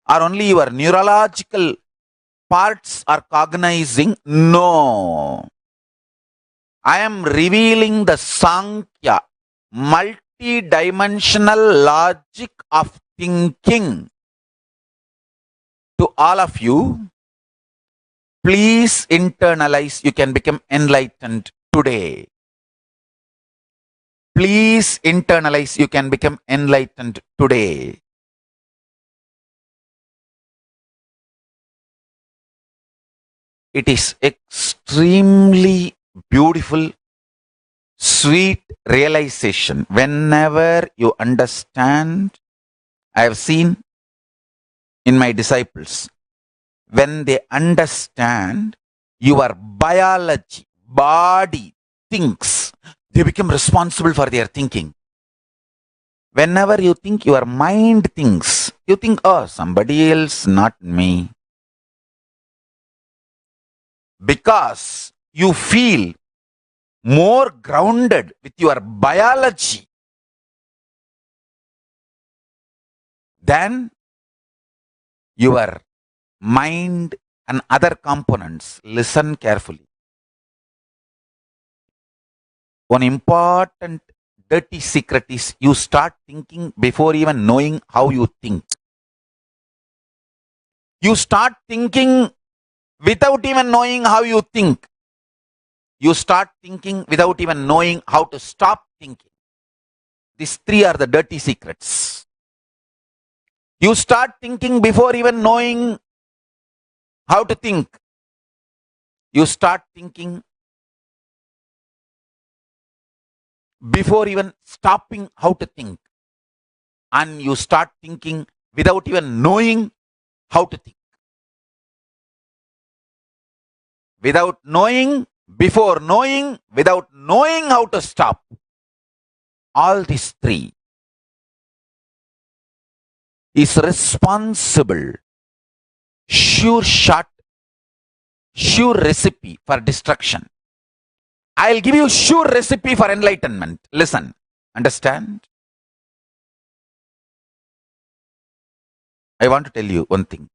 or only your neurological parts are cognizing. No. I am revealing the Sankhya, multi-dimensional logic of thinking to all of you. Please internalize. You can become enlightened today. Please internalize. You can become enlightened today. It is extremely beautiful, sweet realization. Whenever you understand, I have seen in my disciples, when they understand your biology, body thinks, they become responsible for their thinking. Whenever you think, your mind thinks, you think, oh, somebody else, not me. Because you feel more grounded with your biology than your mind and other components. Listen carefully. One important dirty secret is you start thinking before even knowing how you think. You start thinking without even knowing how you think. You start thinking without even knowing how to stop thinking. These three are the dirty secrets. You start thinking before even knowing how to think. You start thinking before even stopping how to think. And you start thinking without even knowing how to think. Without knowing, before knowing, without knowing how to stop. All these three is responsible, sure shot, sure recipe for destruction. I'll give you sure recipe for enlightenment. Listen, understand? I want to tell you one thing.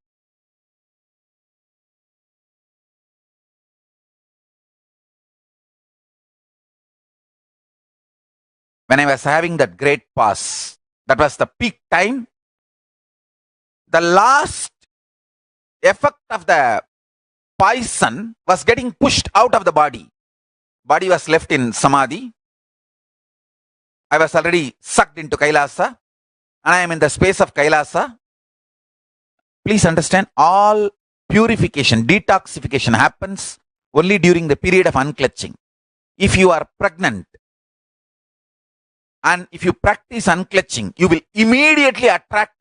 When I was having that great pause, that was the peak time. The last effect of the poison was getting pushed out of the body. Body was left in samadhi. I was already sucked into Kailasa, and I am in the space of Kailasa. Please understand, all purification, detoxification happens only during the period of unclutching. If you are pregnant and if you practice unclutching, you will immediately attract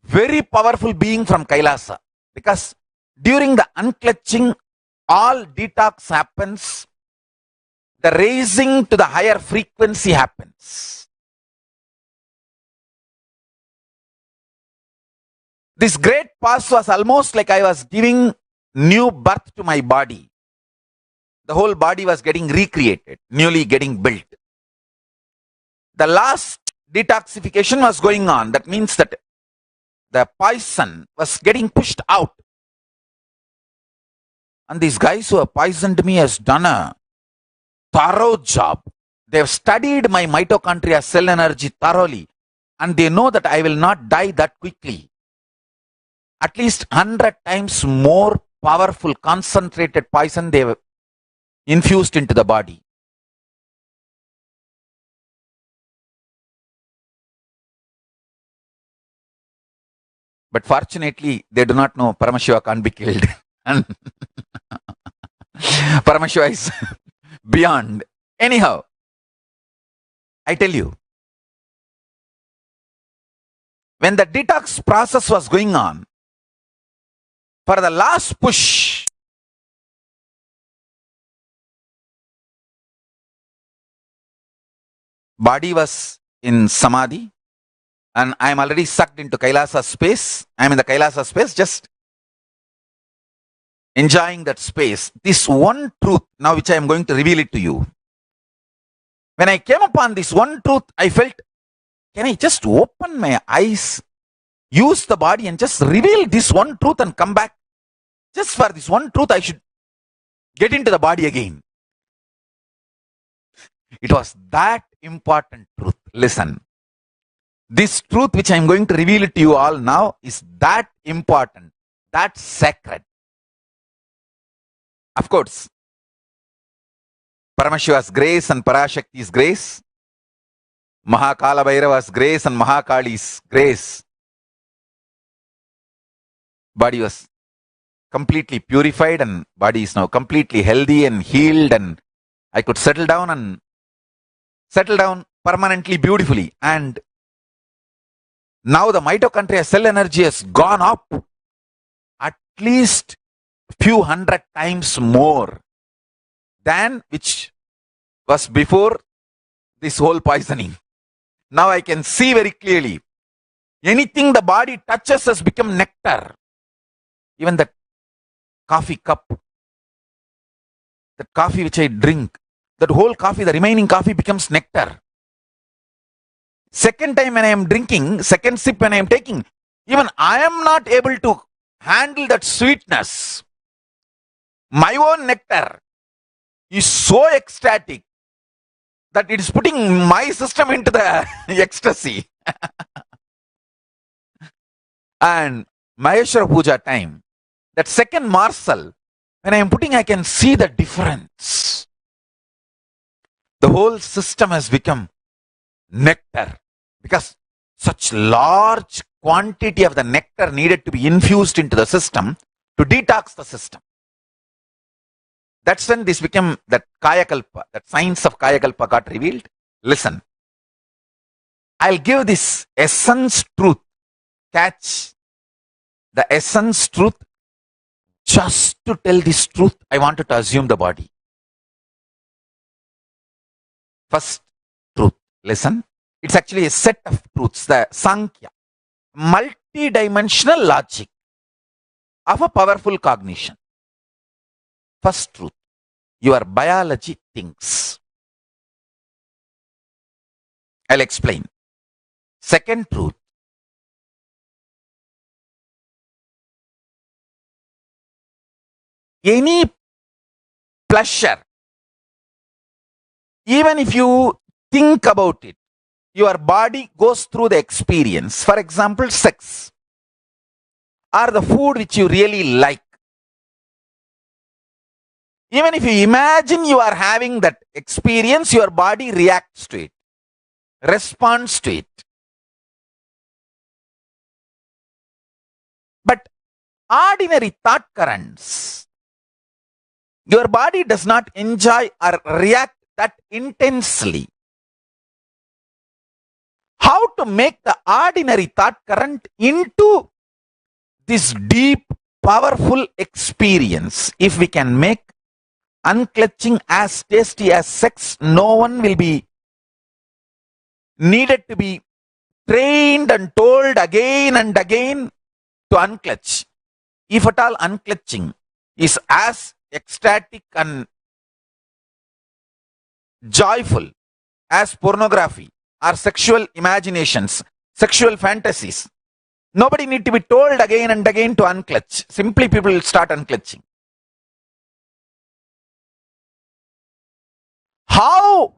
very powerful being from Kailasa, because during the unclutching, all detox happens. The raising to the higher frequency happens. This great pause was almost like I was giving new birth to my body. The whole body was getting recreated, newly getting built. The last detoxification was going on. That means that the poison was getting pushed out. And these guys who have poisoned me has done a thorough job. They have studied my mitochondria cell energy thoroughly, and they know that I will not die that quickly. At least 100 times more powerful concentrated poison they have infused into the body. But fortunately, they do not know Paramashiva can't be killed. And Paramashiva is beyond. Anyhow, I tell you, when the detox process was going on, for the last push, body was in samadhi, and I am already sucked into Kailasa space. I am in the Kailasa space, just enjoying that space. This one truth, now which I am going to reveal it to you. When I came upon this one truth, I felt, can I just open my eyes, use the body and just reveal this one truth and come back? Just for this one truth, I should get into the body again. It was that important truth. Listen, this truth which I am going to reveal it to you all now is that important, that sacred. Of course, Paramashiva's grace and Parashakti's grace, Mahakala Bhairava's grace and Mahakali's grace. Body was completely purified and body is now completely healthy and healed, and I could settle down permanently, beautifully. And now the mitochondria cell energy has gone up at least few hundred times more than which was before this whole poisoning. Now I can see very clearly. Anything the body touches has become nectar. Even the coffee cup, the coffee which I drink, that whole coffee, the remaining coffee becomes nectar. Second time when I am drinking, second sip when I am taking, even I am not able to handle that sweetness. My own nectar is so ecstatic that it is putting my system into the ecstasy. And Maheshwara Puja time, that second morsel, when I am putting, I can see the difference. The whole system has become nectar because such large quantity of the nectar needed to be infused into the system to detox the system. That's when this became that Kayakalpa, that science of Kayakalpa got revealed. Listen, I'll give this essence truth. Catch the essence truth. Just to tell this truth, I wanted to assume the body. First truth, listen. It's actually a set of truths, the Sankhya, multi-dimensional logic of a powerful cognition. First truth, your biology thinks. I'll explain. Second truth, any pleasure, even if you think about it, your body goes through the experience. For example, sex or the food which you really like. Even if you imagine you are having that experience, your body reacts to it, responds to it. But ordinary thought currents, your body does not enjoy or react that intensely. How to make the ordinary thought current into this deep, powerful experience? If we can make unclutching as tasty as sex, no one will be needed to be trained and told again and again to unclutch. If at all unclutching is as ecstatic and joyful as pornography or sexual imaginations, sexual fantasies, nobody need to be told again and again to unclutch. Simply people will start unclutching. How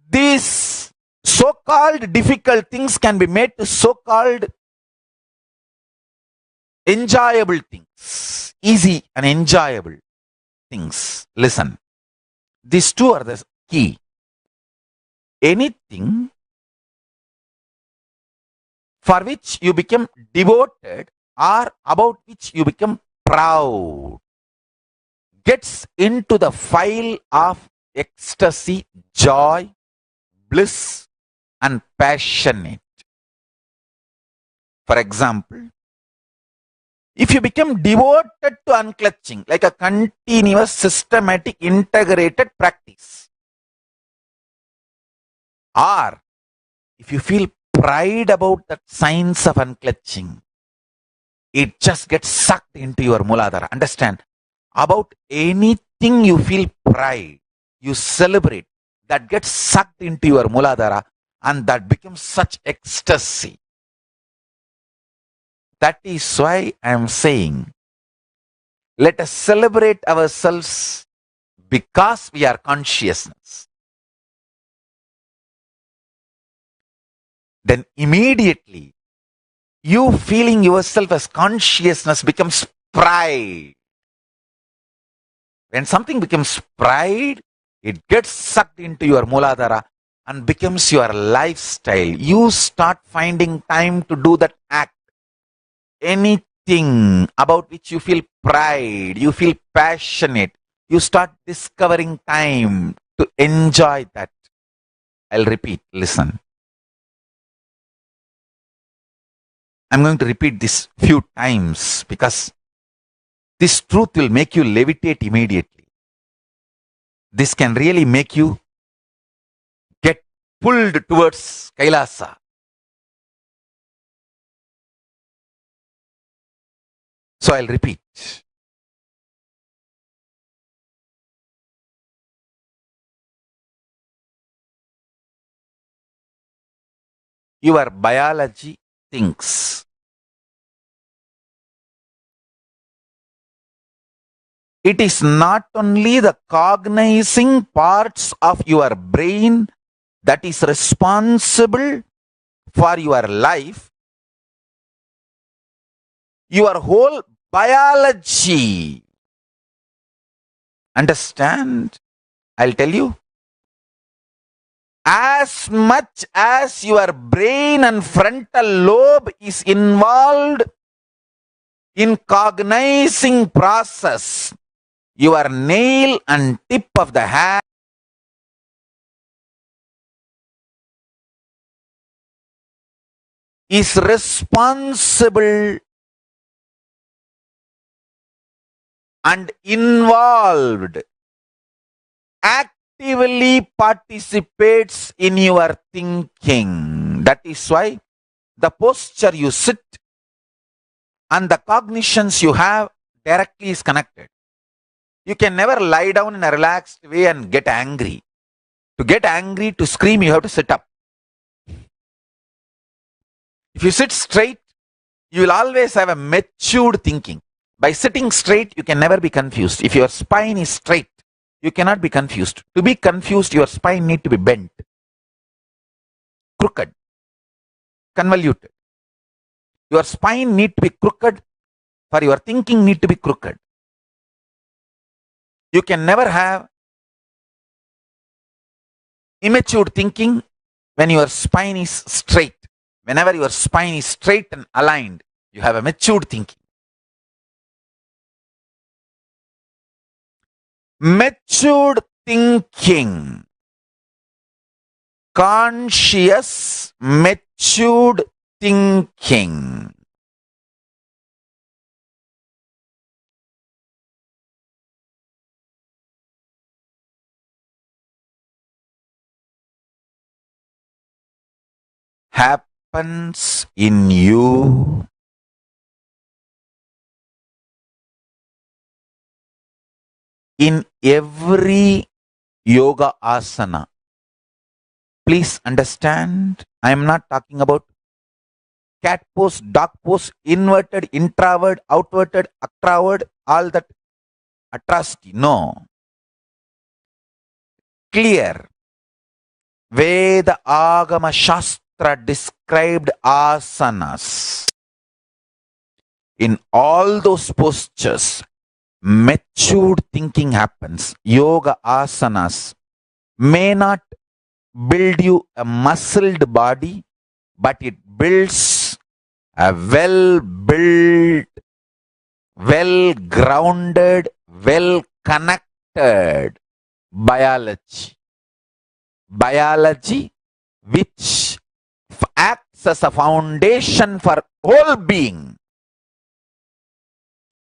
these so-called difficult things can be made to so-called enjoyable things, easy and enjoyable things. Listen, these two are the key. Anything for which you become devoted or about which you become proud gets into the file of ecstasy, joy, bliss, and passionate. For example, if you become devoted to unclutching, like a continuous, systematic, integrated practice, or if you feel pride about that science of unclutching, it just gets sucked into your Muladhara. Understand? About anything you feel pride, you celebrate, that gets sucked into your Muladhara, and that becomes such ecstasy. That is why I am saying, let us celebrate ourselves because we are consciousness. Then immediately, you feeling yourself as consciousness becomes pride. When something becomes pride, it gets sucked into your Muladhara and becomes your lifestyle. You start finding time to do that act. Anything about which you feel pride, you feel passionate, you start discovering time to enjoy that. I'll repeat, listen. I'm going to repeat this few times because this truth will make you levitate immediately. This can really make you get pulled towards Kailasa. So I'll repeat. Your biology thinks. It is not only the cognizing parts of your brain that is responsible for your life. Your whole biology. Understand? I'll tell you. As much as your brain and frontal lobe is involved in cognizing process, your nail and tip of the hand is responsible and involved, actively participates in your thinking. That is why the posture you sit and the cognitions you have directly is connected. You can never lie down in a relaxed way and get angry. To get angry, to scream, you have to sit up. If you sit straight, you will always have a matured thinking. By sitting straight, you can never be confused. If your spine is straight, you cannot be confused. To be confused, your spine needs to be bent, crooked, convoluted. Your spine needs to be crooked for your thinking need to be crooked. You can never have immature thinking when your spine is straight. Whenever your spine is straight and aligned, you have a matured thinking. Matured thinking, conscious, matured thinking. Happens in you in every yoga asana. Please understand, I am not talking about cat pose, dog pose, inverted, introvert, outverted, extrovert, all that atrocity. No. Clear. Veda Agama Shastra described asanas. In all those postures, matured thinking happens. Yoga asanas may not build you a muscled body, but it builds a well-built, well-grounded, well-connected biology. Biology which acts as a foundation for whole being.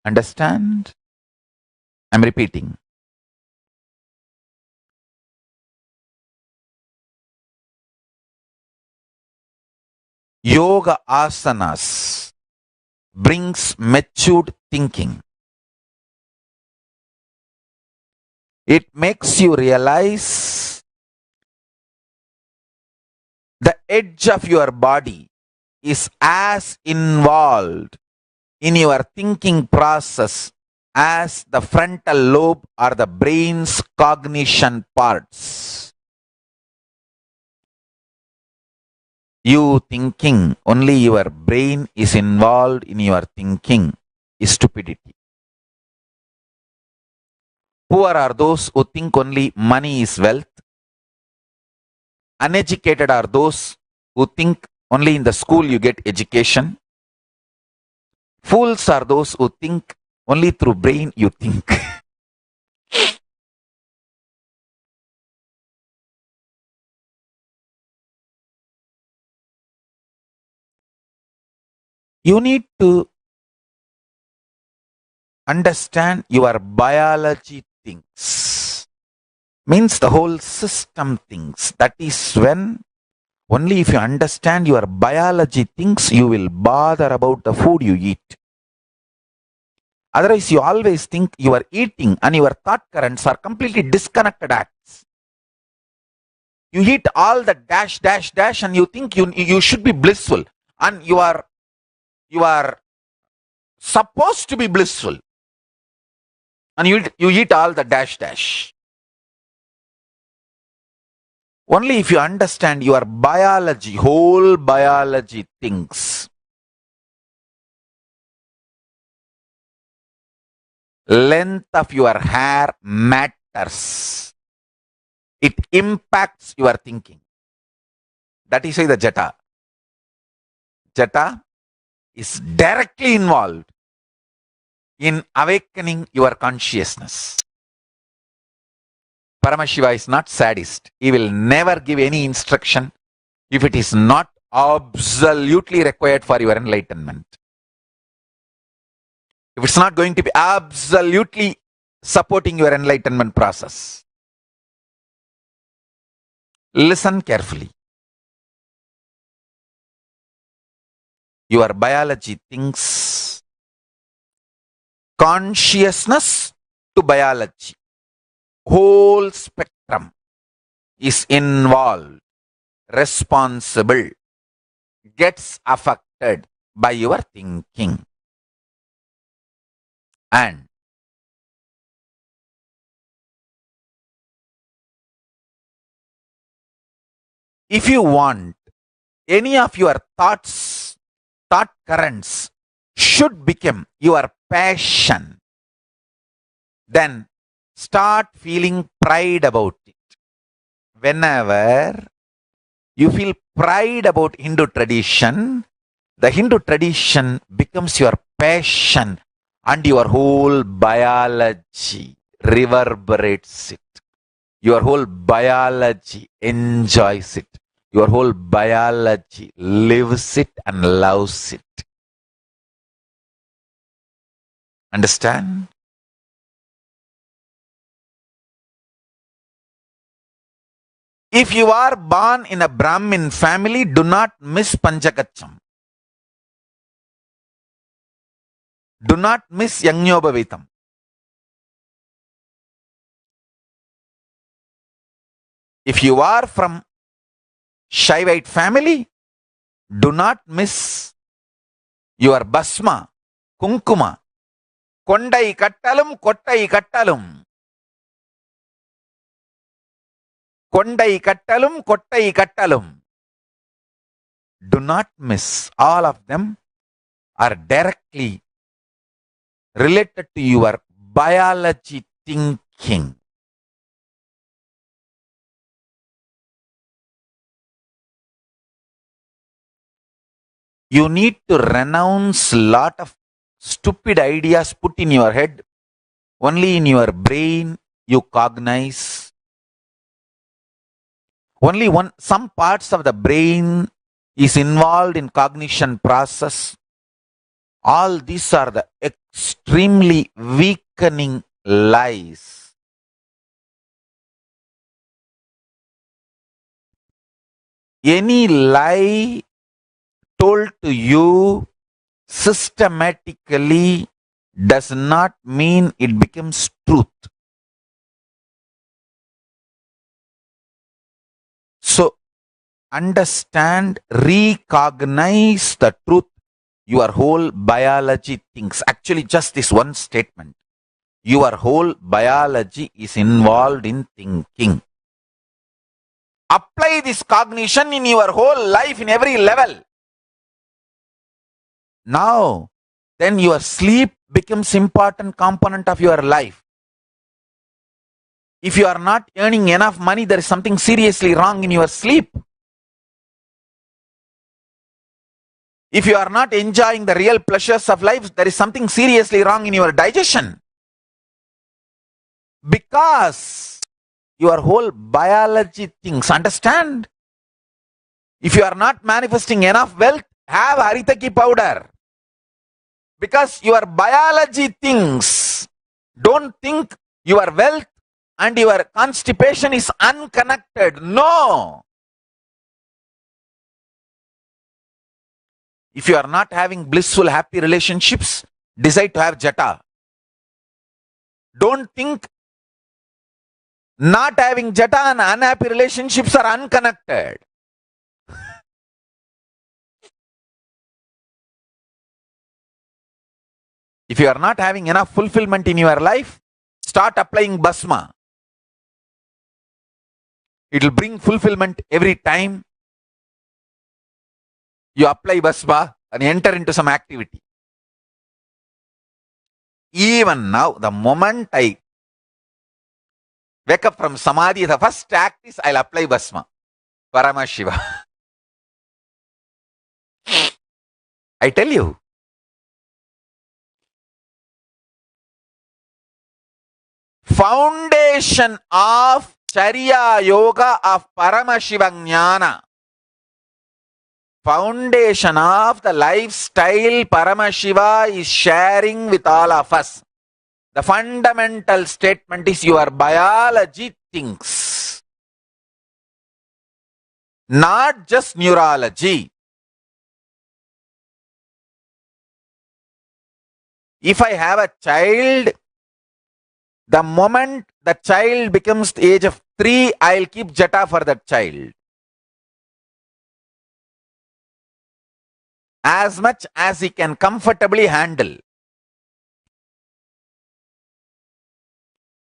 Understand? I'm repeating. Yoga asanas brings matured thinking. It makes you realize the edge of your body is as involved in your thinking process as the frontal lobe or the brain's cognition parts. You thinking only your brain is involved in your thinking is stupidity. Poor are those who think only money is wealth. Uneducated are those who think only in the school you get education. Fools are those who think only through brain you think. You need to understand your biology thinks. Means the whole system thinks. That is when only if you understand your biology thinks, you will bother about the food you eat. Otherwise, you always think you are eating and your thought currents are completely disconnected acts. You eat all the dash, dash, dash and you think you should be blissful. And you are supposed to be blissful. And you eat all the dash, dash. Only if you understand your biology, whole biology thinks. Length of your hair matters. It impacts your thinking. That is why the jata. Jata is directly involved in awakening your consciousness. Paramashiva is not sadist. He will never give any instruction if it is not absolutely required for your enlightenment. If it's not going to be absolutely supporting your enlightenment process. Listen carefully. Your biology thinks. Consciousness to biology. Whole spectrum is involved, responsible, gets affected by your thinking. And if you want any of your thought currents should become your passion, then start feeling pride about it. Whenever you feel pride about Hindu tradition, the Hindu tradition becomes your passion and your whole biology reverberates it. Your whole biology enjoys it. Your whole biology lives it and loves it. Understand? If you are born in a Brahmin family, do not miss Panchakacham. Do not miss Yajñopavitam. If you are from Shaivite family, do not miss your Basma, Kunkuma, Kondai Kattalum, Kottai Kattalum. Kondai Kattalum, Kottai Kattalum. Do not miss. All of them are directly related to your biology thinking. You need to renounce lot of stupid ideas put in your head. Only in your brain you cognize. Only some parts of the brain is involved in cognition process. All these are the extremely weakening lies. Any lie told to you systematically does not mean it becomes truth. So understand, recognize the truth. Your whole biology thinks. Actually, just this one statement. Your whole biology is involved in thinking. Apply this cognition in your whole life, in every level. Now, then your sleep becomes important component of your life. If you are not earning enough money, there is something seriously wrong in your sleep. If you are not enjoying the real pleasures of life, there is something seriously wrong in your digestion. Because your whole biology thinks. Understand? If you are not manifesting enough wealth, have Haritaki powder. Because your biology thinks. Don't think your wealth and your constipation is unconnected. No. If you are not having blissful, happy relationships, decide to have jata. Don't think not having jata and unhappy relationships are unconnected. If you are not having enough fulfillment in your life, start applying basma. It will bring fulfillment every time you apply basma and enter into some activity. Even now, the moment I wake up from samadhi, the first act is I'll apply basma. Paramashiva. I tell you. Foundation of Charya Yoga of Paramashiva Jnana. Foundation of the lifestyle Paramashiva is sharing with all of us. The fundamental statement is your biology thinks. Not just neurology. If I have a child, the moment the child becomes the age of 3, I'll keep jata for that child. As much as he can comfortably handle.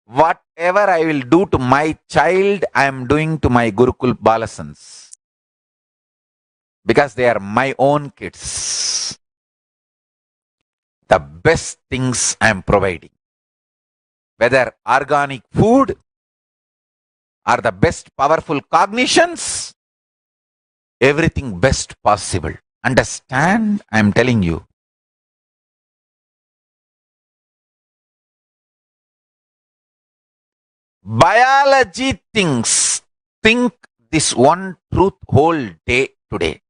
Whatever I will do to my child, I am doing to my Gurukul Balasans. Because they are my own kids. The best things I am providing. Whether organic food or the best powerful cognitions, everything best possible. Understand? I am telling you. Biology thinks. Think this one truth whole day today.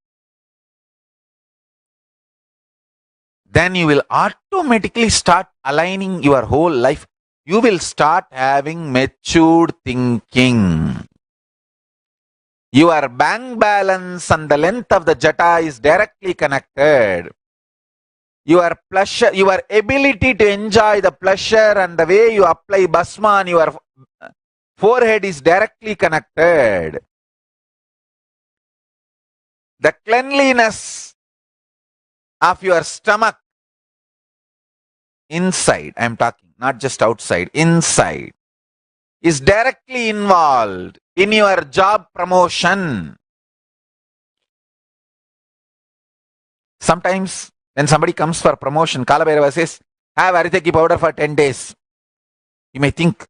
Then you will automatically start aligning your whole life. You will start having matured thinking. Your bank balance and the length of the jata is directly connected. Your pleasure, your ability to enjoy the pleasure and the way you apply basma on your forehead is directly connected. The cleanliness of your stomach inside, I am talking, not just outside, inside, is directly involved in your job promotion. Sometimes when somebody comes for promotion, Kalabhairava says, have Haritaki powder for 10 days. You may think,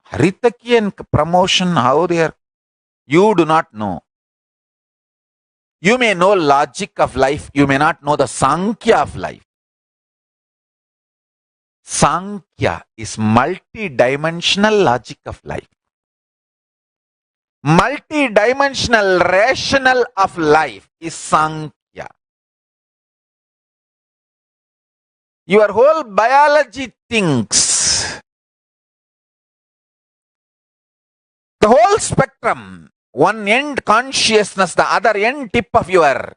Haritaki and promotion, how they are? You do not know. You may know logic of life, you may not know the Sankhya of life. Sankhya is multi-dimensional logic of life. Multi-dimensional rational of life is Sankhya. Your whole biology thinks. The whole spectrum, one end consciousness, the other end tip of your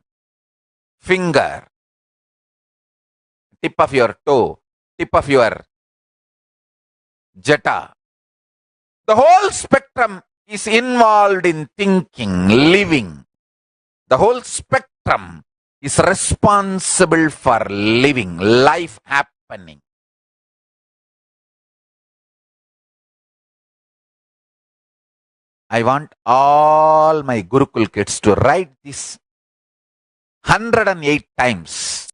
finger, tip of your toe, tip of your jata. The whole spectrum is involved in thinking, living. The whole spectrum is responsible for living, life happening. I want all my Gurukul kids to write this 108 times.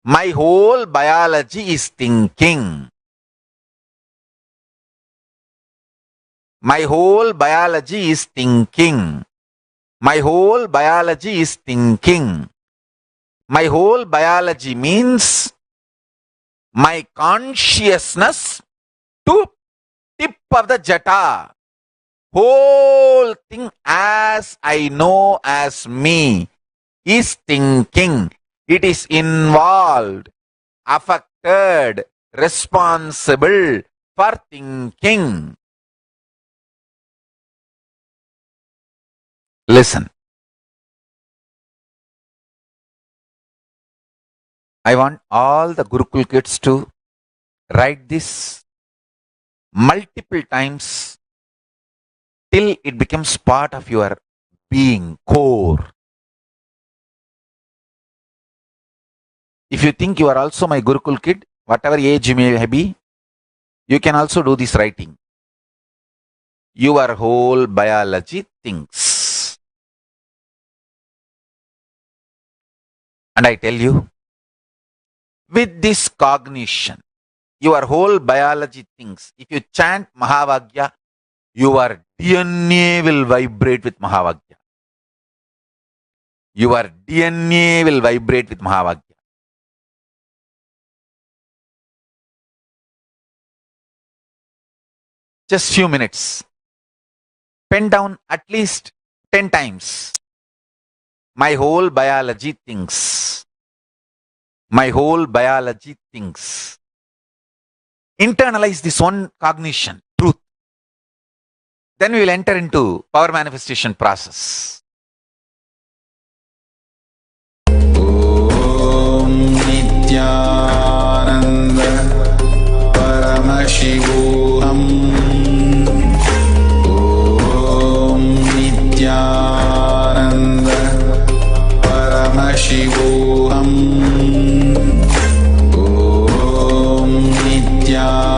My whole biology is thinking. My whole biology is thinking. My whole biology is thinking. My whole biology means my consciousness to tip of the jata. Whole thing as I know as me is thinking. It is involved, affected, responsible for thinking. Listen. I want all the Gurukul kids to write this multiple times till it becomes part of your being, core. If you think you are also my Gurukul kid, whatever age you may be, you can also do this writing. Your whole biology thinks. And I tell you, with this cognition, your whole biology thinks. If you chant Mahavagya, your DNA will vibrate with Mahavagya. Your DNA will vibrate with Mahavagya. Just few minutes. Pen down at least 10 times. My whole biology thinks. My whole biology thinks. Internalize this one cognition, truth. Then we will enter into power manifestation process. Om Nithyananda Paramashivoham. Om Nithyananda Paramashivoham. Om Nithyananda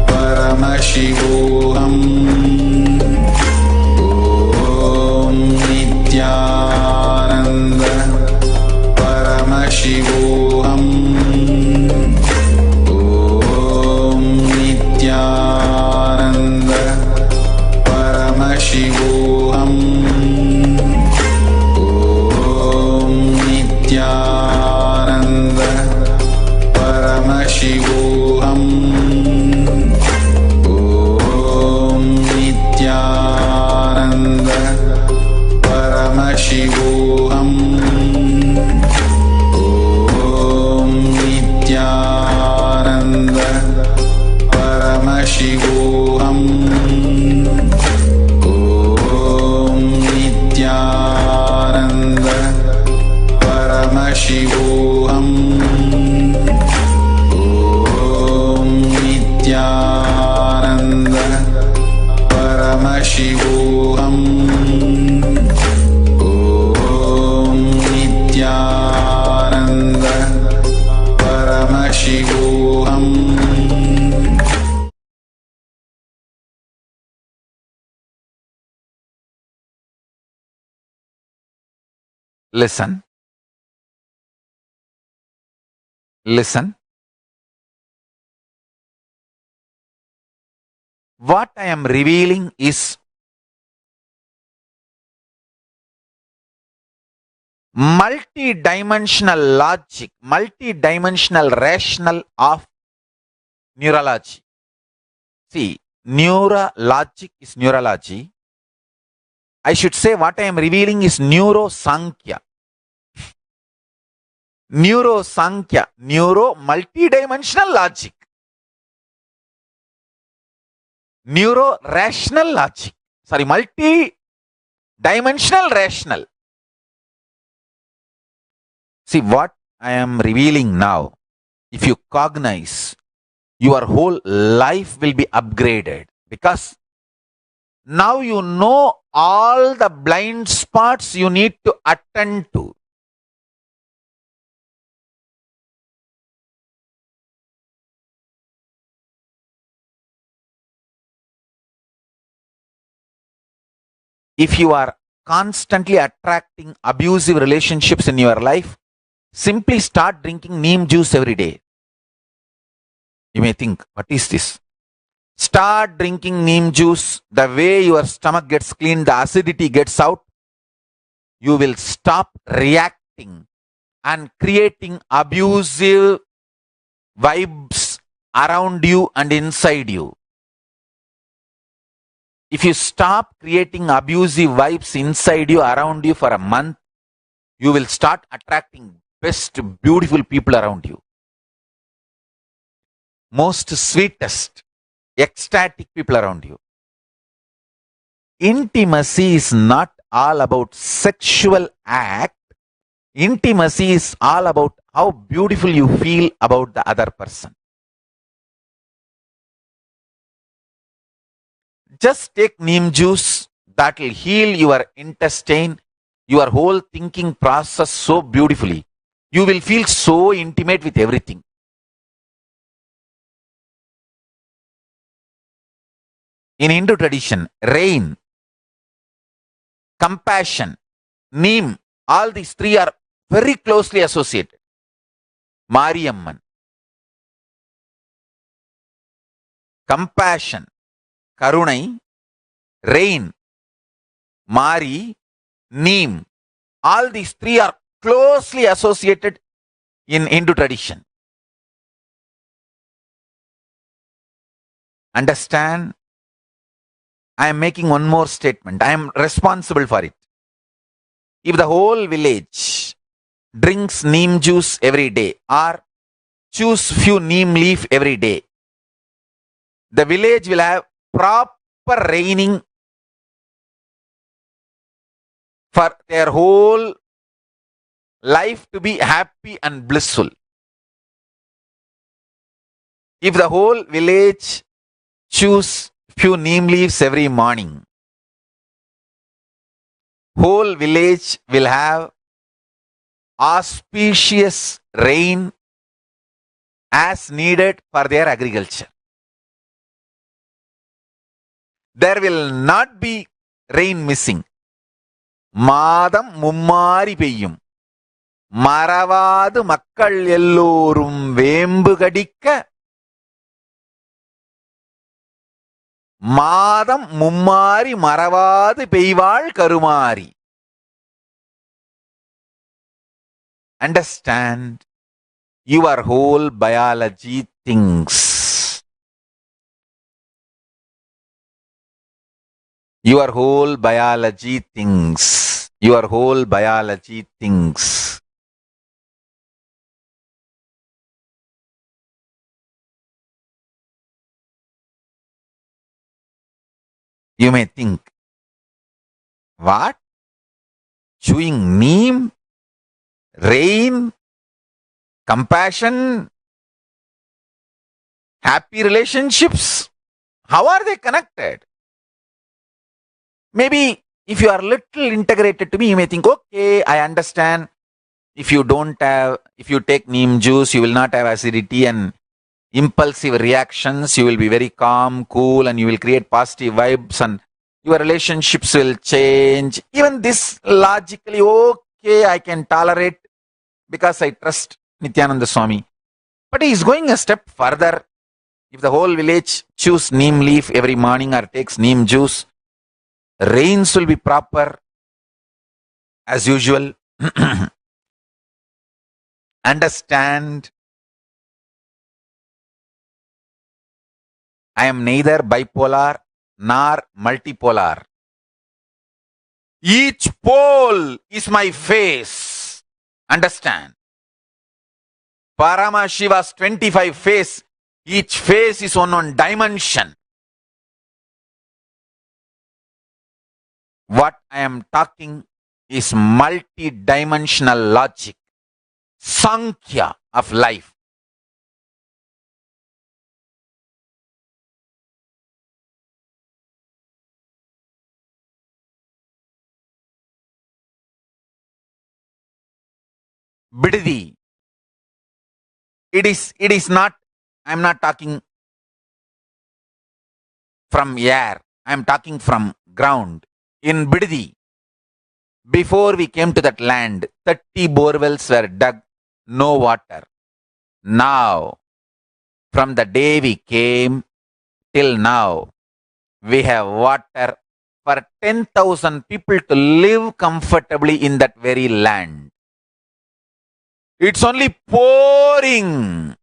Paramashivoham. Om Nithyananda Paramashivoham. Om Nithyananda Paramashivoham. Om Nithyananda Paramashivoham. Om Nithyananda Paramashivoham. Om Nithyananda Paramashivoham. Om Nithyananda Paramashivoham. Om Nithyananda Paramashivoham. Om Nithyananda Paramashivoham. Listen. Listen. What I am revealing is multi-dimensional logic, multi-dimensional rational of neurology. See, neurologic is neurology. I should say what I am revealing is neurosankhya. Neurosankhya, neuro multi-dimensional logic. Neuro rational logic. Sorry, multi-dimensional rational. See what I am revealing now. If you cognize, your whole life will be upgraded, because now you know all the blind spots you need to attend to. If you are constantly attracting abusive relationships in your life, simply start drinking neem juice every day. You may think, what is this? Start drinking neem juice. The way your stomach gets cleaned, the acidity gets out. You will stop reacting and creating abusive vibes around you and inside you. If you stop creating abusive vibes inside you, around you for a month, you will start attracting best, beautiful people around you. Most sweetest, ecstatic people around you. Intimacy is not all about sexual act. Intimacy is all about how beautiful you feel about the other person. Just take neem juice, that will heal your intestine, your whole thinking process so beautifully. You will feel so intimate with everything. In Hindu tradition, rain, compassion, neem, all these three are very closely associated. Mariamman, compassion, Karunai, rain, Mari, neem, all these three are closely associated in Hindu tradition. Understand? I am making one more statement. I am responsible for it. If the whole village drinks neem juice every day or choose few neem leaf every day, the village will have proper raining for their whole life to be happy and blissful. If the whole village choose few neem leaves every morning, whole village will have auspicious rain as needed for their agriculture. There will not be rain missing. மாதம் மும்மாரி பெய்யும், மறவாது மக்கள் எல்லோரும் வேம்பு கடிக்க, மாதம் மும்மாரி மறவாது பெய்வாள் Karumari. Understand? Your whole biology thinks. Your whole biology thinks. Your whole biology thinks. You may think, what? Chewing neem, rain, compassion, happy relationships, how are they connected? Maybe if you are little integrated to me, you may think, okay, I understand. If you take neem juice, you will not have acidity and impulsive reactions. You will be very calm, cool, and you will create positive vibes and your relationships will change. Even this logically, okay, I can tolerate because I trust Nithyananda Swami. But he is going a step further. If the whole village chews neem leaf every morning or takes neem juice, rains will be proper as usual. Understand, I am neither bipolar nor multipolar. Each pole is my face. Understand? Paramashiva's 25 face, each face is one dimension. What I am talking is multi-dimensional logic, Sankhya of life. Bididi. It is not, I am not talking from air, I am talking from ground. In Bididi, before we came to that land, 30 borewells were dug, no water. Now, from the day we came till now, we have water for 10,000 people to live comfortably in that very land. It's only pouring,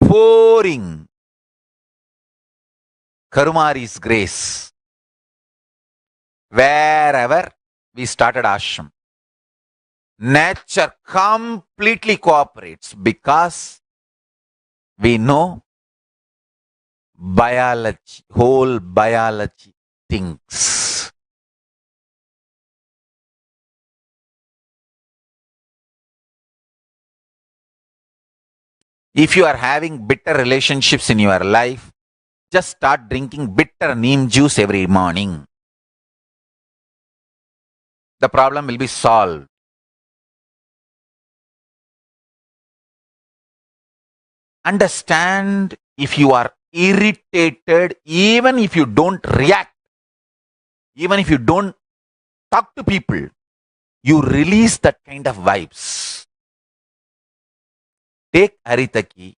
pouring Karumari's grace. Wherever we started ashram, nature completely cooperates because we know biology, whole biology thinks. If you are having bitter relationships in your life, just start drinking bitter neem juice every morning. The problem will be solved. Understand, if you are irritated, even if you don't react, even if you don't talk to people, you release that kind of vibes. Take Haritaki,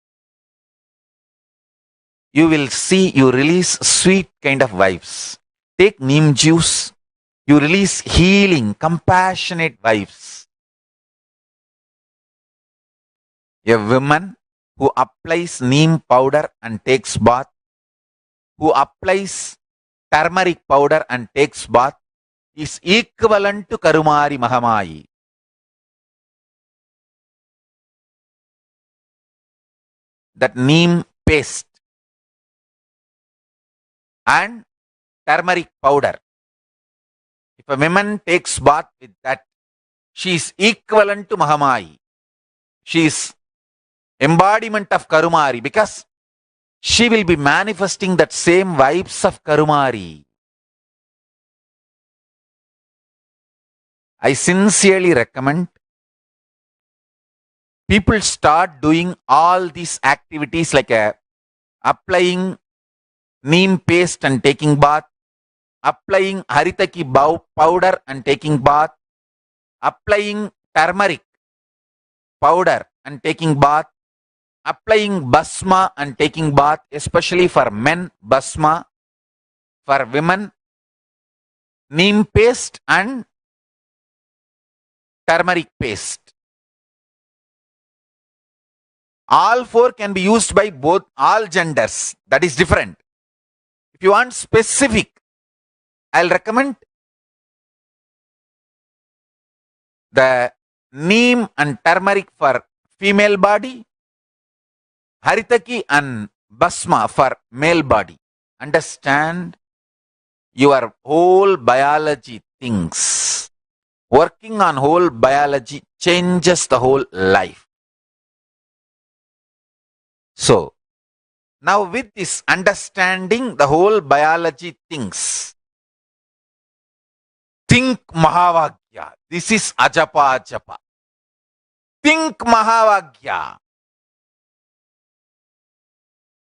you will see you release sweet kind of vibes. Take neem juice, you release healing, compassionate vibes. A woman who applies neem powder and takes bath, who applies turmeric powder and takes bath, is equivalent to Karumari Mahamayi. That neem paste and turmeric powder, if a woman takes bath with that, she is equivalent to Mahamayi. She is embodiment of Karumari because she will be manifesting that same vibes of Karumari. I sincerely recommend people start doing all these activities like applying neem paste and taking bath, applying haritaki powder and taking bath, applying turmeric powder and taking bath, applying basma and taking bath, especially for men, basma, for women, neem paste and turmeric paste. All four can be used by both, all genders. That is different. If you want specific, I'll recommend the neem and turmeric for female body, haritaki and basma for male body. Understand, your whole biology thinks. Working on whole biology changes the whole life. So, now with this understanding, the whole biology thinks. Think Mahavagya. This is Ajapa Ajapa. Think Mahavagya.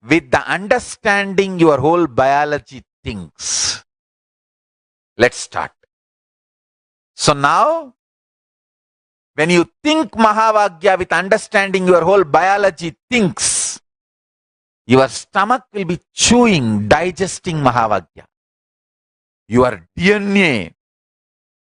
With the understanding, your whole biology thinks. Let's start. So now, when you think Mahavagya with understanding, your whole biology thinks. Your stomach will be chewing, digesting Mahavagya. Your DNA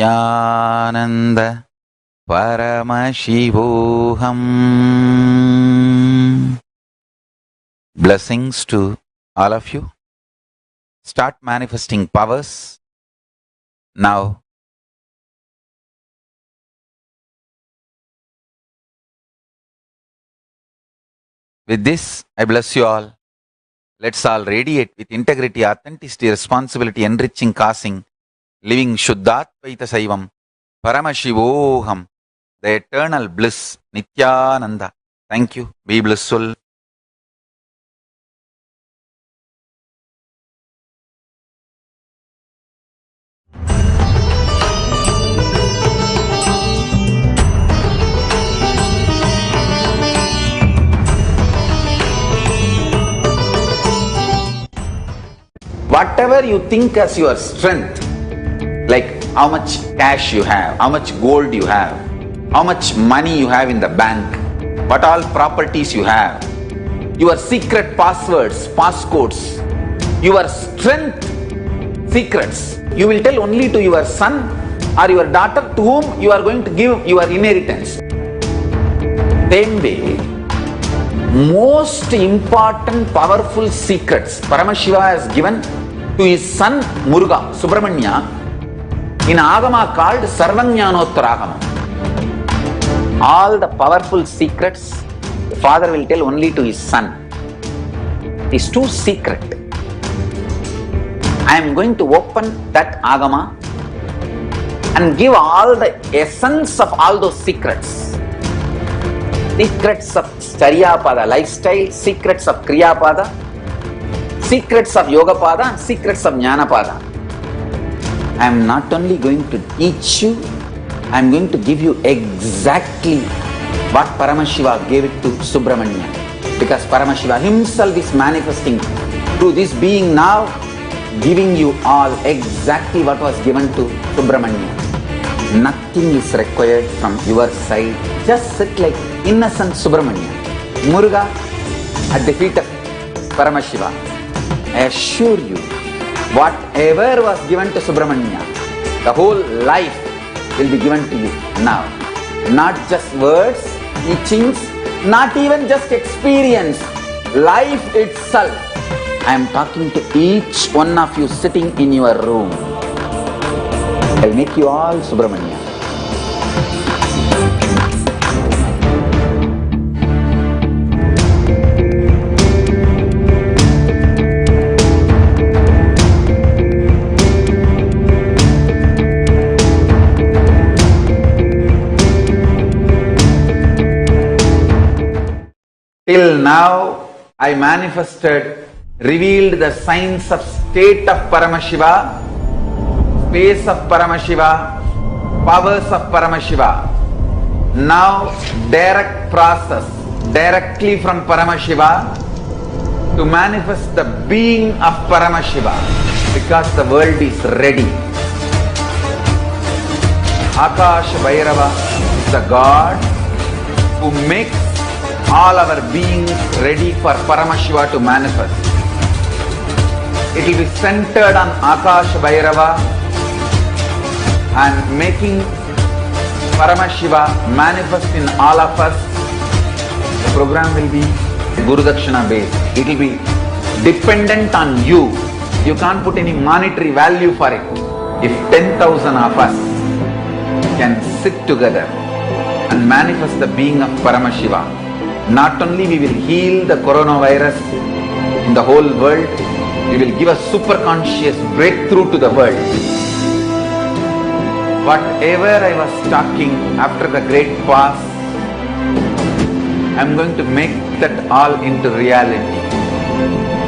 Nithyananda Paramashivoham. Blessings to all of you. Start manifesting powers now. With this, I bless you all. Let's all radiate with integrity, authenticity, responsibility, enriching, causing, living Shuddhatvaita Saivam, Paramashivoham, the eternal bliss, Nithyananda. Thank you. Be blissful. Whatever you think as your strength, like how much cash you have, how much gold you have, how much money you have in the bank, what all properties you have, your secret passwords, passcodes, your strength secrets, you will tell only to your son or your daughter to whom you are going to give your inheritance. Same way, most important, powerful secrets Paramashiva has given to his son Muruga, Subramanya, in Agama called Sarvajnanottara. All the powerful secrets, the father will tell only to his son. It is too secret. I am going to open that Agama and give all the essence of all those secrets. Secrets of Charyapada, lifestyle, secrets of Kriyapada, secrets of Yogapada, and secrets of Jnanapada. I am not only going to teach you, I am going to give you exactly what Paramashiva gave it to Subramanya. Because Paramashiva himself is manifesting through this being now, giving you all exactly what was given to Subramanya. Nothing is required from your side. Just sit like innocent Subramanya, Muruga at the feet of Paramashiva. I assure you, whatever was given to Subramanya, the whole life will be given to you now. Not just words, teachings, not even just experience, life itself. I am talking to each one of you sitting in your room. I'll make you all Subramanya. Till now, I manifested, revealed the signs of state of Paramashiva, space of Paramashiva, powers of Paramashiva. Now, direct process, directly from Paramashiva to manifest the being of Paramashiva, because the world is ready. Akash Bhairava is the God who makes all our beings ready for Paramashiva to manifest. It will be centered on Akash Bhairava and making Paramashiva manifest in all of us. The program will be Guru Dakshina based. It will be dependent on you. You can't put any monetary value for it. If 10,000 of us can sit together and manifest the being of Paramashiva, not only we will heal the coronavirus in the whole world, we will give a super conscious breakthrough to the world. Whatever I was talking after the great fast, I am going to make that all into reality.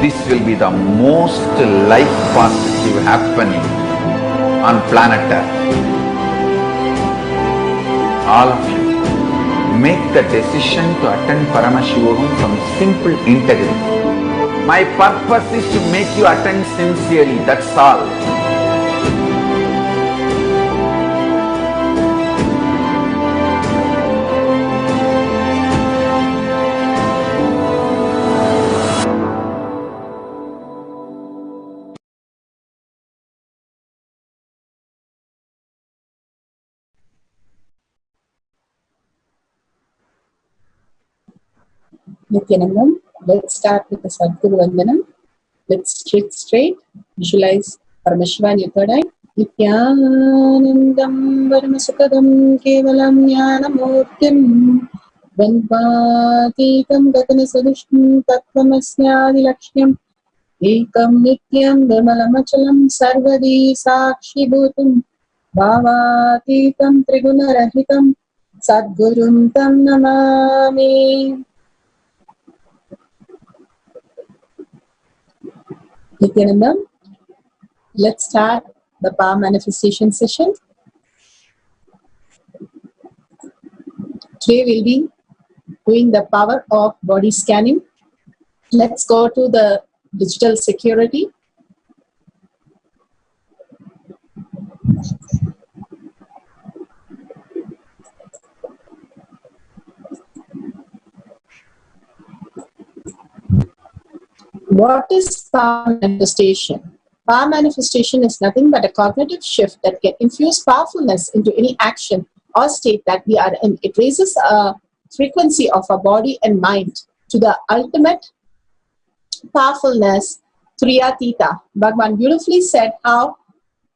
This will be the most life positive happening on planet Earth. All of you, make the decision to attend Paramashivoham from simple integrity. My purpose is to make you attend sincerely, that's all. Nithyanandam. Let's start with the Sadguru Vandanam. Let's sit straight. Visualize Paramashiva in your third eye. Nithyanandam Paramasukadam Kevalam Jnanamurtim Vandvatitam Gatanasadishtam Tattvamasyaadilakshmyam Ekam Nityam Vimalamachalam Sarvadi Sakshibhutam Bhavatitam Trigunarahitam Sadgurum Tam Namami. Nithyanandam, let's start the power manifestation session. Today we'll be doing the power of body scanning. Let's go to the digital security. What is power manifestation? Power manifestation is nothing but a cognitive shift that can infuse powerfulness into any action or state that we are in. It raises a frequency of our body and mind to the ultimate powerfulness, Triyatita. Bhagavan beautifully said how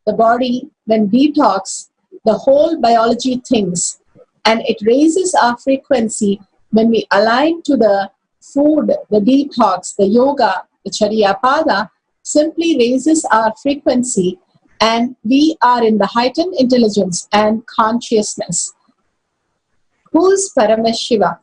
the body, when detox, the whole biology thinks, and it raises our frequency when we align to the food, the detox, the yoga, the Charyapada, simply raises our frequency, and we are in the heightened intelligence and consciousness. Who's Paramashiva?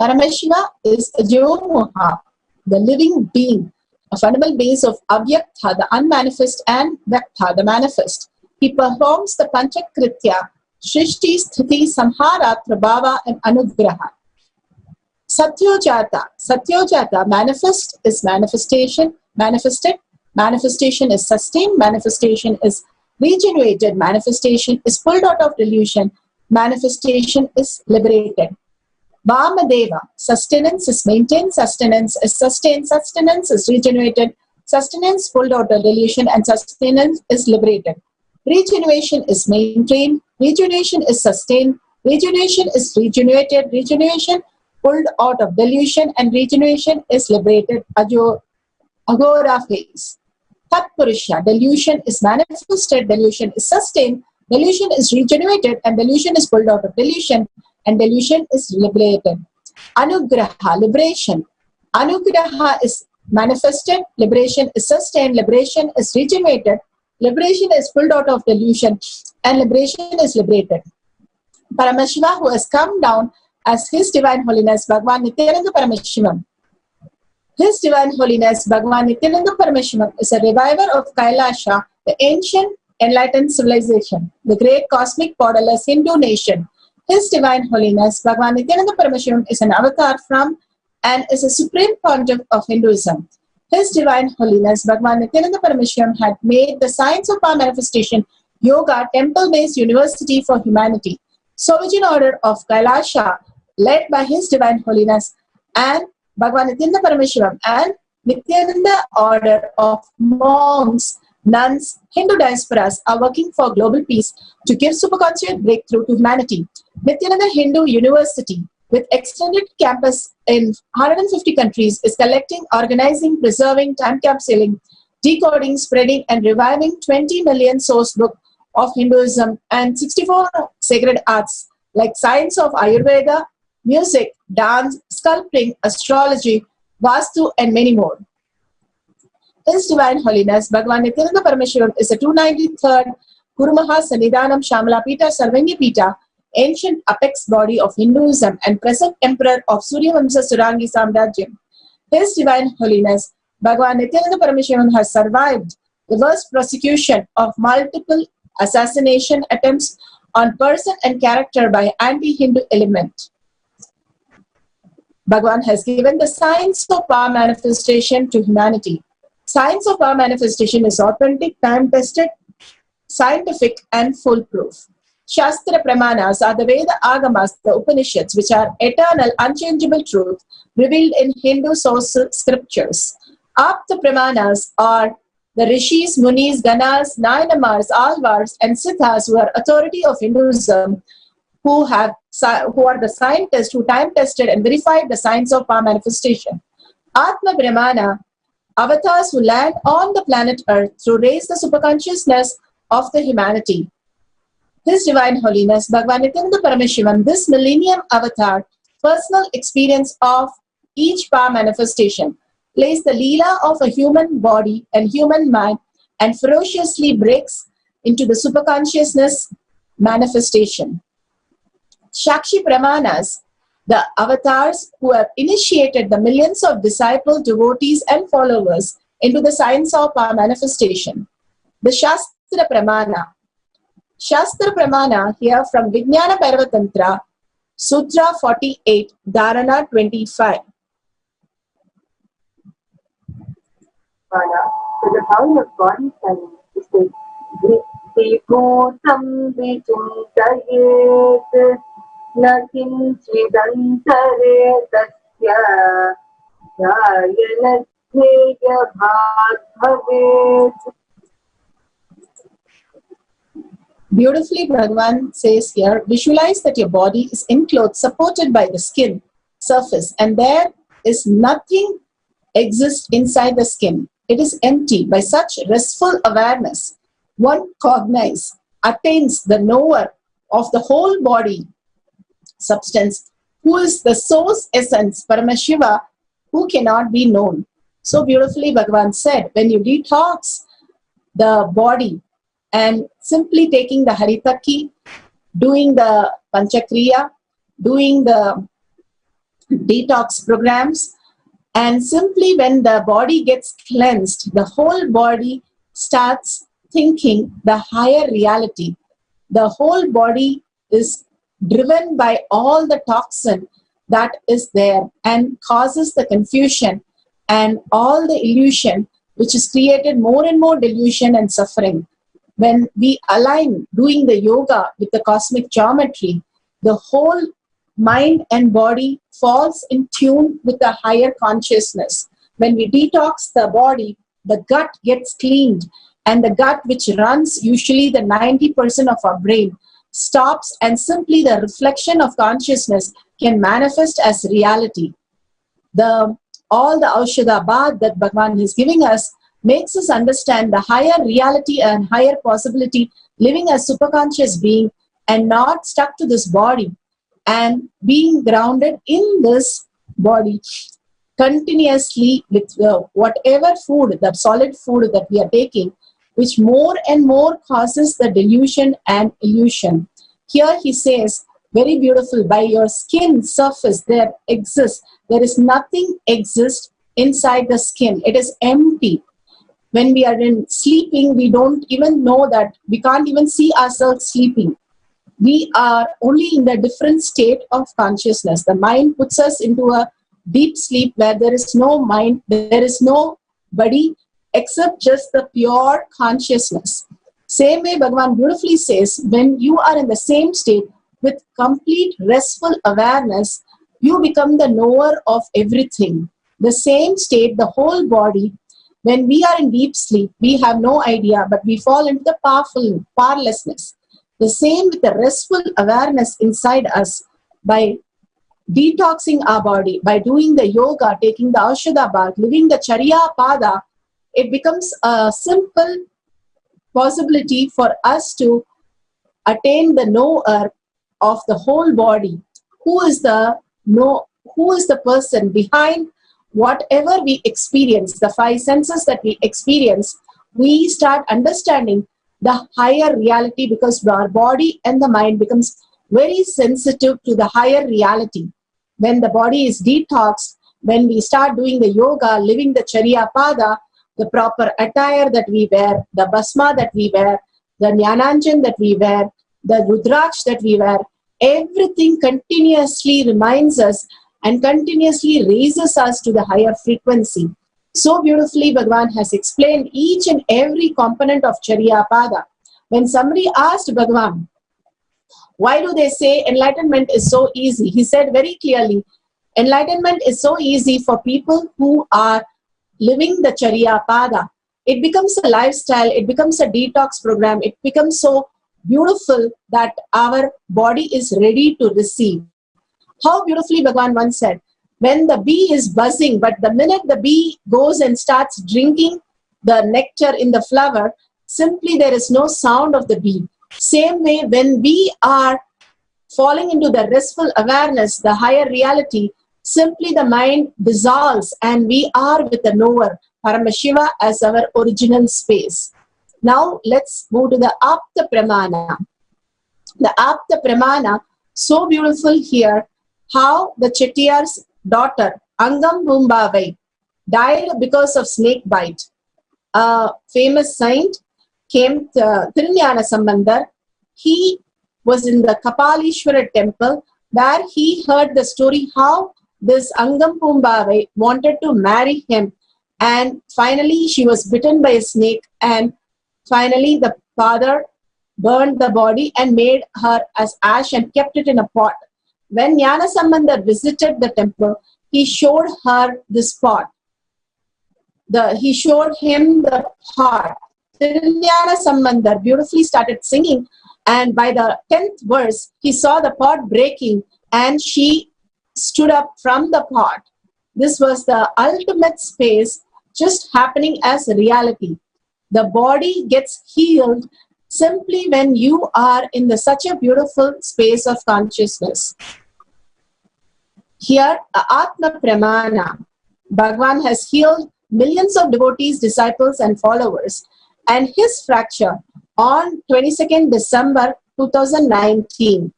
Paramashiva is Ajomoha, the living being, a fundamental base of Avyakta, the unmanifest, and Vyakta, the manifest. He performs the Panchakritya, Shrishti, Sthiti, Samhara, Prabhava, and Anugraha. Satyojata. Satyojata, manifest is manifestation, manifested. Manifestation is sustained. Manifestation is regenerated. Manifestation is pulled out of delusion. Manifestation is liberated. Vamadeva. Sustenance is maintained. Sustenance is sustained. Sustenance is regenerated. Sustenance pulled out of delusion, and sustenance is liberated. Regeneration is maintained. Regeneration is sustained. Regeneration is regenerated. Regeneration pulled out of delusion, and regeneration is liberated. Agora phase. Tatpurusha. Delusion is manifested. Delusion is sustained. Delusion is regenerated, and delusion is pulled out of delusion, and delusion is liberated. Anugraha. Liberation. Anugraha is manifested. Liberation is sustained. Liberation is regenerated. Liberation is pulled out of delusion, and liberation is liberated. Paramashiva, who has come down as His Divine Holiness Bhagavan Nithyananda Paramashivam. His Divine Holiness Bhagavan Nithyananda Paramashivam is a reviver of Kailasha, the ancient enlightened civilization, the great cosmic borderless Hindu nation. His Divine Holiness Bhagavan Nithyananda Paramashivam is an avatar from and is a supreme pontiff of Hinduism. His Divine Holiness Bhagavan Nithyananda Paramashivam had made the science of power manifestation yoga temple-based university for humanity. Sovereign order of Kailasha, led by His Divine Holiness and Bhagavan Nithyananda Paramashivam, and Nithyananda order of monks, nuns, Hindu diasporas are working for global peace to give superconscious breakthrough to humanity. Nithyananda Hindu University, with extended campus in 150 countries, is collecting, organizing, preserving, time capsuling, decoding, spreading, and reviving 20 million source book of Hinduism and 64 sacred arts like science of Ayurveda, music, dance, sculpting, astrology, Vastu, and many more. His Divine Holiness Bhagavan Nithyananda Paramashivam is the 293rd Guru Maha Sannidhanam Shamala Pita Sarvangi Pita, ancient apex body of Hinduism and present emperor of Surya Vamsa Surangi Samrajyam. His Divine Holiness Bhagavan Nithyananda Paramashivam has survived the worst prosecution of multiple assassination attempts on person and character by anti-Hindu element. Bhagavan has given the science of power manifestation to humanity. Science of power manifestation is authentic, time-tested, scientific, and foolproof. Shastra Pramanas are the Veda Agamas, the Upanishads, which are eternal, unchangeable truth revealed in Hindu source scriptures. Apta Pramanas are the Rishis, Munis, Ganas, Nayanamars, Alvars, and Siddhas, who are authority of Hinduism, who have who are the scientists who time tested and verified the science of power manifestation. Atma Brahmana, avatars who land on the planet Earth to raise the superconsciousness of the humanity. His Divine Holiness Bhagavan Nithyananda Paramashivam, this millennium avatar, personal experience of each power manifestation, plays the Leela of a human body and human mind and ferociously breaks into the superconsciousness manifestation. Shakshi Pramanas, the avatars who have initiated the millions of disciples, devotees and followers into the science of power manifestation. The Shastra Pramana. Shastra Pramana here from Vijnana Parvatantra, Sutra 48, Dharana 25. To the power of body science, it says, Vibhutam vichintayet na kinchidantare tasya jayana jnaya bhat bhavet. Beautifully, Bhagavan says here, visualize that your body is enclosed, supported by the skin surface, and there is nothing exists inside the skin. It is empty. By such restful awareness, one attains the knower of the whole body substance, who is the source essence, Paramashiva, who cannot be known. So beautifully, Bhagavan said, when you detox the body, and simply taking the Haritaki, doing the Panchakriya, doing the detox programs, and simply when the body gets cleansed, the whole body starts thinking the higher reality. The whole body is driven by all the toxin that is there and causes the confusion and all the illusion, which is created more and more delusion and suffering. When we align doing the yoga with the cosmic geometry, the whole mind and body falls in tune with the higher consciousness. When we detox the body, the gut gets cleaned, and the gut, which runs usually the 90% of our brain, stops, and simply the reflection of consciousness can manifest as reality. All the Aushadha Bad that Bhagavan is giving us makes us understand the higher reality and higher possibility, living as superconscious being and not stuck to this body, and being grounded in this body continuously with whatever food, the solid food that we are taking, which more and more causes the delusion and illusion. Here he says, very beautiful, by your skin surface there is nothing exists inside the skin. It is empty. When we are sleeping, we don't even know that, we can't even see ourselves sleeping. We are only in the different state of consciousness. The mind puts us into a deep sleep where there is no mind, there is no body except just the pure consciousness. Same way Bhagavan beautifully says, when you are in the same state with complete restful awareness, you become the knower of everything. The same state, the whole body. When we are in deep sleep, we have no idea, but we fall into the powerlessness. The same with the restful awareness inside us. By detoxing our body, by doing the yoga, taking the Aushadha Bath, living the Charya Pada, it becomes a simple possibility for us to attain the knower of the whole body. Who is the person behind whatever we experience, the five senses that we experience? We start understanding the higher reality because our body and the mind becomes very sensitive to the higher reality. When the body is detoxed, when we start doing the yoga, living the Charya Pada, the proper attire that we wear, the Bhasma that we wear, the Jnananjan that we wear, the Rudraksh that we wear, everything continuously reminds us and continuously raises us to the higher frequency. So beautifully Bhagavan has explained each and every component of Charya Pada. When somebody asked Bhagavan, why do they say enlightenment is so easy? He said very clearly, enlightenment is so easy for people who are living the Charya Pada. It becomes a lifestyle, it becomes a detox program, it becomes so beautiful that our body is ready to receive. How beautifully Bhagavan once said, when the bee is buzzing, but the minute the bee goes and starts drinking the nectar in the flower, simply there is no sound of the bee. Same way, when we are falling into the restful awareness, the higher reality, simply the mind dissolves and we are with the knower, Paramashiva, as our original space. Now let's move to the Apta Pramana. The Apta Pramana, so beautiful here, how the Chettiar's daughter, Angam Bhumbavai, died because of snake bite. A famous saint came to Nithyananda Sambandar. He was in the Kapalishwara temple where he heard the story how this Angam Bhumbavai wanted to marry him, and finally she was bitten by a snake, and finally the father burned the body and made her as ash and kept it in a pot. When Jnana Sambandar visited the temple, he showed her this pot. He showed him the pot. Nithyananda Sambandar beautifully started singing, and by the 10th verse, he saw the pot breaking and she stood up from the pot. This was the ultimate space just happening as reality. The body gets healed simply when you are in such a beautiful space of consciousness. Here, Atma Pramana, Bhagavan has healed millions of devotees, disciples and followers, and his fracture on 22nd December 2019,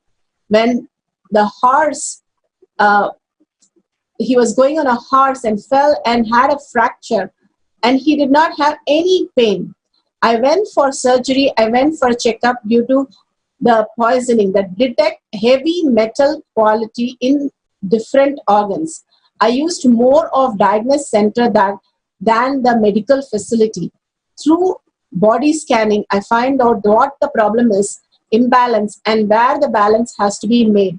when the horse, he was going on a horse and fell and had a fracture, and he did not have any pain. I went for surgery, I went for a checkup due to the poisoning that detect heavy metal quality in different organs. I used more of diagnosis center than the medical facility. Through body scanning, I find out what the problem is, imbalance, and where the balance has to be made.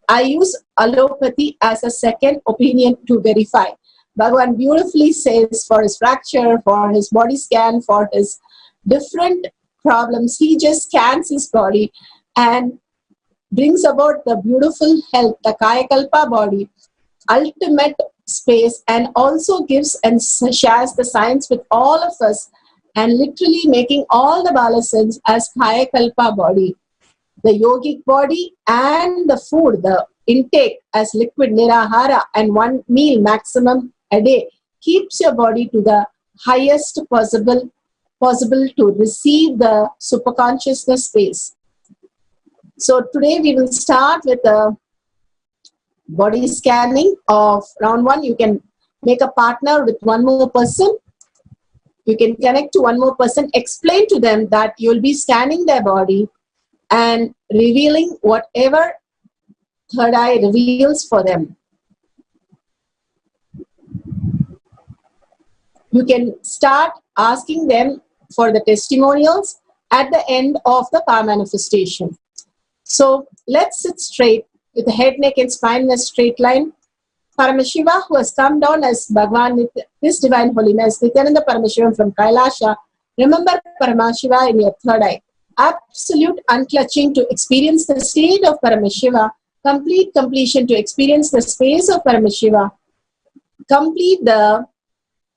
I use allopathy as a second opinion to verify. Bhagavan beautifully says for his fracture, for his body scan, for his different problems, he just scans his body and brings about the beautiful health, the Kayakalpa body, ultimate space, and also gives and shares the science with all of us, and literally making all the balasans as Kayakalpa body. The yogic body and the food, the intake as liquid nirahara and one meal maximum a day keeps your body to the highest possible to receive the superconsciousness space. So today we will start with the body scanning of round 1. You can make a partner with one more person. You can connect to one more person, explain to them that you will be scanning their body and revealing whatever third eye reveals for them. You can start asking them for the testimonials at the end of the power manifestation. So let's sit straight with the head, neck and spine in a straight line. Paramashiva, who has come down as Bhagavan, His Divine Holiness, Nithyananda Paramashivam from Kailasha. Remember Paramashiva in your third eye. Absolute unclutching to experience the state of Paramashiva. Complete completion to experience the space of Paramashiva. Complete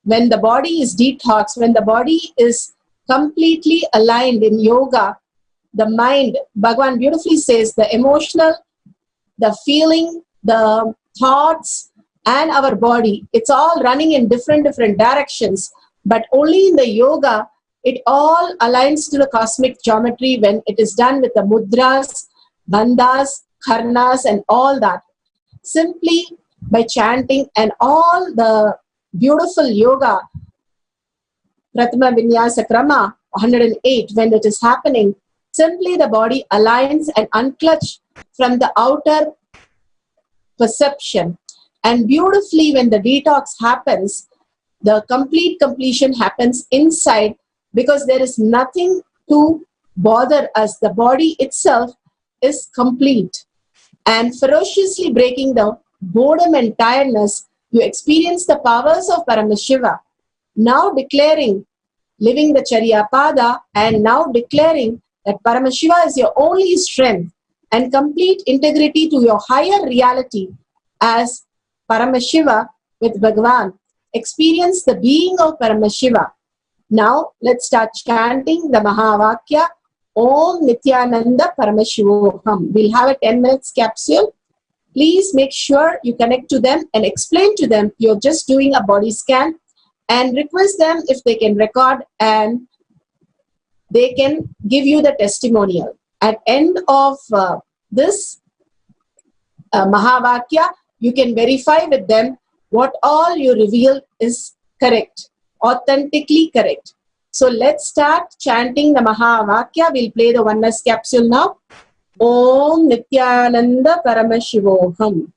when the body is detoxed, when the body is completely aligned in yoga, the mind, Bhagavan beautifully says, the emotional, the feeling, the thoughts, and our body, it's all running in different directions. But only in the yoga, it all aligns to the cosmic geometry when it is done with the mudras, bandhas, karnas, and all that. Simply by chanting and all the beautiful yoga, Prathama Vinyasa Krama 108, when it is happening, simply the body aligns and unclutch from the outer perception. And beautifully, when the detox happens, the complete completion happens inside, because there is nothing to bother us. The body itself is complete. And ferociously breaking the boredom and tiredness, you experience the powers of Paramashiva. Now declaring, living the Charya Pada, and now declaring that Paramashiva is your only strength and complete integrity to your higher reality as Paramashiva with Bhagavan. Experience the being of Paramashiva. Now let's start chanting the Mahavakya Om Nithyananda Paramashivoham. We'll have a 10 minutes capsule. Please make sure you connect to them and explain to them you're just doing a body scan, and request them if they can record and they can give you the testimonial. At end of this Mahavakya, you can verify with them what all you reveal is correct, authentically correct. So let's start chanting the Mahavakya. We'll play the oneness capsule now. Om Nithyananda Paramashivoham.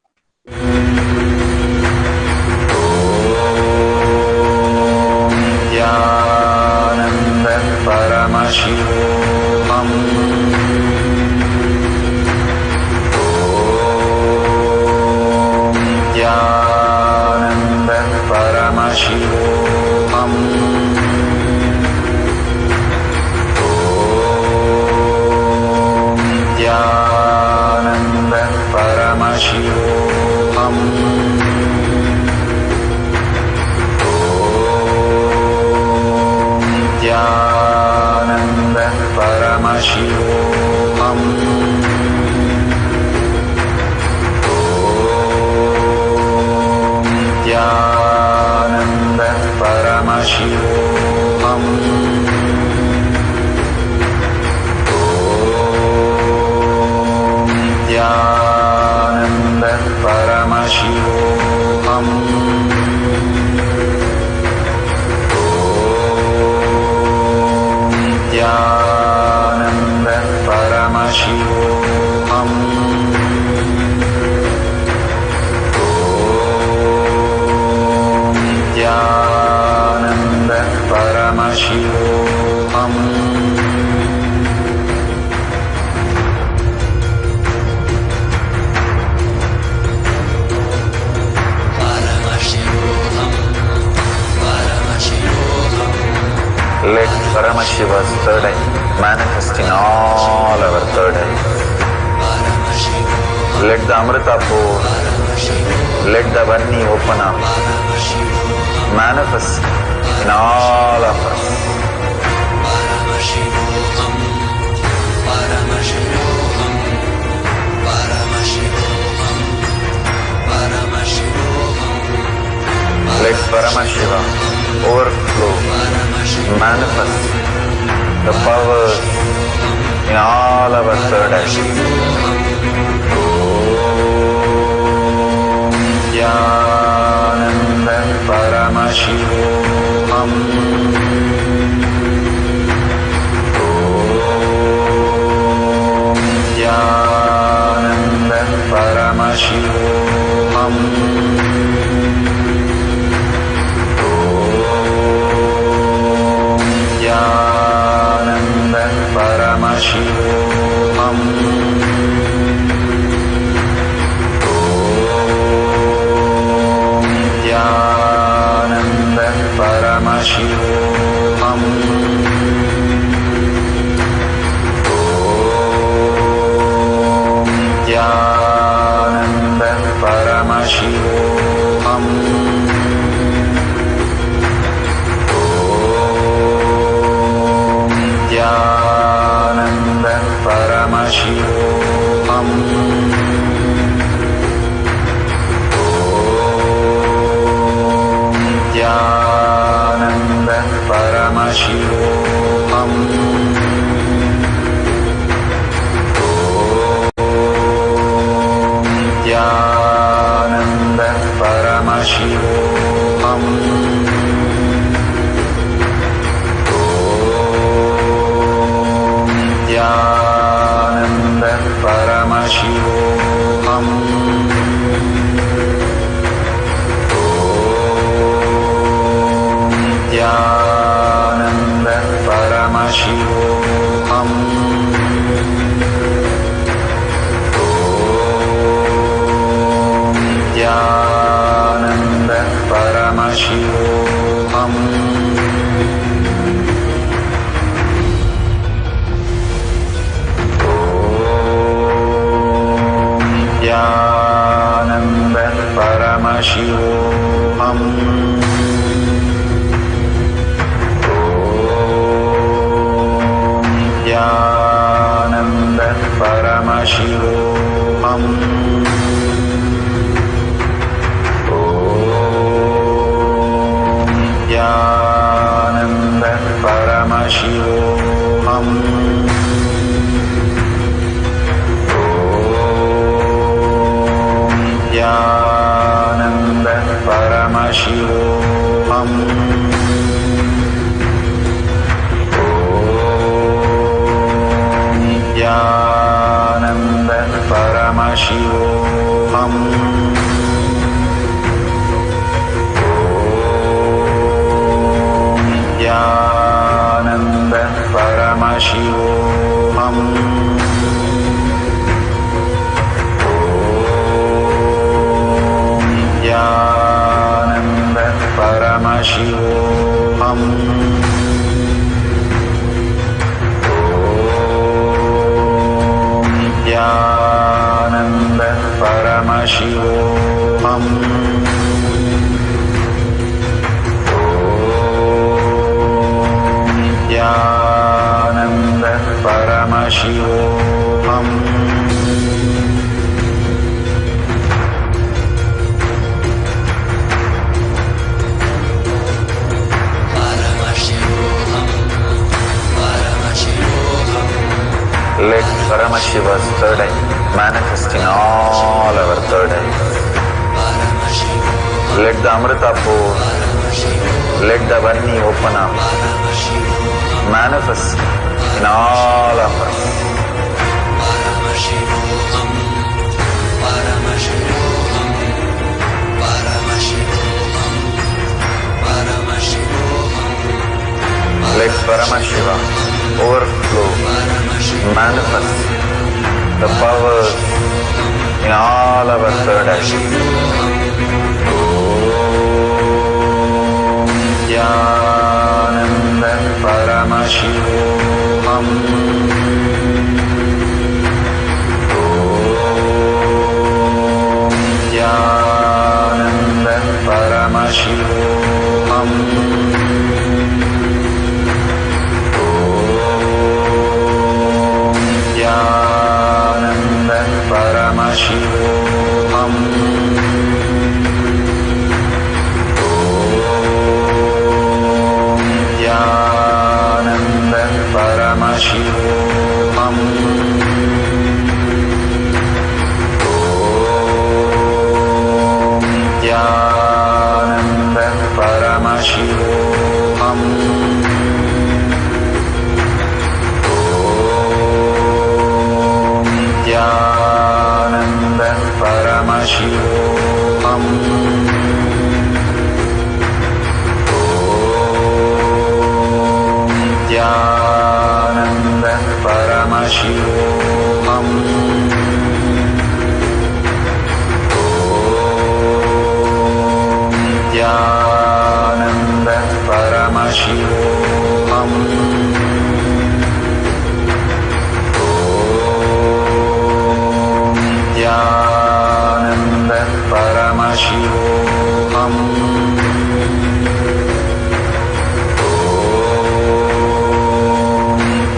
Nithyananda Paramashivoham. Nithyananda Paramashivoham. Nithyananda Paramashivoham. Nithyananda Paramashivoham. Nithyananda Paramashivoham. Nithyananda Paramashivoham. Nithyananda Paramashivoham. Nithyananda Paramashivoham. Let Paramashiva's third eye manifest in all our third eyes. Let the Amrita pour, let the Vanni open up, manifest in all of us. Let Paramashiva overflow, manifest the powers in all our third eyes. Om Nithyananda Paramashivoham. Om Nithyananda Paramashivoham. Nithyananda Paramashivoham. Om Nithyananda Paramashivoham. Om Nithyananda Paramashivoham. Nithyananda Paramashivoham. Om Nithyananda Paramashivoham. Om Nithyananda Paramashivoham. Nithyananda Paramashivoham. Om Nithyananda Paramashivoham. Om Nithyananda Paramashivoham. Paramashivoham. Nithyananda Paramashivoham. Nithyananda Paramashivoham. Nithyananda Paramashivoham. Nithyananda Paramashivoham. Nithyananda Paramashivoham. Nithyananda Paramashivoham. Nithyananda Paramashivoham. Nithyananda Paramashivoham. Let Paramashiva's third eye manifest in all our third eyes. Let the Amrita pour, let the Varni open up, manifest in all of us. Let Paramashiva overflow, manifest the powers in all our third eyes. Nithyananda Paramashivoham. Nithyananda Paramashivoham. Nithyananda Paramashivoham. Nithyananda Paramashivoham. Nithyananda Paramashivoham. Nithyananda Paramashivoham. Nithyananda Paramashivoham. Nithyananda Paramashivoham. Nithyananda Paramashivoham.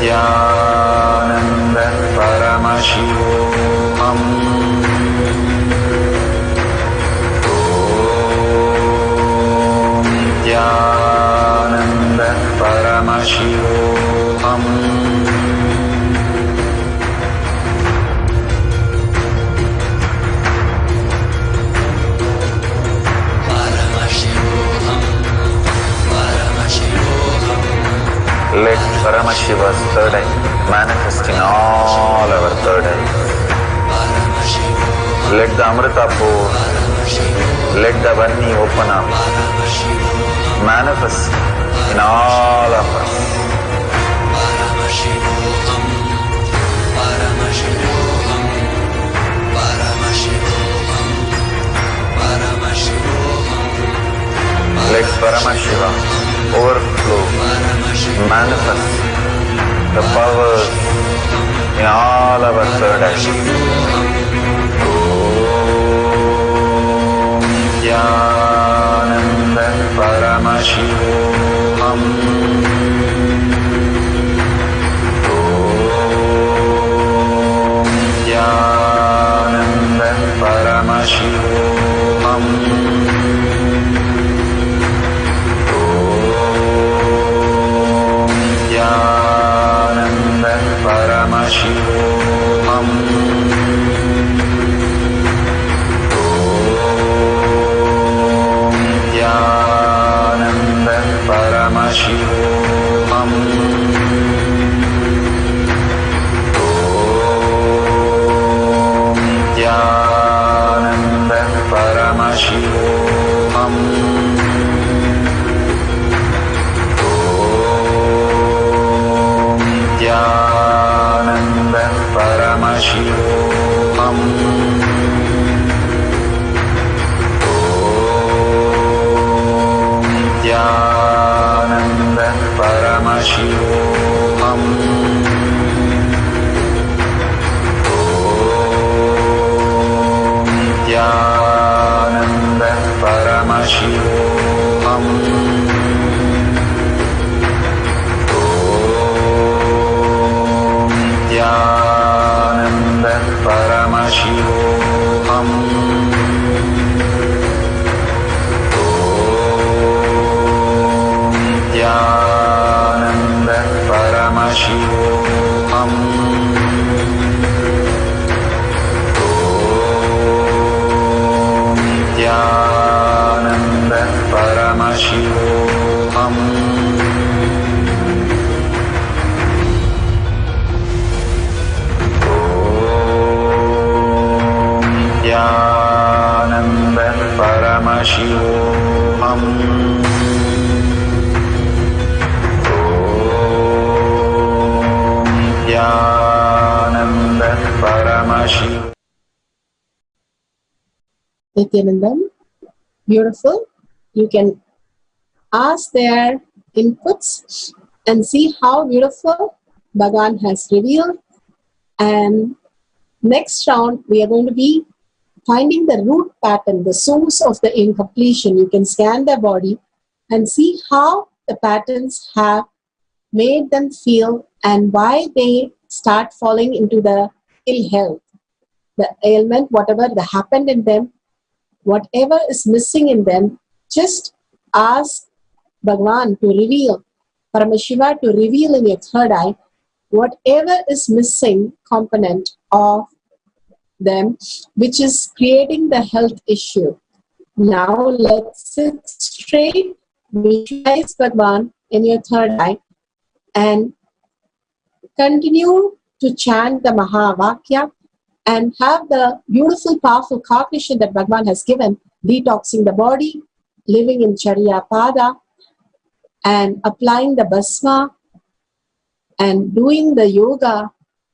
Nithyananda Paramashivoham. Nithyananda Paramashivoham. Let Paramashiva's third eye manifest in all our third eyes. Let the Amrita pour, let the Varni open up, manifest in all of us. Let Paramashiva overflow, manifest the powers in all our third eyes. Nithyananda Paramashivoham. Om Nithyananda Paramashivoham. Om Nithyananda Paramashivoham. Nithyananda Paramashivoham. Om Nithyananda Paramashivoham. Om Nithyananda Paramashivoham. Nithyananda Paramashivoham. Om Nithyananda Paramashivoham. Om Nithyananda Paramashivoham. Nithyananda Paramashivoham. Om Nithyananda Paramashivoham. Om Nithyananda Paramashivoham. Nithyananda Paramashivoham. Nithyanandam, beautiful. You can ask their inputs and see how beautiful Bhagavan has revealed. And next round, we are going to be finding the root pattern, the source of the incompletion. You can scan their body and see how the patterns have made them feel and why they start falling into the ill health, the ailment, whatever that happened in them, whatever is missing in them. Just ask Bhagavan to reveal, Paramashiva to reveal in your third eye, whatever is missing component of them, which is creating the health issue. Now let's sit straight, visualize Bhagavan in your third eye, and continue to chant the Mahavakya and have the beautiful, powerful cognition that Bhagavan has given, detoxing the body, living in Charya Pada, and applying the Bhasma, and doing the yoga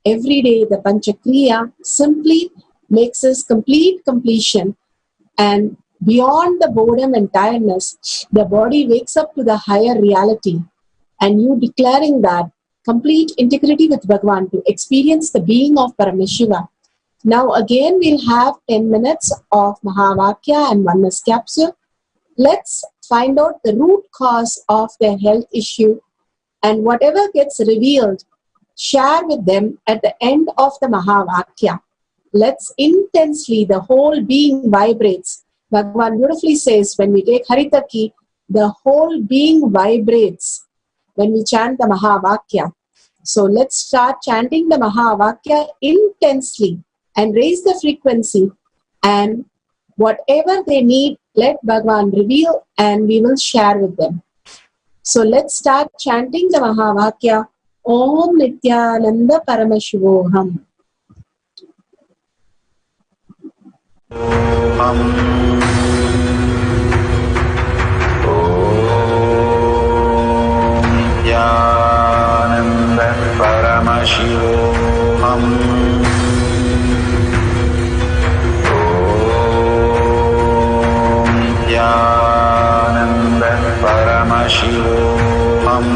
every day, the Panchakriya, simply makes us completion. And beyond the boredom and tiredness, the body wakes up to the higher reality. And you declaring that complete integrity with Bhagavan to experience the being of Paramashiva. Now again, we'll have 10 minutes of Mahavakya and Oneness capsule. Let's find out the root cause of their health issue, and whatever gets revealed, share with them at the end of the Mahavakya. Let's intensely, the whole being vibrates. Bhagavan beautifully says, when we take Haritaki, the whole being vibrates when we chant the Mahavakya. So let's start chanting the Mahavakya intensely and raise the frequency, and whatever they need, let Bhagavan reveal and we will share with them. So let's start chanting the Mahavakya. Om Nithyananda Paramashivoham. Nithyananda Paramashivoham. Om Nithyananda Paramashivoham. Om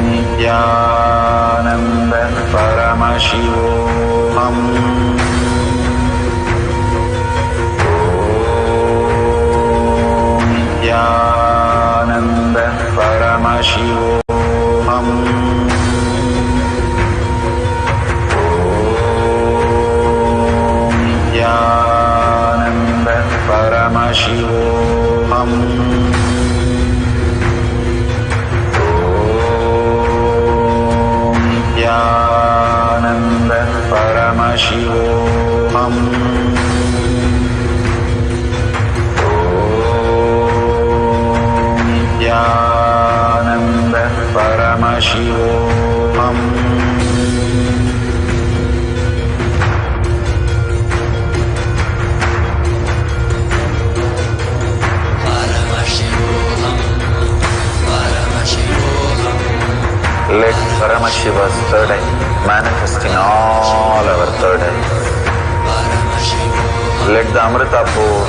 Nithyananda Paramashivoham. Nithyananda Paramashivoham. Nithyananda Paramashivoham. Nithyananda Paramashivoham. Nithyananda Paramashivoham. Let Paramashiva's third eye manifest in all our third eyes. Let the Amrita pour,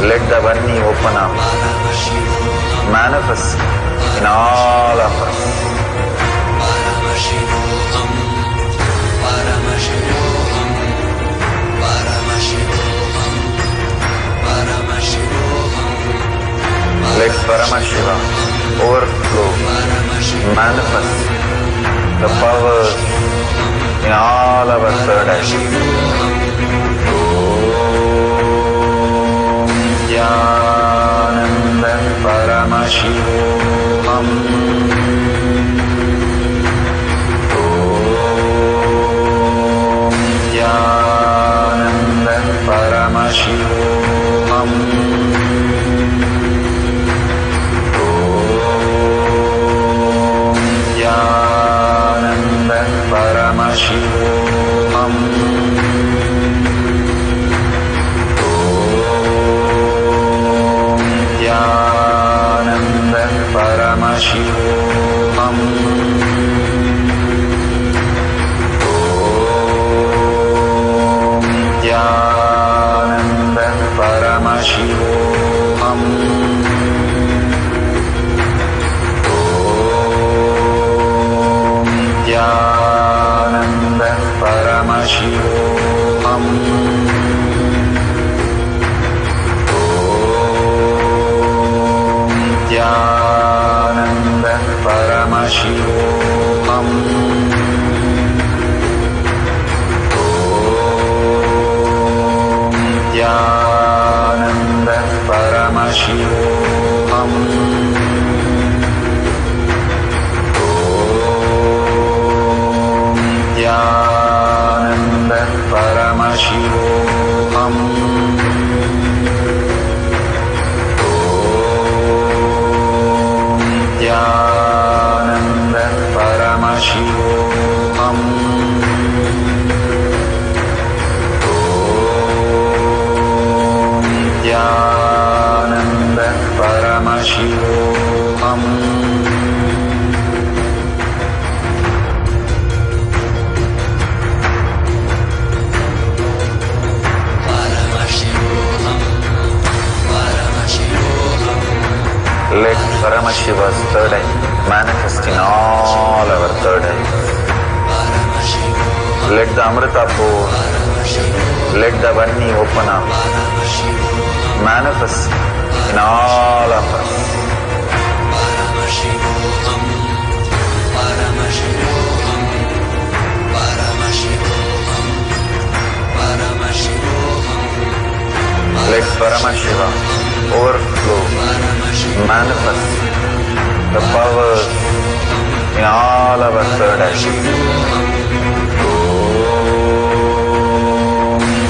let the Vanni open up, manifest in all of us. Let Paramashiva overflow, manifest the powers in all our third eyes. Nithyananda Paramashivoham. Nithyananda Paramashivoham. Nithyananda Paramashivoham. Nithyananda Paramashivoham. Nithyananda Paramashivoham. Nithyananda Paramashivoham. Nithyananda Paramashivoham. Nithyananda Paramashivoham. Nithyananda Paramashivoham. Nithyananda Paramashivoham. Nithyananda Paramashivoham. Let Paramashiva's third eye manifest in all our third eyes. Let the Amrita pour, let the Vanni open up, manifest in all of us. Let Paramashiva overflow, manifest the powers in all our third eyes.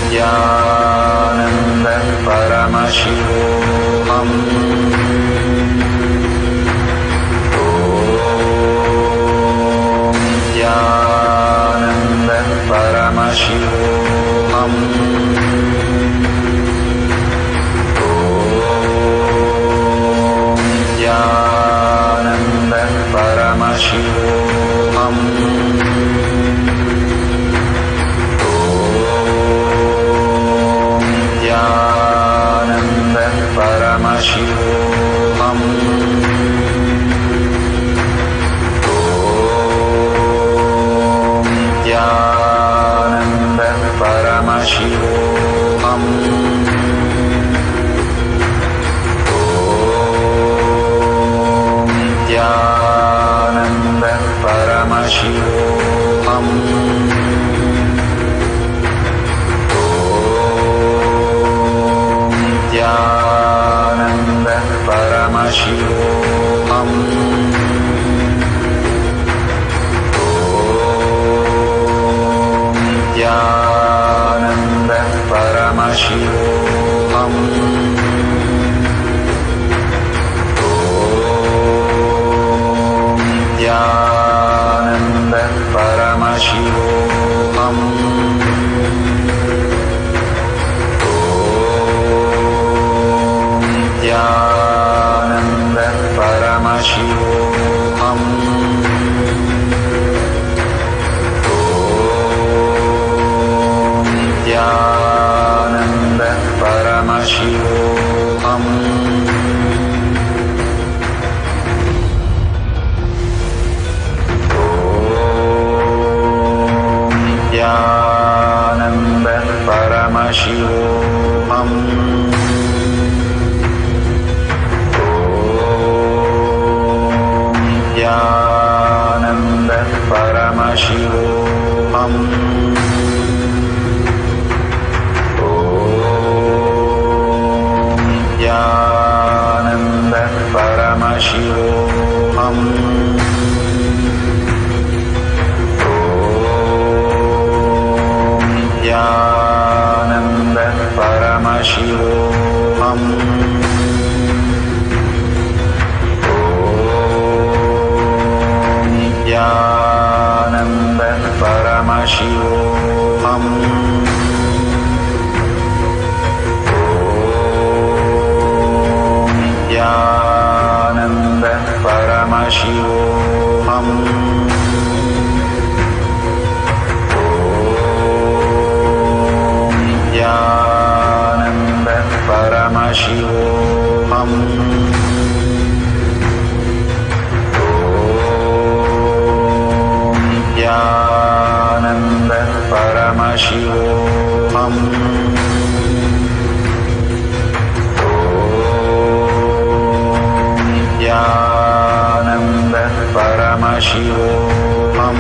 Nithyananda Paramashivoham. Nithyananda Paramashivoham. Nithyananda Paramashivoham. Nithyananda Paramashivoham. Nithyananda Paramashivoham. Om Nithyananda Paramashivoham. Om Nithyananda Paramashivoham. Nithyananda Paramashivoham. Om Nithyananda Paramashivoham. Om Nithyananda Paramashivoham. Nithyananda Paramashivoham. Om Nithyananda Paramashivoham. Om Nithyananda Paramashivoham. Nithyananda Paramashivoham. Om Nithyananda Paramashivoham. Om Nithyananda Paramashivoham. Nithyananda Paramashivoham. Om Nithyananda Paramashivoham. Om Nithyananda Paramashivoham.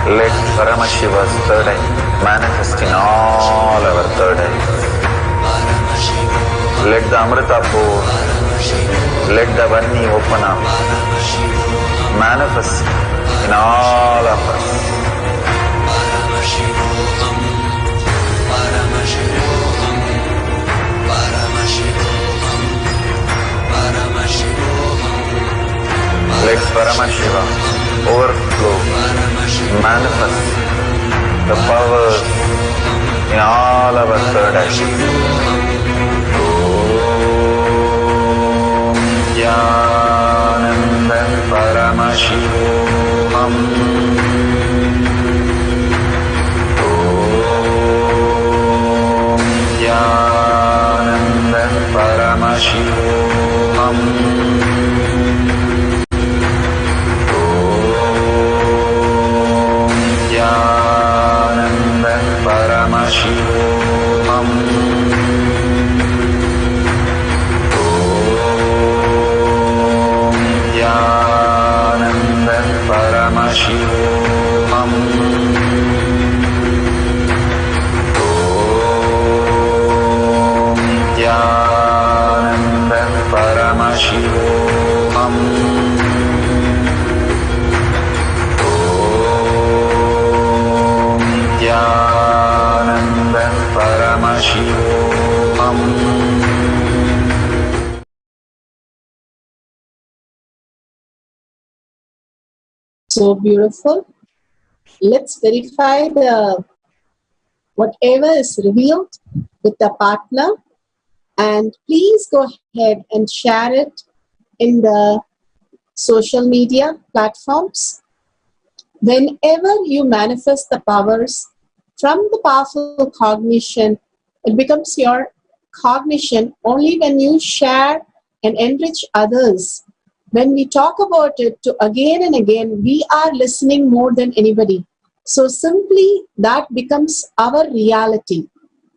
Let Paramashiva's third eye manifest in all our third eyes. Let the Amrita pour, let the Vanni open up, manifest in all of us. Let Paramashiva overflow, manifest the powers in all our third eyes. Om Nithyananda Paramashivoham. Om Nithyananda Paramashivoham. Nithyananda Paramashivoham. Om Nithyananda Paramashivoham. Om Nithyananda Paramashivoham. Nithyananda Paramashivoham. So beautiful. Let's verify whatever is revealed with the partner, and please go ahead and share it in the social media platforms. Whenever you manifest the powers from the powerful cognition, it becomes your cognition only when you share and enrich others. When we talk about it to again and again, we are listening more than anybody. So simply that becomes our reality.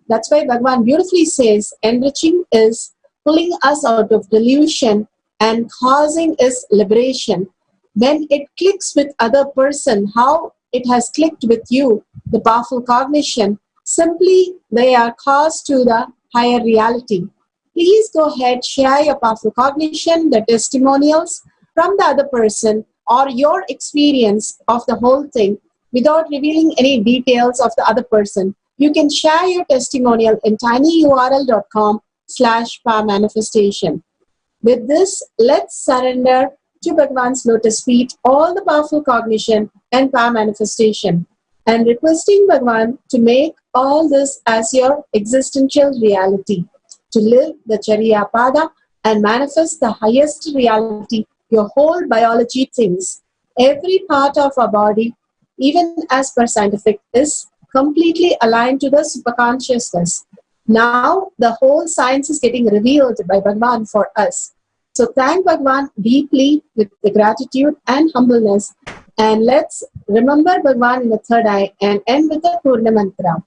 That's why Bhagavan beautifully says enriching is pulling us out of delusion and causing is liberation. When it clicks with other person, how it has clicked with you, the powerful cognition, simply they are caused to the higher reality. Please go ahead, share your powerful cognition, the testimonials from the other person or your experience of the whole thing without revealing any details of the other person. You can share your testimonial in tinyurl.com/powermanifestation. With this, let's surrender to Bhagavan's lotus feet all the powerful cognition and power manifestation and requesting Bhagavan to make all this as your existential reality, to live the Chariya Pada and manifest the highest reality your whole biology thinks. Every part of our body, even as per scientific, is completely aligned to the superconsciousness. Now the whole science is getting revealed by Bhagavan for us. So thank Bhagavan deeply with the gratitude and humbleness. And let's remember Bhagavan in the third eye and end with the Purna Mantra.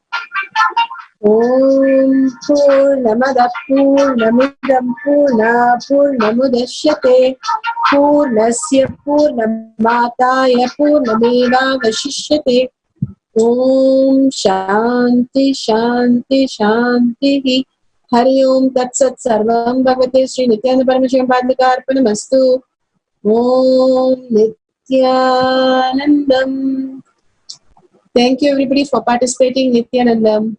Om Purnamada Purnamidam Purna Purnamudashyate Purnasya Purnamataya Purnameva Vashishyate. Om Shanti Shanti Shanti. Hari Om Tat Sat Sarvam Bhagavate Sri Nithyananda Paramashivam Padmakarpanamastu. Om Nithyanandam. Thank you everybody for participating. Nithyanandam.